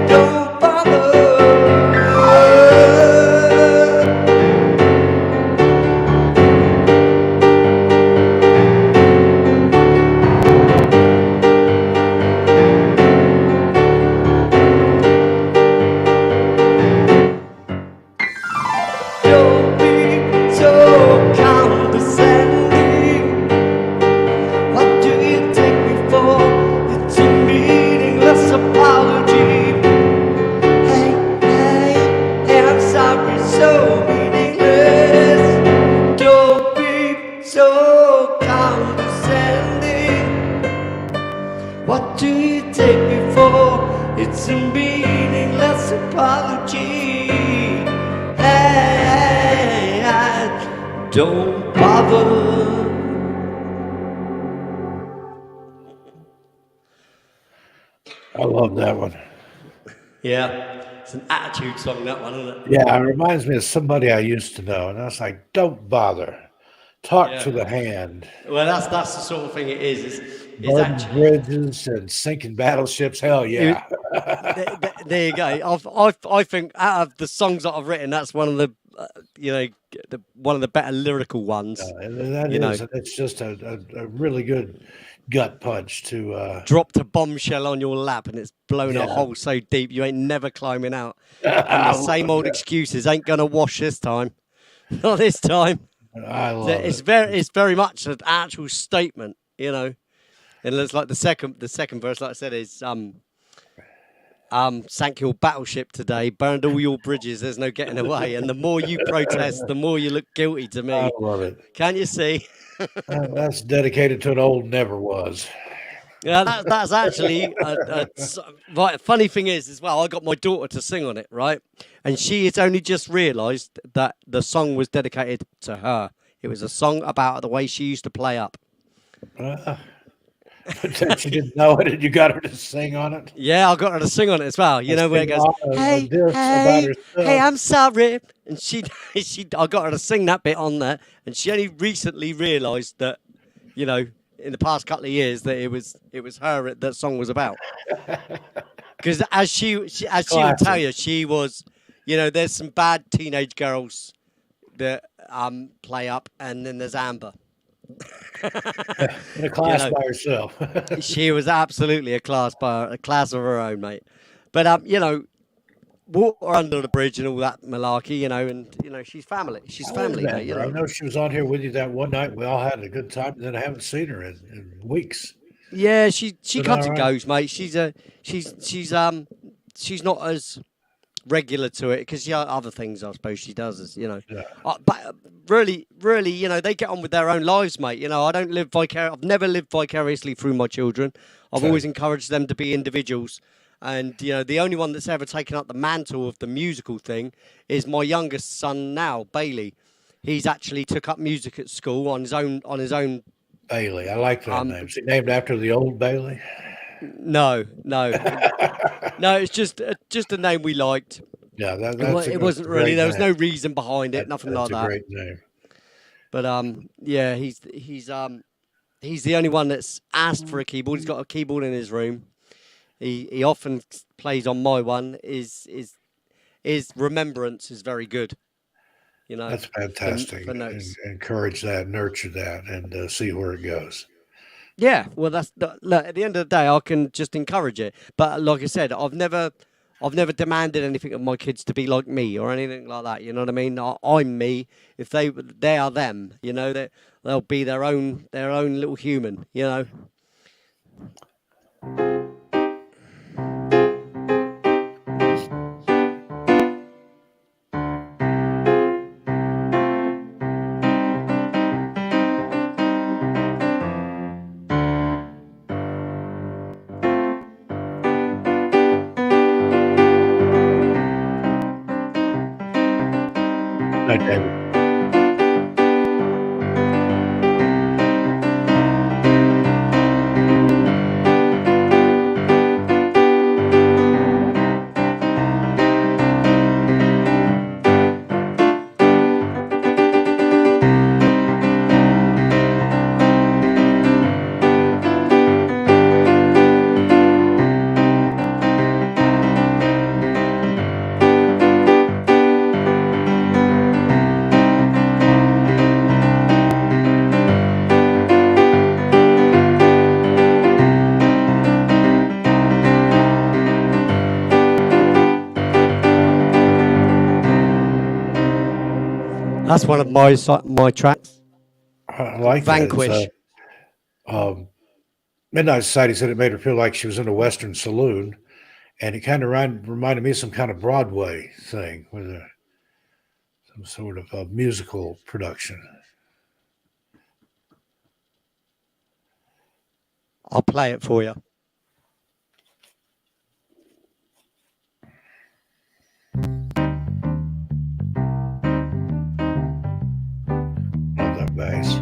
don't bother. Don't be so condescending. What do you take me for? It's a meaningless apology. Hey, I'm sorry, so meaningless. Don't be so condescending. What do you take me for? It's a meaningless apology. Hey, don't bother. I love that one. Yeah. It's an attitude song, that one, isn't it? Yeah, it reminds me of somebody I used to know, and I was like, "Don't bother, talk Yeah. to the hand." Well, that's the sort of thing it is. It's Burning actually, bridges and sinking battleships. Hell yeah! there you go. I think out of the songs that I've written, that's one of the one of the better lyrical ones. That you know. is. It's just a really good gut punch to Dropped a bombshell on your lap and it's blown a Yeah. hole so deep you ain't never climbing out. And the same old excuses ain't gonna wash this time. Not this time. I love It's it. it's very much an actual statement, And it's like the second verse, like I said, is sank your battleship today, burned all your bridges, there's no getting away. And the more you protest, the more you look guilty to me. I love it. Can you see? That's dedicated to an old never was. Yeah, that's actually right. Funny thing is, as well, I got my daughter to sing on it, right? And she has only just realised that the song was dedicated to her. It was a song about the way she used to play up. But then she didn't know it, and you got her to sing on it. Yeah, I got her to sing on it as well. You know where it goes, "Hey, hey, I'm sorry," and I got her to sing that bit on there, and she only recently realised that, in the past couple of years, that it was her that song was about. Because as she would tell you, she was, there's some bad teenage girls that play up, and then there's Amber. In a class by herself. She was absolutely a class of her own, mate. But water under the bridge and all that malarkey, and she's family. She's family, mate. I know she was on here with you that one night. We all had a good time, and then I haven't seen her in weeks. Yeah, she comes and right? goes, mate. She's not as regular to it because other things I suppose she does, Yeah. But really, they get on with their own lives, mate. I don't live I've never lived vicariously through my children. I've always encouraged them to be individuals. And, the only one that's ever taken up the mantle of the musical thing is my youngest son now, Bailey. He's actually took up music at school on his own. Bailey. I like that name. Is he named after the old Bailey? No. No, it's just a name we liked. Yeah, It wasn't really. There was no reason behind it, nothing like that. That's a great name. But yeah, he's the only one that's asked for a keyboard. He's got a keyboard in his room. He often plays on my one. His remembrance is very good. That's fantastic. For notes. Encourage that, nurture that, and see where it goes. Yeah, well, look, at the end of the day, I can just encourage it. But like I said, I've never demanded anything of my kids to be like me or anything like that. You know what I mean? I'm me. If they are them, they'll be their own little human. Night, David. That's one of my tracks. I like Vanquish. That. Midnight Society said it made her feel like she was in a Western saloon, and it kind of reminded me of some kind of Broadway thing with some sort of musical production. I'll play it for you. Love that bass.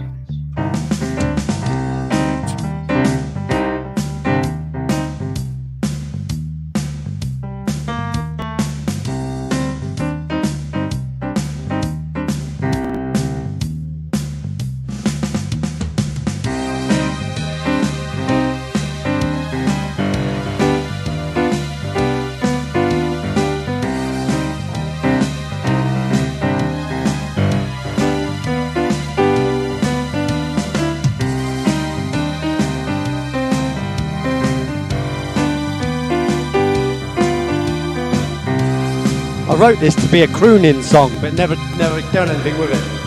wrote this to be a crooning song, but never done anything with it.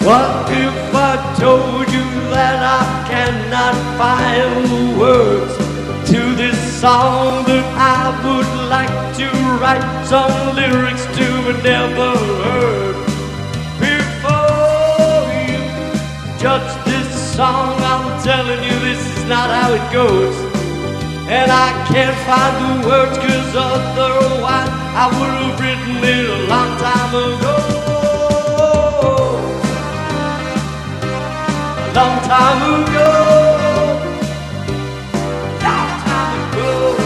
What if I told you that I cannot find the words to this song that I would like to write some lyrics to but never heard before you judge this song? I'm telling you this is not how it goes, and I can't find the words, 'cause otherwise I would have written it a long time ago. Long time ago, long time ago.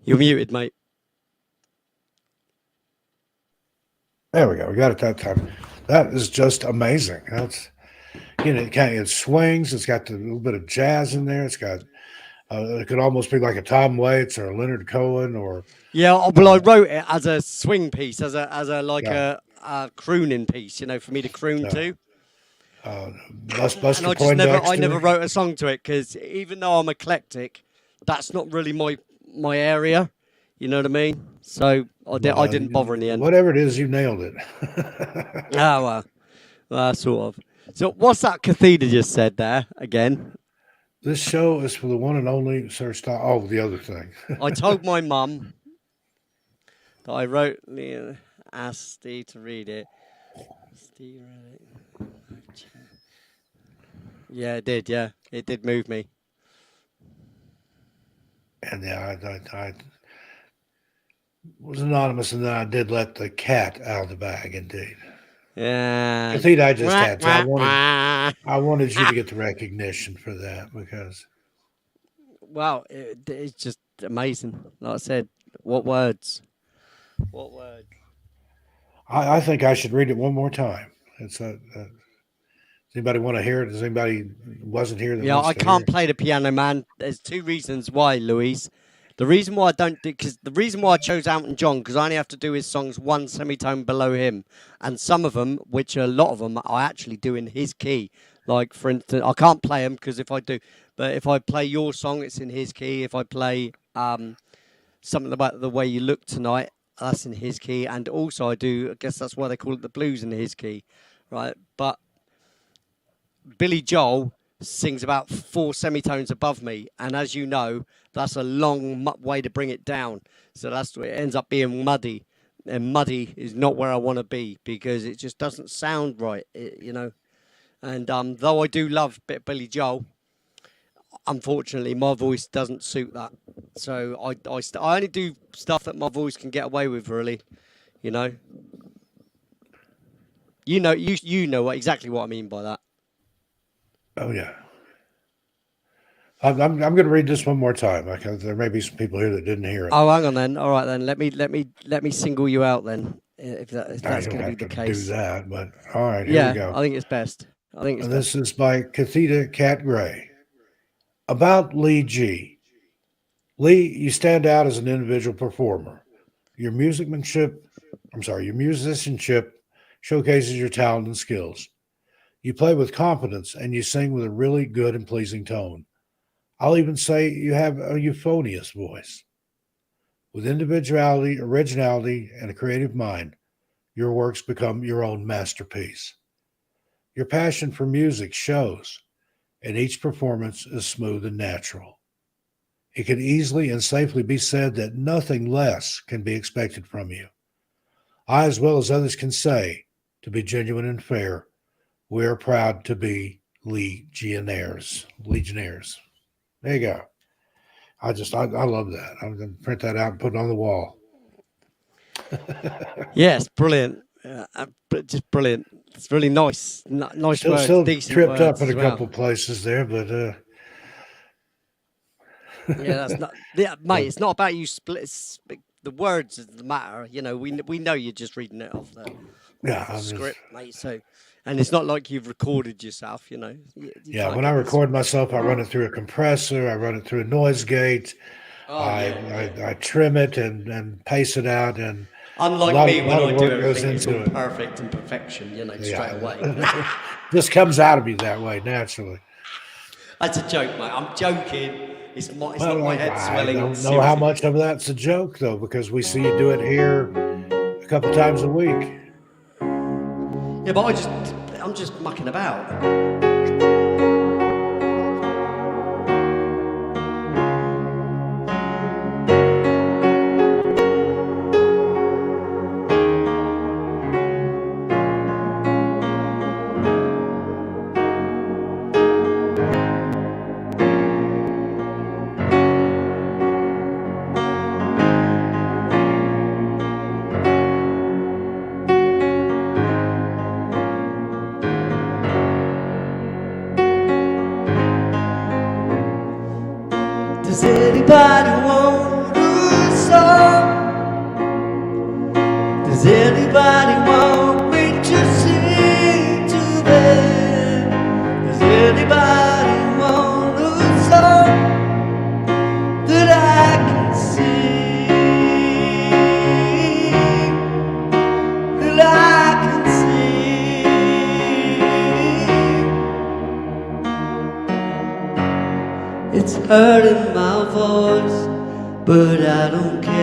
You're muted, mate. There we go. We got it that time. That is just amazing. That's it swings. It's got a little bit of jazz in there. It's got it could almost be like a Tom Waits or a Leonard Cohen or Yeah, well, I wrote it as a swing piece, as a crooning piece, for me to croon to. Buster And I never wrote a song to it, because even though I'm eclectic, that's not really my area. You know what I mean? So I didn't bother in the end. Whatever it is, you nailed it. Sort of. So what's that cathedral just said there again? This show is for the one and only Sir Star. Oh, the other thing. I told my mum that I wrote, asked Steve to read it. Steve read it. Yeah, it did. Yeah, it did move me. And yeah, I was anonymous, and then I did let the cat out of the bag. Indeed. Yeah. I think I just had to. I wanted you to get the recognition for that because. Wow, it's just amazing. Like I said, what words? What words? I think I should read it one more time. It's does anybody want to hear it? Does anybody wasn't here? That I can't play the piano, man. There's two reasons why, Louise. The reason why I don't do, because the reason why I chose Elton John, because I only have to do his songs one semitone below him, and some of them, which a lot of them, I actually do in his key. Like for instance, I can't play them because if I do, but if I play your song, it's in his key. If I play something about the way you look tonight, that's in his key, and also I do. I guess that's why they call it the blues in his key, right? But Billy Joel sings about 4 semitones above me, and as you know, that's a long way to bring it down. So that's it ends up being muddy, and muddy is not where I want to be because it just doesn't sound right, And though I do love a bit of Billy Joel, unfortunately my voice doesn't suit that. So I only do stuff that my voice can get away with, really, you know. You know exactly what I mean by that. Oh yeah. I'm going to read this one more time because there may be some people here that didn't hear it. Oh, hang on then. All right then. Let me single you out then. If that's going to be the case. Do that, but all right. Here we go. I think it's best. This is by Cathedra Cat Gray. About Lee G. Lee, you stand out as an individual performer. Your musicianship showcases your talent and skills. You play with confidence and you sing with a really good and pleasing tone. I'll even say you have a euphonious voice. With individuality, originality, and a creative mind, your works become your own masterpiece. Your passion for music shows, and each performance is smooth and natural. It can easily and safely be said that nothing less can be expected from you. I, as well as others, can say, to be genuine and fair, we are proud to be Legionnaires. There you go. I love that. I'm going to print that out and put it on the wall. Yes, brilliant. Just brilliant. It's really nice. Nice words. Still decent tripped words up in a as well. couple places there, but yeah, that's not. Yeah, mate, it's not about you split. The words that matter. You know, we know you're just reading it off the script, mate. So, and it's not like you've recorded yourself. You know. When I record myself, I run it through a compressor. I run it through a noise gate. I trim it and pace it out. And unlike me, when I do everything, it's all perfect and perfection. Straight away. Just comes out of me that way naturally. That's a joke, mate. I'm joking. It's not my head swelling. I don't know how much of that's a joke, though, because we see you do it here a couple times a week. Yeah, but I'm just mucking about. Does anybody want a song? Does anybody want me to sing to them? Does anybody want a song that I can sing? That I can sing? It's hurting my voice, but I don't care.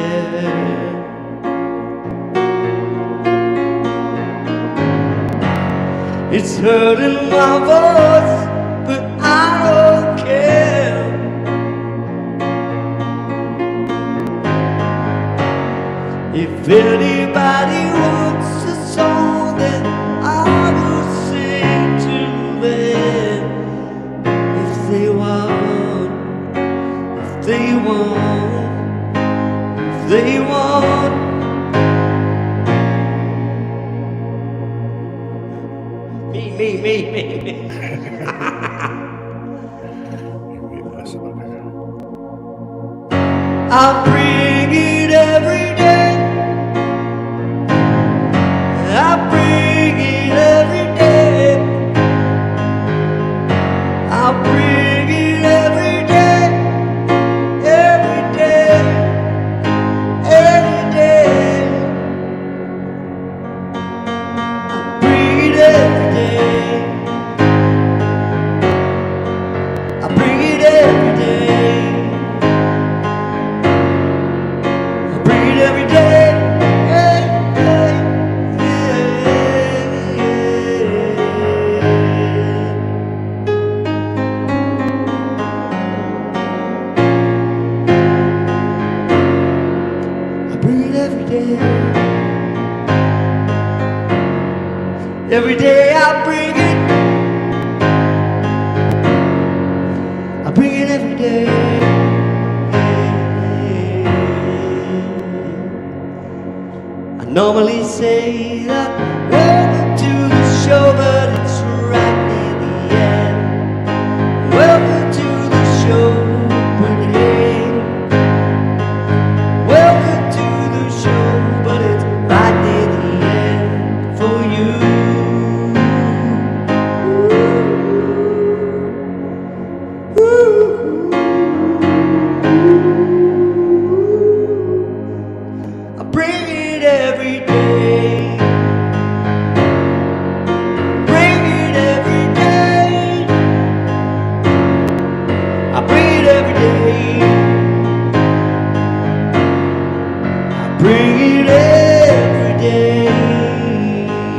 It's hurting my voice, but I don't care. If anybody wants a song, then I will sing to them. If they want, if they want, if they want. Me. I bring it every day. I bring it every day. I bring it every day. Every day. Every day. I bring it every day. I bring it every day. I bring it every day. Hey, hey, I bring it every day. Every day I bring it. I bring it every day. I normally say that welcome to the show, but it's right near the end. Welcome to the show, but hey. Welcome to the show, but it's right near the end for you. I bring it every day. Bring it every day. I bring it every day. I bring it every day.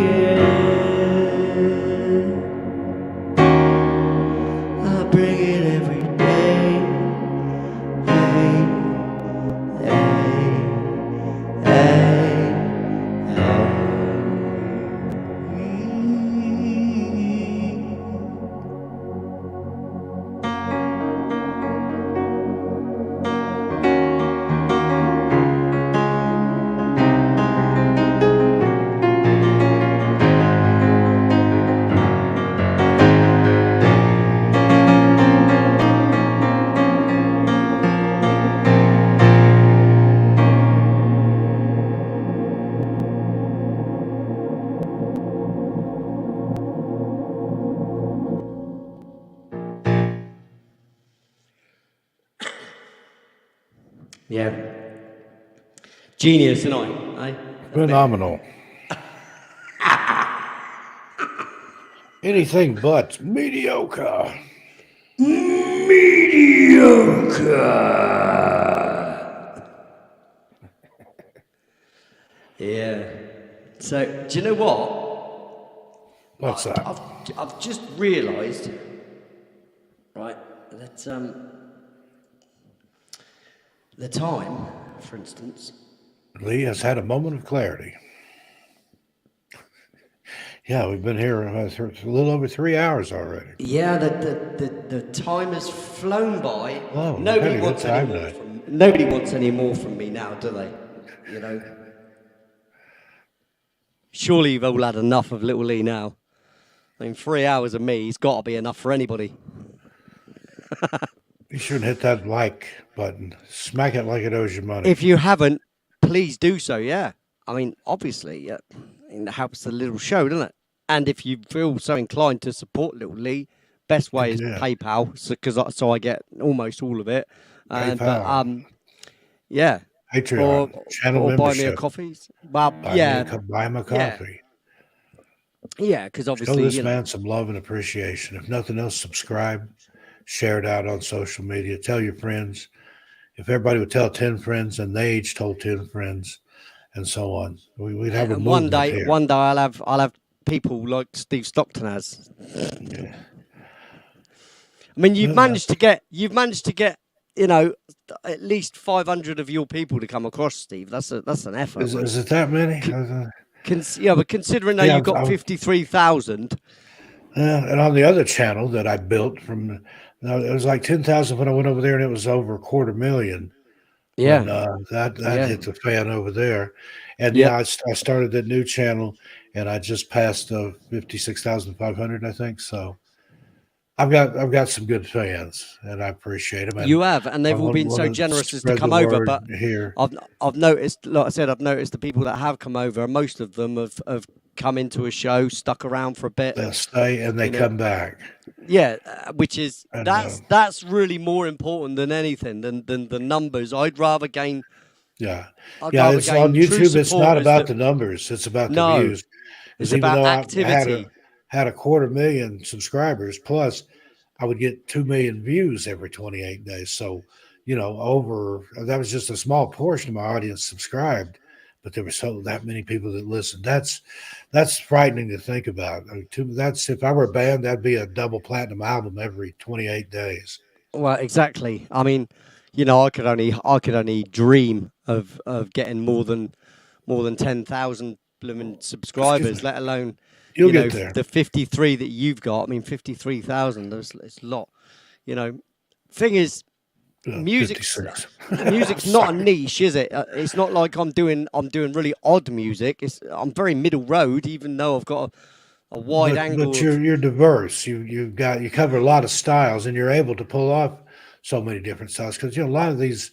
Yeah. I bring it every day. Hey, hey, yeah. Genius, isn't I? Phenomenal. Anything but mediocre. Yeah. So, do you know what? What's that? I've just realised, right, that the time, for instance. Lee has had a moment of clarity. Yeah, we've been here a little over 3 hours already. Yeah, the time has flown by. Oh, Nobody wants any more from me now, do they? You know. Surely you've all had enough of Little Lee now. I mean, 3 hours of me, he's got to be enough for anybody. You shouldn't hit that like button. Smack it like it owes you money. If you haven't, please do so, yeah. I mean, obviously, yeah, it helps the little show, doesn't it? And if you feel so inclined to support Little Lee, best way is PayPal, so I get almost all of it. And yeah, Patreon, channel or buy membership. me a coffee. Well, buy him a coffee. Yeah, because obviously, show this man some love and appreciation. If nothing else, subscribe, share it out on social media, tell your friends. If everybody would tell 10 friends, and they each told 10 friends, and so on, we'd have a movement here. One day I'll have people like Steve Stockton has. Yeah. I mean, you've Yeah. managed to get, you know, at least 500 of your people to come across, Steve. That's an effort. Is it that many? Yeah, but considering that Yeah, you've got 53,000. And on the other channel that I built from, it was like 10,000 when I went over there, and it was over 250,000 Yeah. when that Yeah. hit the fan over there. And Yep. yeah, I started that new channel, and I just passed 56,500, I think. So I've got some good fans, and I appreciate them. And You have, and they've I all been so want to generous as to spread the come over. word But here. I've noticed, like I said, I've noticed the people that have come over, most of them have come into a show, stuck around for a bit. They'll stay and they come back. Yeah, which is And, that's really more important than anything than the numbers. I'd rather gain. Yeah. I'd Yeah, rather it's gain on true YouTube. It's not supporters about that- the numbers. It's about the No, views. it's Because even about though activity. I had 250,000 subscribers, plus I would get 2 million views every 28 days. So, that was just a small portion of my audience subscribed, but there were that many people that listened. That's frightening to think about. That's if I were a band, that'd be a double platinum album every 28 days. Well, exactly. I mean, I could only dream of getting more than 10,000 blooming subscribers, let alone You'll get there. the 53 that you've got. I mean, 53,000. It's a lot. Thing is, music's 56. not a niche, is it? It's not like I'm doing really odd music. I'm very middle road, even though I've got a wide angle. But you're diverse. You cover a lot of styles, and you're able to pull off so many different styles. Because a lot of these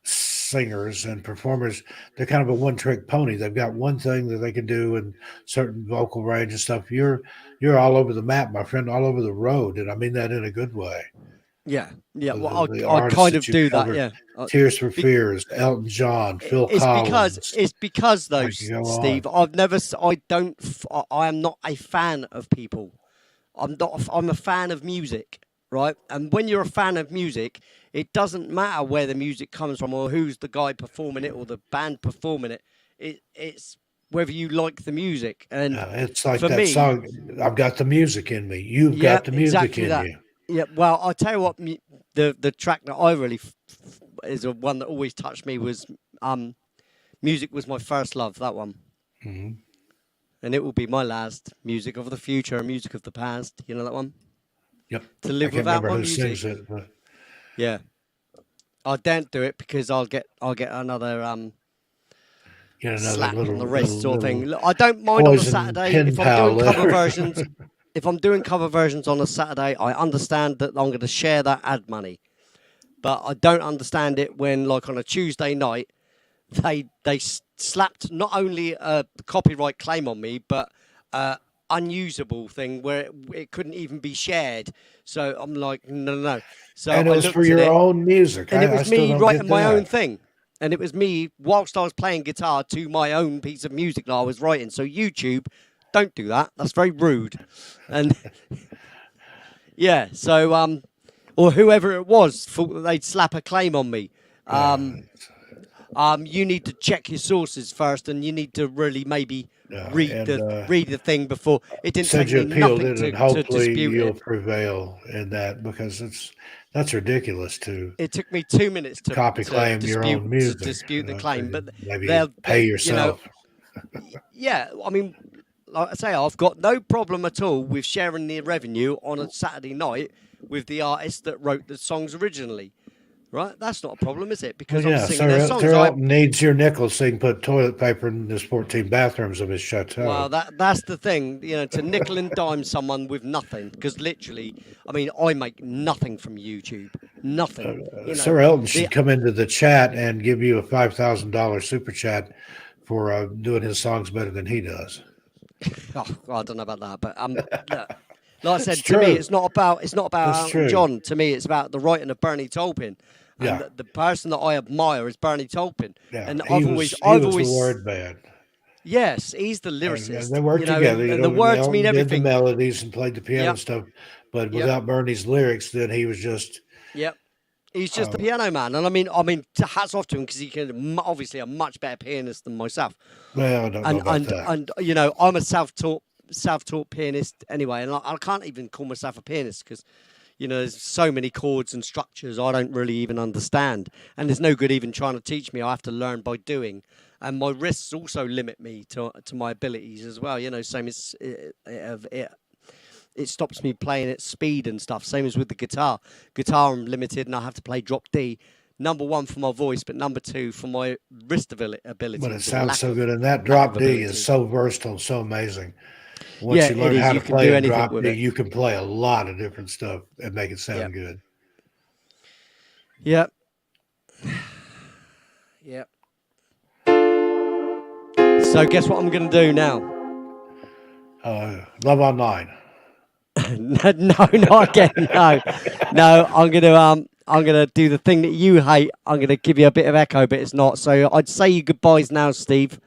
singers and performers, they're kind of a one-trick pony. They've got one thing that they can do in certain vocal range and stuff. You're all over the map, my friend, all over the road, and I mean that in a good way. Yeah. Well, The I artists kind that of you do that. covered, Yeah. Tears for Fears, Elton John, Phil Collins. It's because though, I can go Steve, I am not a fan of people. I'm a fan of music, right? And when you're a fan of music, it doesn't matter where the music comes from or who's the guy performing it or the band performing it. It's whether you like the music. And it's like for that me, song, I've got the music in me. You've got the music exactly in that. you. Yeah, well, I'll tell you what, the track that I really is the one that always touched me was Music Was My First Love, that one. Mm-hmm. And it will be my last. Music of the future, music of the past. You know that one? Yep. To live I can't without remember my who music. sings it, but Yeah. I don't do it because I'll get another slap on the wrist sort of thing. Look, I don't mind on a poison Saturday pen if I'm pal doing cover letter. versions. If I'm doing cover versions on a Saturday, I understand that I'm going to share that ad money. But I don't understand it when, like on a Tuesday night, they slapped not only a copyright claim on me, but unusable thing where it couldn't even be shared. So I'm like, no. So and it I was looked for at your it, own music. and it I was still me don't writing get my own that. thing. And it was me, whilst I was playing guitar, to my own piece of music that I was writing. So YouTube, don't do that. That's very rude. And yeah, so or whoever it was thought that they'd slap a claim on me. You need to check your sources first, and you need to really maybe read the thing before. It didn't Send take you me appeal nothing it, and to hopefully dispute you'll it. prevail in that, because that's ridiculous to It took me 2 minutes to copy claim your own music. to dispute the claim, but maybe they'll pay you know, yourself. yeah, I mean, like I say, I've got no problem at all with sharing the revenue on a Saturday night with the artist that wrote the songs originally. Right? That's not a problem, is it? Because I'm singing their songs. Sir Elton needs your nickels so he can put toilet paper in the 14 bathrooms of his chateau. Well, that's the thing, to nickel and dime someone with nothing. Because literally, I mean, I make nothing from YouTube. Nothing. Sir Elton should come into the chat and give you a $5,000 super chat for doing his songs better than he does. Oh, I don't know about that, but like I said, It's to me, true. it's not about It's Elton true. John. To me, it's about the writing of Bernie Taupin. And Yeah. the person that I admire is Bernie Taupin. Yeah, And he I've was always the word man. Yes, he's the lyricist. And they worked together. and the words mean Did everything. the melodies and played the piano Yep. and stuff. But Yep. without Bernie's lyrics, then he was just Yep. He's just a piano man, and I mean, hats off to him because he can obviously a much better pianist than myself. well, I don't know about that. And I'm a self-taught self-taught pianist anyway, and I can't even call myself a pianist because, you know, there's so many chords and structures I don't really even understand, and there's no good even trying to teach me. I have to learn by doing, and my wrists also limit me to my abilities as well. You know, same as it stops me playing at speed and stuff. Same as with the guitar. Guitar, I'm limited, and I have to play drop D. Number one for my voice, but number two for my wrist ability. But it sounds so good, and that drop D is so versatile, so amazing. Once you learn how to play a drop D, you can play a lot of different stuff and make it sound good. Yep. Yep. So guess what I'm going to do now? Love Online. No, not again. No. I'm gonna do the thing that you hate. I'm gonna give you a bit of echo, but it's not. So I'd say you goodbyes now, Steve.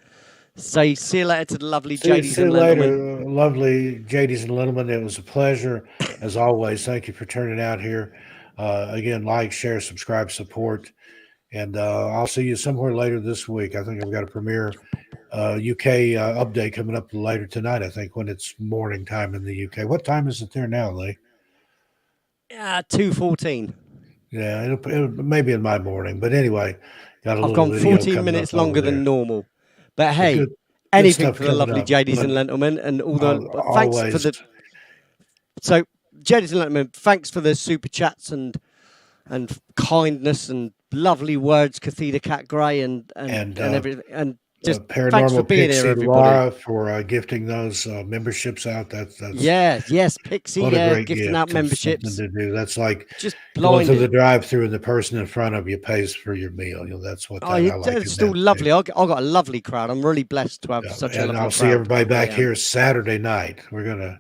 Say see you later to the lovely JDs and Littleman. Lovely JDs and Littleman. It was a pleasure as always. Thank you for turning out here. Again, like, share, subscribe, support, and I'll see you somewhere later this week. I think I've got a premiere UK update coming up later tonight. I think when it's morning time in the UK. What time is it there now, Lee? 2:14. Yeah, it'll maybe in my morning, but anyway, I've gone 14 minutes longer than normal. But hey, good anything for the lovely JDs and Gentlemen, and all the thanks for the. So JDs and Gentlemen, thanks for the super chats and kindness and lovely words, Cathedra Cat Gray and everything, and just thanks for being here, everybody. Laura for gifting those memberships out. That's yes, Pixie, gifting out memberships. To do. That's like just going through the drive-through and the person in front of you pays for your meal. You know, that's what I like. It's still lovely. I got a lovely crowd. I'm really blessed to have such a lovely crowd. And I'll see everybody back here Saturday night. We're gonna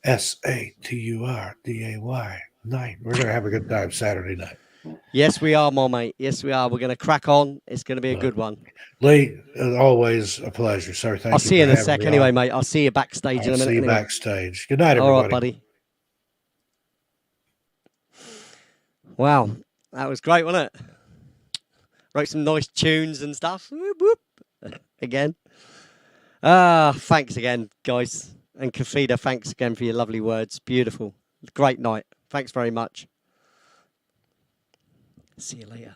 SATURDAY night. We're gonna have a good time Saturday night. Yes, we are, my mate. Yes, we are. We're going to crack on. It's going to be a good one. Lee, as always, a pleasure, sir. Thank you. I'll see you in a sec anyway, mate. I'll see you backstage in a minute. See you backstage. Good night, everybody. All right, buddy. Wow. That was great, wasn't it? Wrote some nice tunes and stuff. Whoop, whoop. Again. Thanks again, guys. And Kafida, thanks again for your lovely words. Beautiful. Great night. Thanks very much. See you later.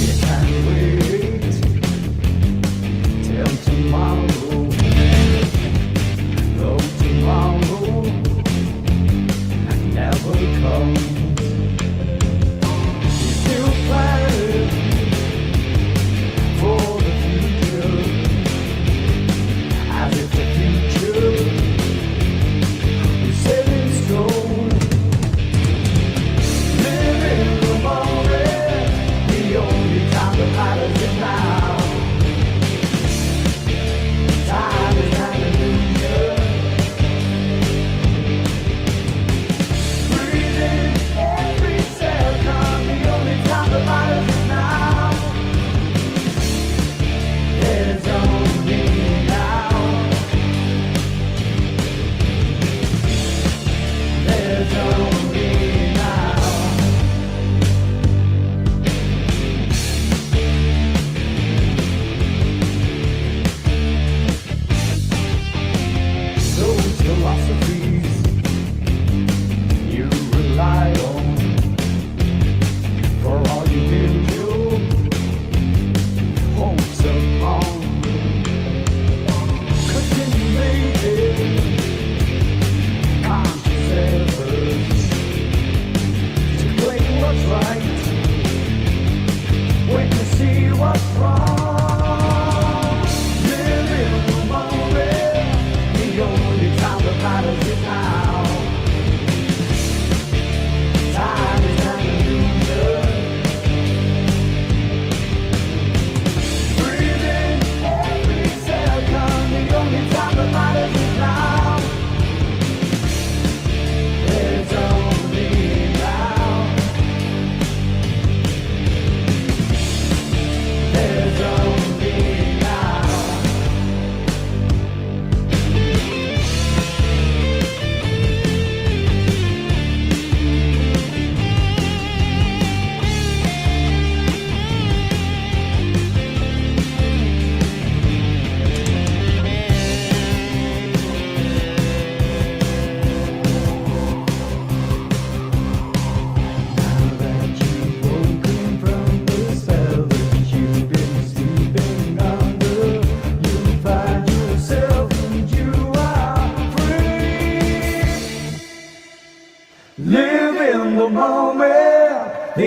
If I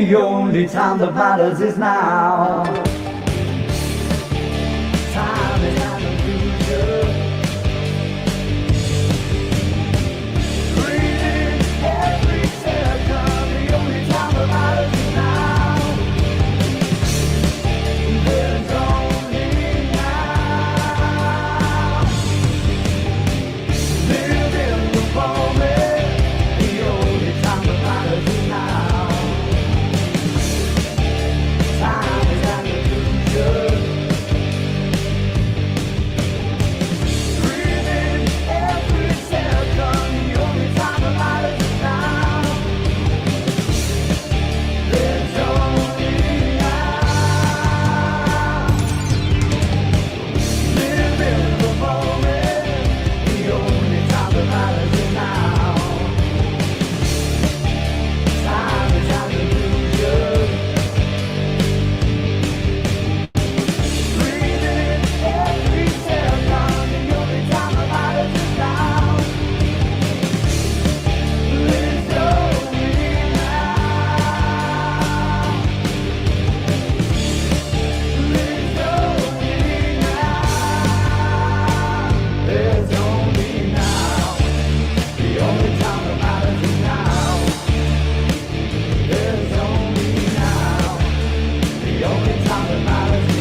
The only time that matters is now. Time is not the future. Breathing every second. The only time that matters is now. There's only now. Live in the moment. The only time that matters is now. Time is not the future. Breathing every second. The only time that matters is now. There's only now. Live in the moment. The only time that matters is now. Time is not the future. Breathing every second. The only time that matters is now. There's only now. There's only now. The only time that matters is now. There's only now. The only time that matters is